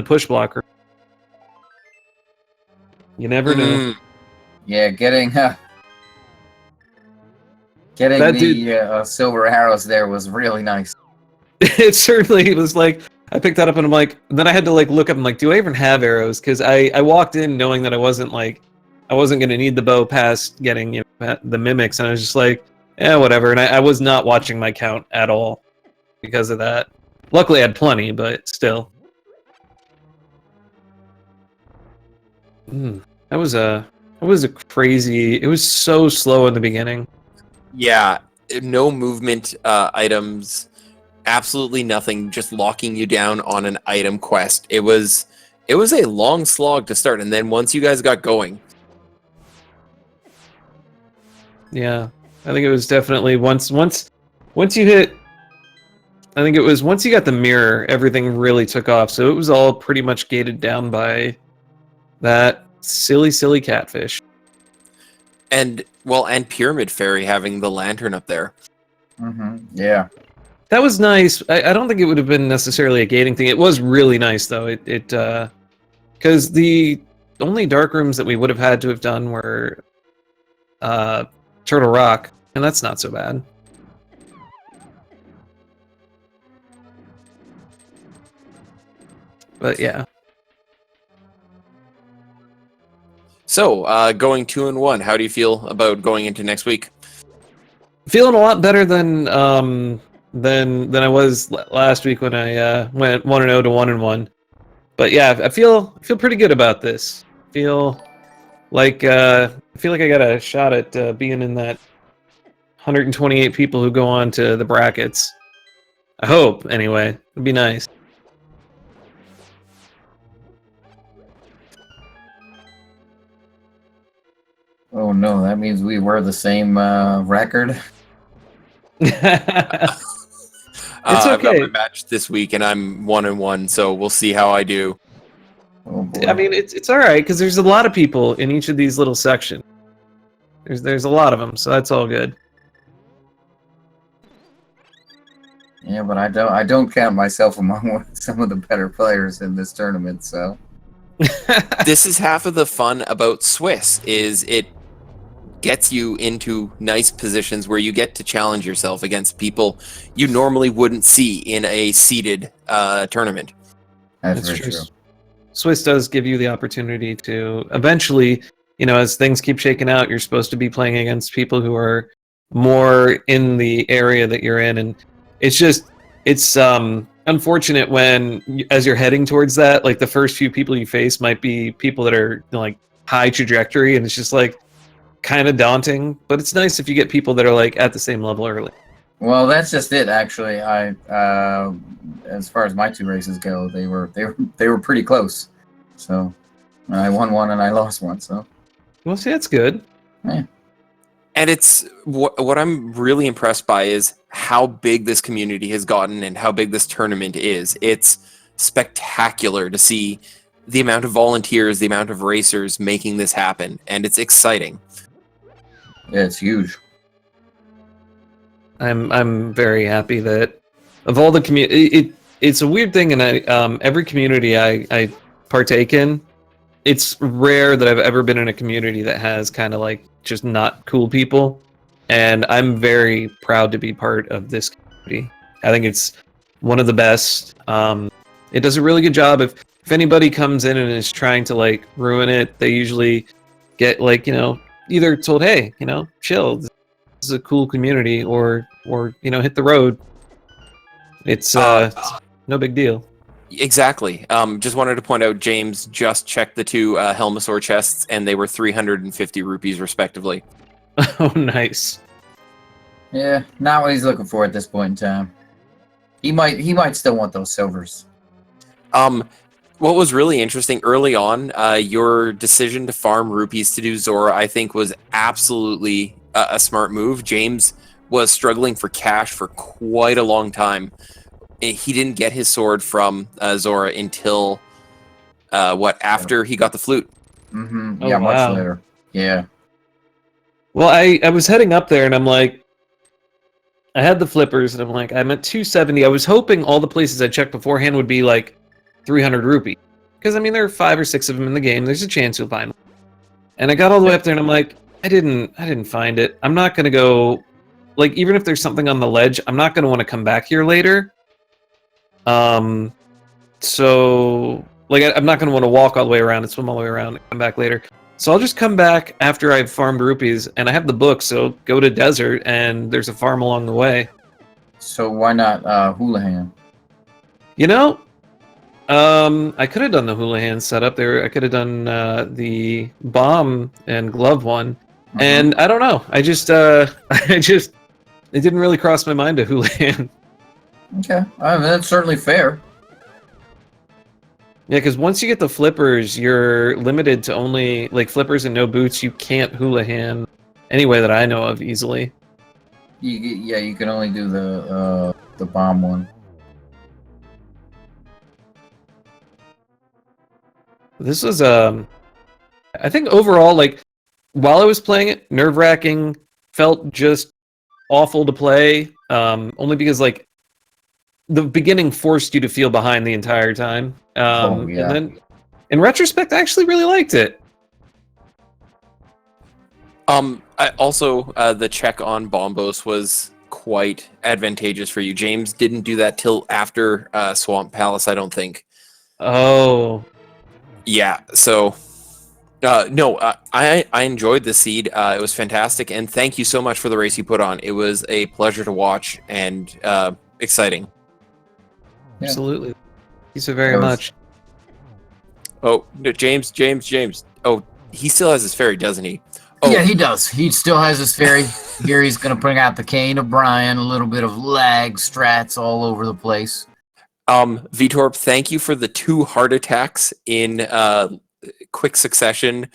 push blocker. You never know. Yeah, getting That the silver arrows there was really nice. It certainly was like, I picked that up and I'm like, then I had to like look up and like, do I even have arrows? Because I walked in knowing that I wasn't going to need the bow past getting the mimics, and I was just like, yeah, whatever. And I was not watching my count at all because of that. Luckily I had plenty, but still. That was a crazy, it was so slow in the beginning. Yeah, no movement items, absolutely nothing, just locking you down on an item quest. It was a long slog to start, and then once you guys got going. Yeah, I think it was definitely once you hit, I think it was once you got the mirror, everything really took off. So it was all pretty much gated down by that silly catfish. And Pyramid Fairy having the lantern up there. Yeah. That was nice. I don't think it would have been necessarily a gating thing. It was really nice though. It because the only dark rooms that we would have had to have done were Turtle Rock, and that's not so bad. But yeah. So, going 2-1, how do you feel about going into next week? Feeling a lot better than I was last week when I went 1-0 to 1-1. But yeah, I feel pretty good about this. I feel like I got a shot at being in that 128 people who go on to the brackets. I hope, anyway. It'd be nice. Oh no, that means we were the same record. It's I've got okay. my match this week, and I'm 1-1, so we'll see how I do. Oh boy. I mean, it's all right because there's a lot of people in each of these little sections. There's a lot of them, so that's all good. Yeah, but I don't count myself among some of the better players in this tournament. So This is half of the fun about Swiss, is it gets you into nice positions where you get to challenge yourself against people you normally wouldn't see in a seeded tournament. that's very true. Swiss does give you the opportunity to eventually, as things keep shaking out, you're supposed to be playing against people who are more in the area that you're in, and it's unfortunate when, as you're heading towards that, like the first few people you face might be people that are like high trajectory, and it's just like kind of daunting. But it's nice if you get people that are like at the same level early. Well, that's just it. Actually, I as far as my 2 races go, they were pretty close. So I won one and I lost one. So Well, see, that's good. yeah. And it's what I'm really impressed by is how big this community has gotten and how big this tournament is. It's spectacular to see the amount of volunteers, the amount of racers making this happen, and it's exciting. Yeah, it's huge. I'm very happy that of all the community, it's a weird thing, and every community I partake in, it's rare that I've ever been in a community that has kind of like just not cool people, and I'm very proud to be part of this community. I think it's one of the best. It does a really good job. If anybody comes in and is trying to like ruin it, they usually get like, either told, hey, chill, this is a cool community, or hit the road. It's no big deal. Exactly. Just wanted to point out, James just checked the 2 Helmasaur chests, and they were 350 rupees respectively. Oh, nice. Yeah, not what he's looking for at this point in time. He might still want those silvers. What was really interesting early on, your decision to farm rupees to do Zora, I think, was absolutely a smart move. James was struggling for cash for quite a long time. He didn't get his sword from Zora until after he got the flute. Mm-hmm. Oh, Yeah, much wow. later. Yeah. Well, I was heading up there, and I'm like, I had the flippers, and I'm like, I'm at 270. I was hoping all the places I checked beforehand would be like 300 rupee, because I mean there are 5 or 6 of them in the game. There's a chance you'll find one. And I got all the way up there, and I'm like, I didn't find it. I'm not gonna go, like, even if there's something on the ledge, I'm not gonna want to come back here later. So like I'm not gonna want to walk all the way around and swim all the way around and come back later. So I'll just come back after I've farmed rupees, and I have the book, so go to desert, and there's a farm along the way. So why not Houlihan? I could have done the Houlihan setup there. I could have done the bomb and glove one, Mhm. and I don't know. I just, it didn't really cross my mind to Houlihan. Okay, I mean, that's certainly fair. Yeah, because once you get the flippers, you're limited to only like flippers and no boots. You can't Houlihan any way that I know of easily. You can only do the bomb one. This was I think overall, like, while I was playing it, nerve-wracking, felt just awful to play. Only because like the beginning forced you to feel behind the entire time. Oh, yeah. And then in retrospect, I actually really liked it. The check on Bombos was quite advantageous for you. James didn't do that till after Swamp Palace, I don't think. Oh, Yeah, so I enjoyed the seed. It was fantastic, and thank you so much for the race you put on. It was a pleasure to watch and exciting. Yeah. absolutely. Thank you so very That was- much. Oh, no, James. Oh, he still has his fairy, doesn't he? Oh, Yeah, he does. He still has his fairy. Here he's going to bring out the cane of Brian, a little bit of lag strats all over the place. Veetorp, thank you for the 2 heart attacks in quick succession.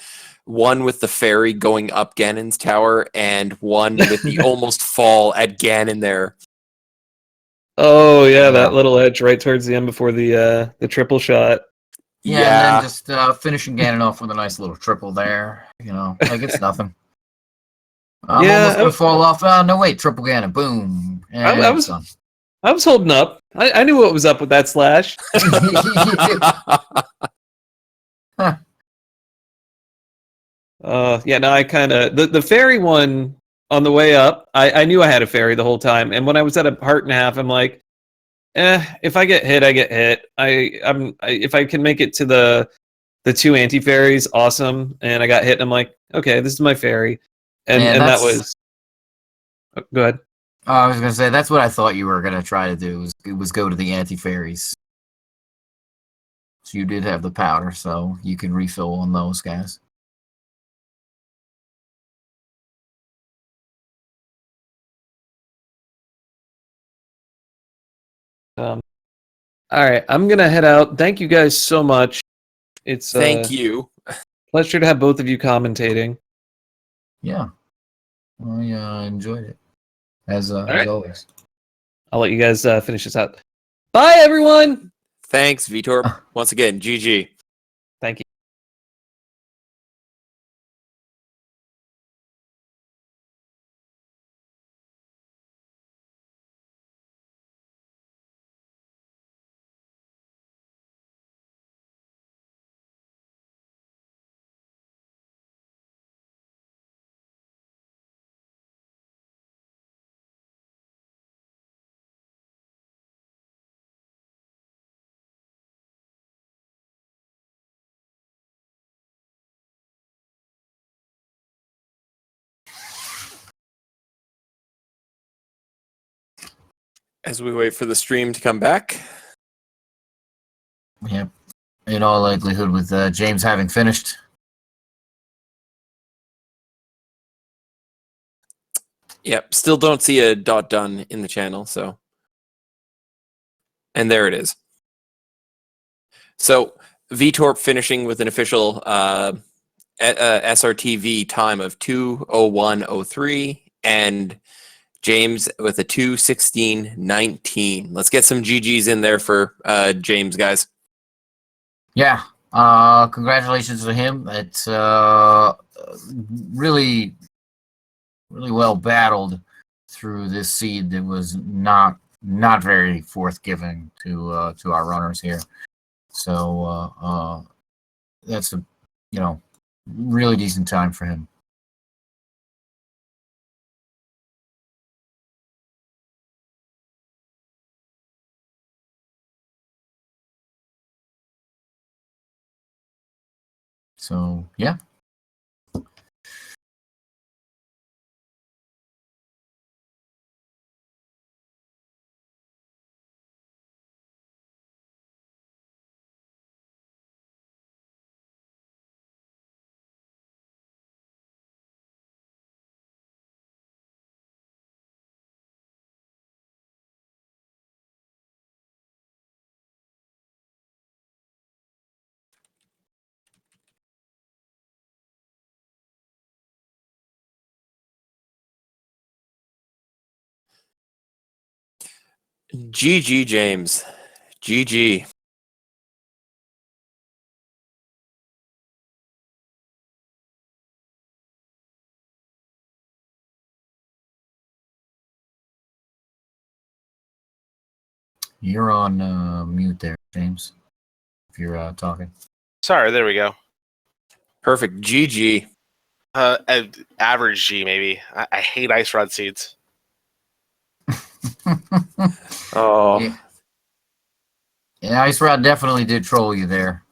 One with the fairy going up Ganon's tower, and one with the almost fall at Ganon there. Oh yeah, that little edge right towards the end before the triple shot. Yeah, and then just finishing Ganon off with a nice little triple there. Like it's nothing. I'm almost going to fall off. No, wait, triple Ganon. Boom. And I was done. I was holding up. I knew what was up with that slash. Yeah, no, I kind of the fairy one on the way up. I knew I had a fairy the whole time, and when I was at a heart and a half, I'm like, if I get hit, I get hit. If I can make it to the 2 anti fairies, awesome. And I got hit, and I'm like, okay, this is my fairy, and that was. Oh, go ahead. I was gonna say that's what I thought you were gonna try to do. Was go to the anti-fairies. So you did have the powder, so you can refill on those guys. All right, I'm gonna head out. Thank you guys so much. It's Thank you. pleasure to have both of you commentating. Yeah, I enjoyed it as right. always. I'll let you guys finish this out. Bye, everyone. Thanks, Veetorp. Once again, GG. Thank you. As we wait for the stream to come back. Yeah, in all likelihood, with James having finished. Yep, still don't see a dot done in the channel, so. And there it is. So, Veetorp finishing with an official SRTV time of 2:01:03, and James with a 2:16:19. Let's get some GGs in there for James, guys. Yeah, congratulations to him. It's really well battled through this seed that was not very forthgiving to our runners here. So that's a really decent time for him. So yeah. GG, James. GG. You're on mute there, James, if you're talking. Sorry, there we go. Perfect. GG. Average G, maybe. I hate ice rod seeds. Oh. Yeah, Ice Rod definitely did troll you there.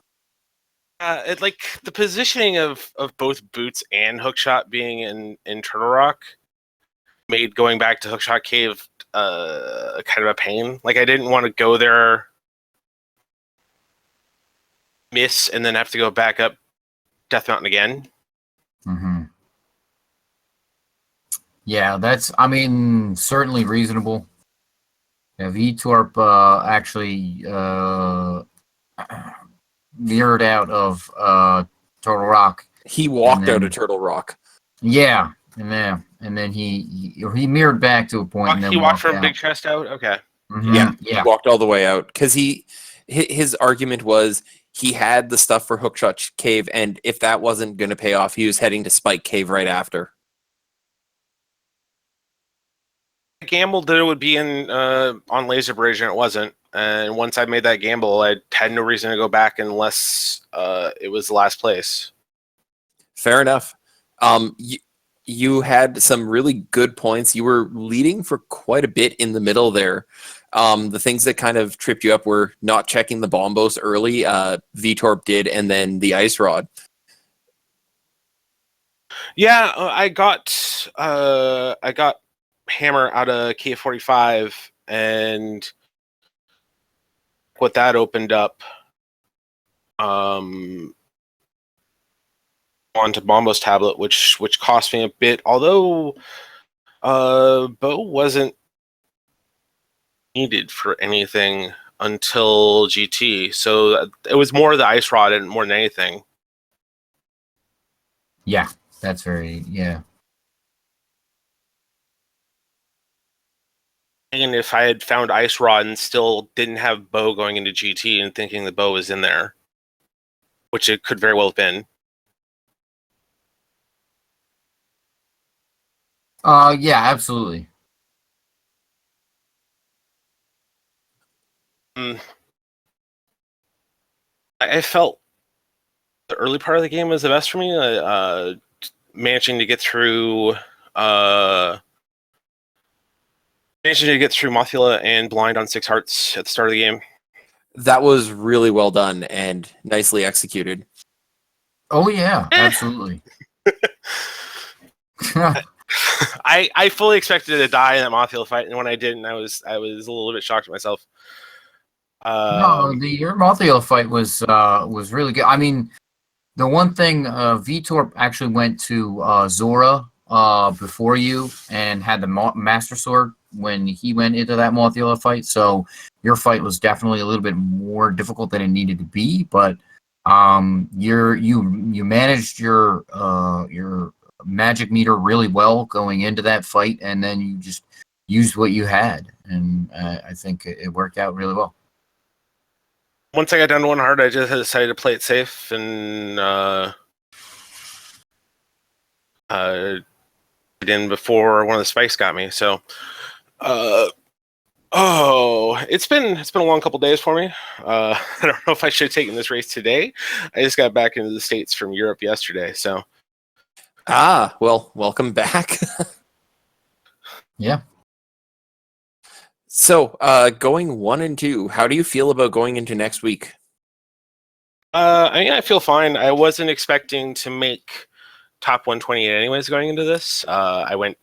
Like the positioning of both Boots and Hookshot being in Turtle Rock made going back to Hookshot Cave kind of a pain. Like I didn't want to go there, miss, and then have to go back up Death Mountain again. Mm-hmm. Yeah, that's, I mean, certainly reasonable. Yeah, Veetorp actually veered out of Turtle Rock. He walked out of Turtle Rock. Yeah, and then he mirrored back to a point. And then He walked from out. Big Chest out? Okay. Mm-hmm. Yeah, Yeah. he walked all the way out because his argument was he had the stuff for Hookshot Cave, and if that wasn't going to pay off, he was heading to Spike Cave right after. I gambled that it would be in on Laser Bridge, and it wasn't. And once I made that gamble, I had no reason to go back unless it was the last place. Fair enough. You had some really good points. You were leading for quite a bit in the middle there. The things that kind of tripped you up were not checking the bombos early. Veetorp did, and then the ice rod. Yeah, I got hammer out of K45, and what that opened up onto Bombo's tablet, which cost me a bit. Although bow wasn't needed for anything until GT, so it was more the ice rod and more than anything. Yeah, that's very yeah. And if I had found ice rod and still didn't have bow going into GT and thinking the bow was in there, which it could very well have been. Yeah, absolutely. I felt the early part of the game was the best for me. Managing to get through Mothula and Blind on 6 hearts at the start of the game. That was really well done and nicely executed. Oh yeah, absolutely. I fully expected to die in that Mothula fight, and when I didn't, I was a little bit shocked at myself. No, your Mothula fight was really good. I mean, the one thing Veetorp actually went to Zora before you and had the Master Sword when he went into that Mothula fight. So your fight was definitely a little bit more difficult than it needed to be, but you managed your magic meter really well going into that fight, and then you just used what you had, and I think it worked out really well. Once I got down to 1 heart, I just decided to play it safe and in before one of the spikes got me. So, it's been a long couple days for me. I don't know if I should have taken this race today. I just got back into the States from Europe yesterday, so. Well, welcome back. Yeah. So, going 1 and 2, how do you feel about going into next week? I mean, I feel fine. I wasn't expecting to make top 128 anyways going into this. I went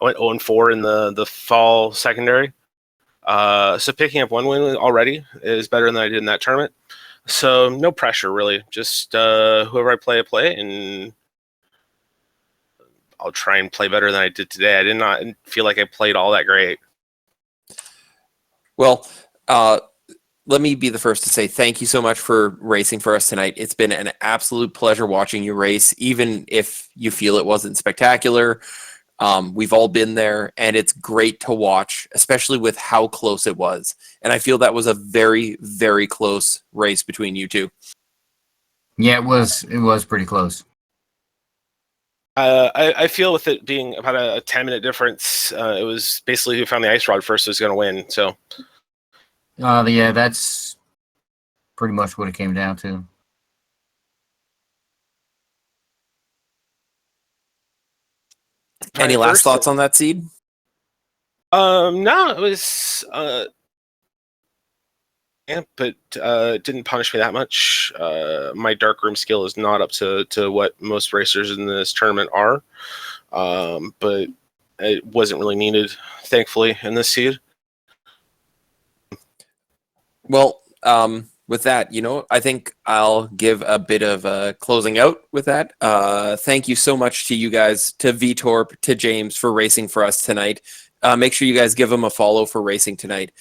0-4 in the fall secondary. So picking up 1 win already is better than I did in that tournament. So no pressure really. Just whoever I play, and I'll try and play better than I did today. I did not feel like I played all that great. Well, let me be the first to say thank you so much for racing for us tonight. It's been an absolute pleasure watching you race, even if you feel it wasn't spectacular. We've all been there, and it's great to watch, especially with how close it was. And I feel that was a very, very close race between you two. Yeah, it was pretty close. I feel with it being about a 10-minute difference, it was basically who found the ice rod first was going to win. So, yeah, that's pretty much what it came down to. Any last thoughts on that seed? No, it was yeah, but it didn't punish me that much. My darkroom skill is not up to what most racers in this tournament are, but it wasn't really needed, thankfully, in this seed. Well, with that, I think I'll give a bit of a closing out with that. Thank you so much to you guys, to Veetorp, to James for racing for us tonight. Make sure you guys give them a follow for racing tonight.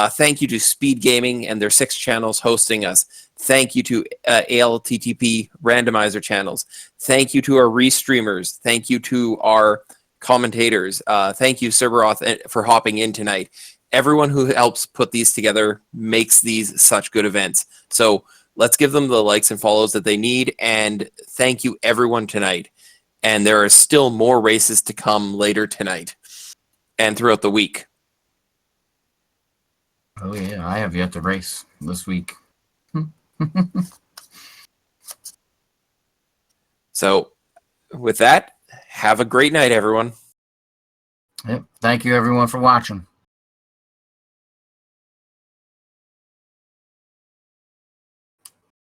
Thank you to Speed Gaming and their 6 channels hosting us. Thank you to ALTTP Randomizer channels. Thank you to our restreamers. Thank you to our commentators. Thank you, Cerberoth, for hopping in tonight. Everyone who helps put these together makes these such good events. So let's give them the likes and follows that they need. And thank you, everyone, tonight. And there are still more races to come later tonight and throughout the week. Oh yeah, I have yet to race this week. So with that, have a great night, everyone. Yep. Thank you everyone for watching.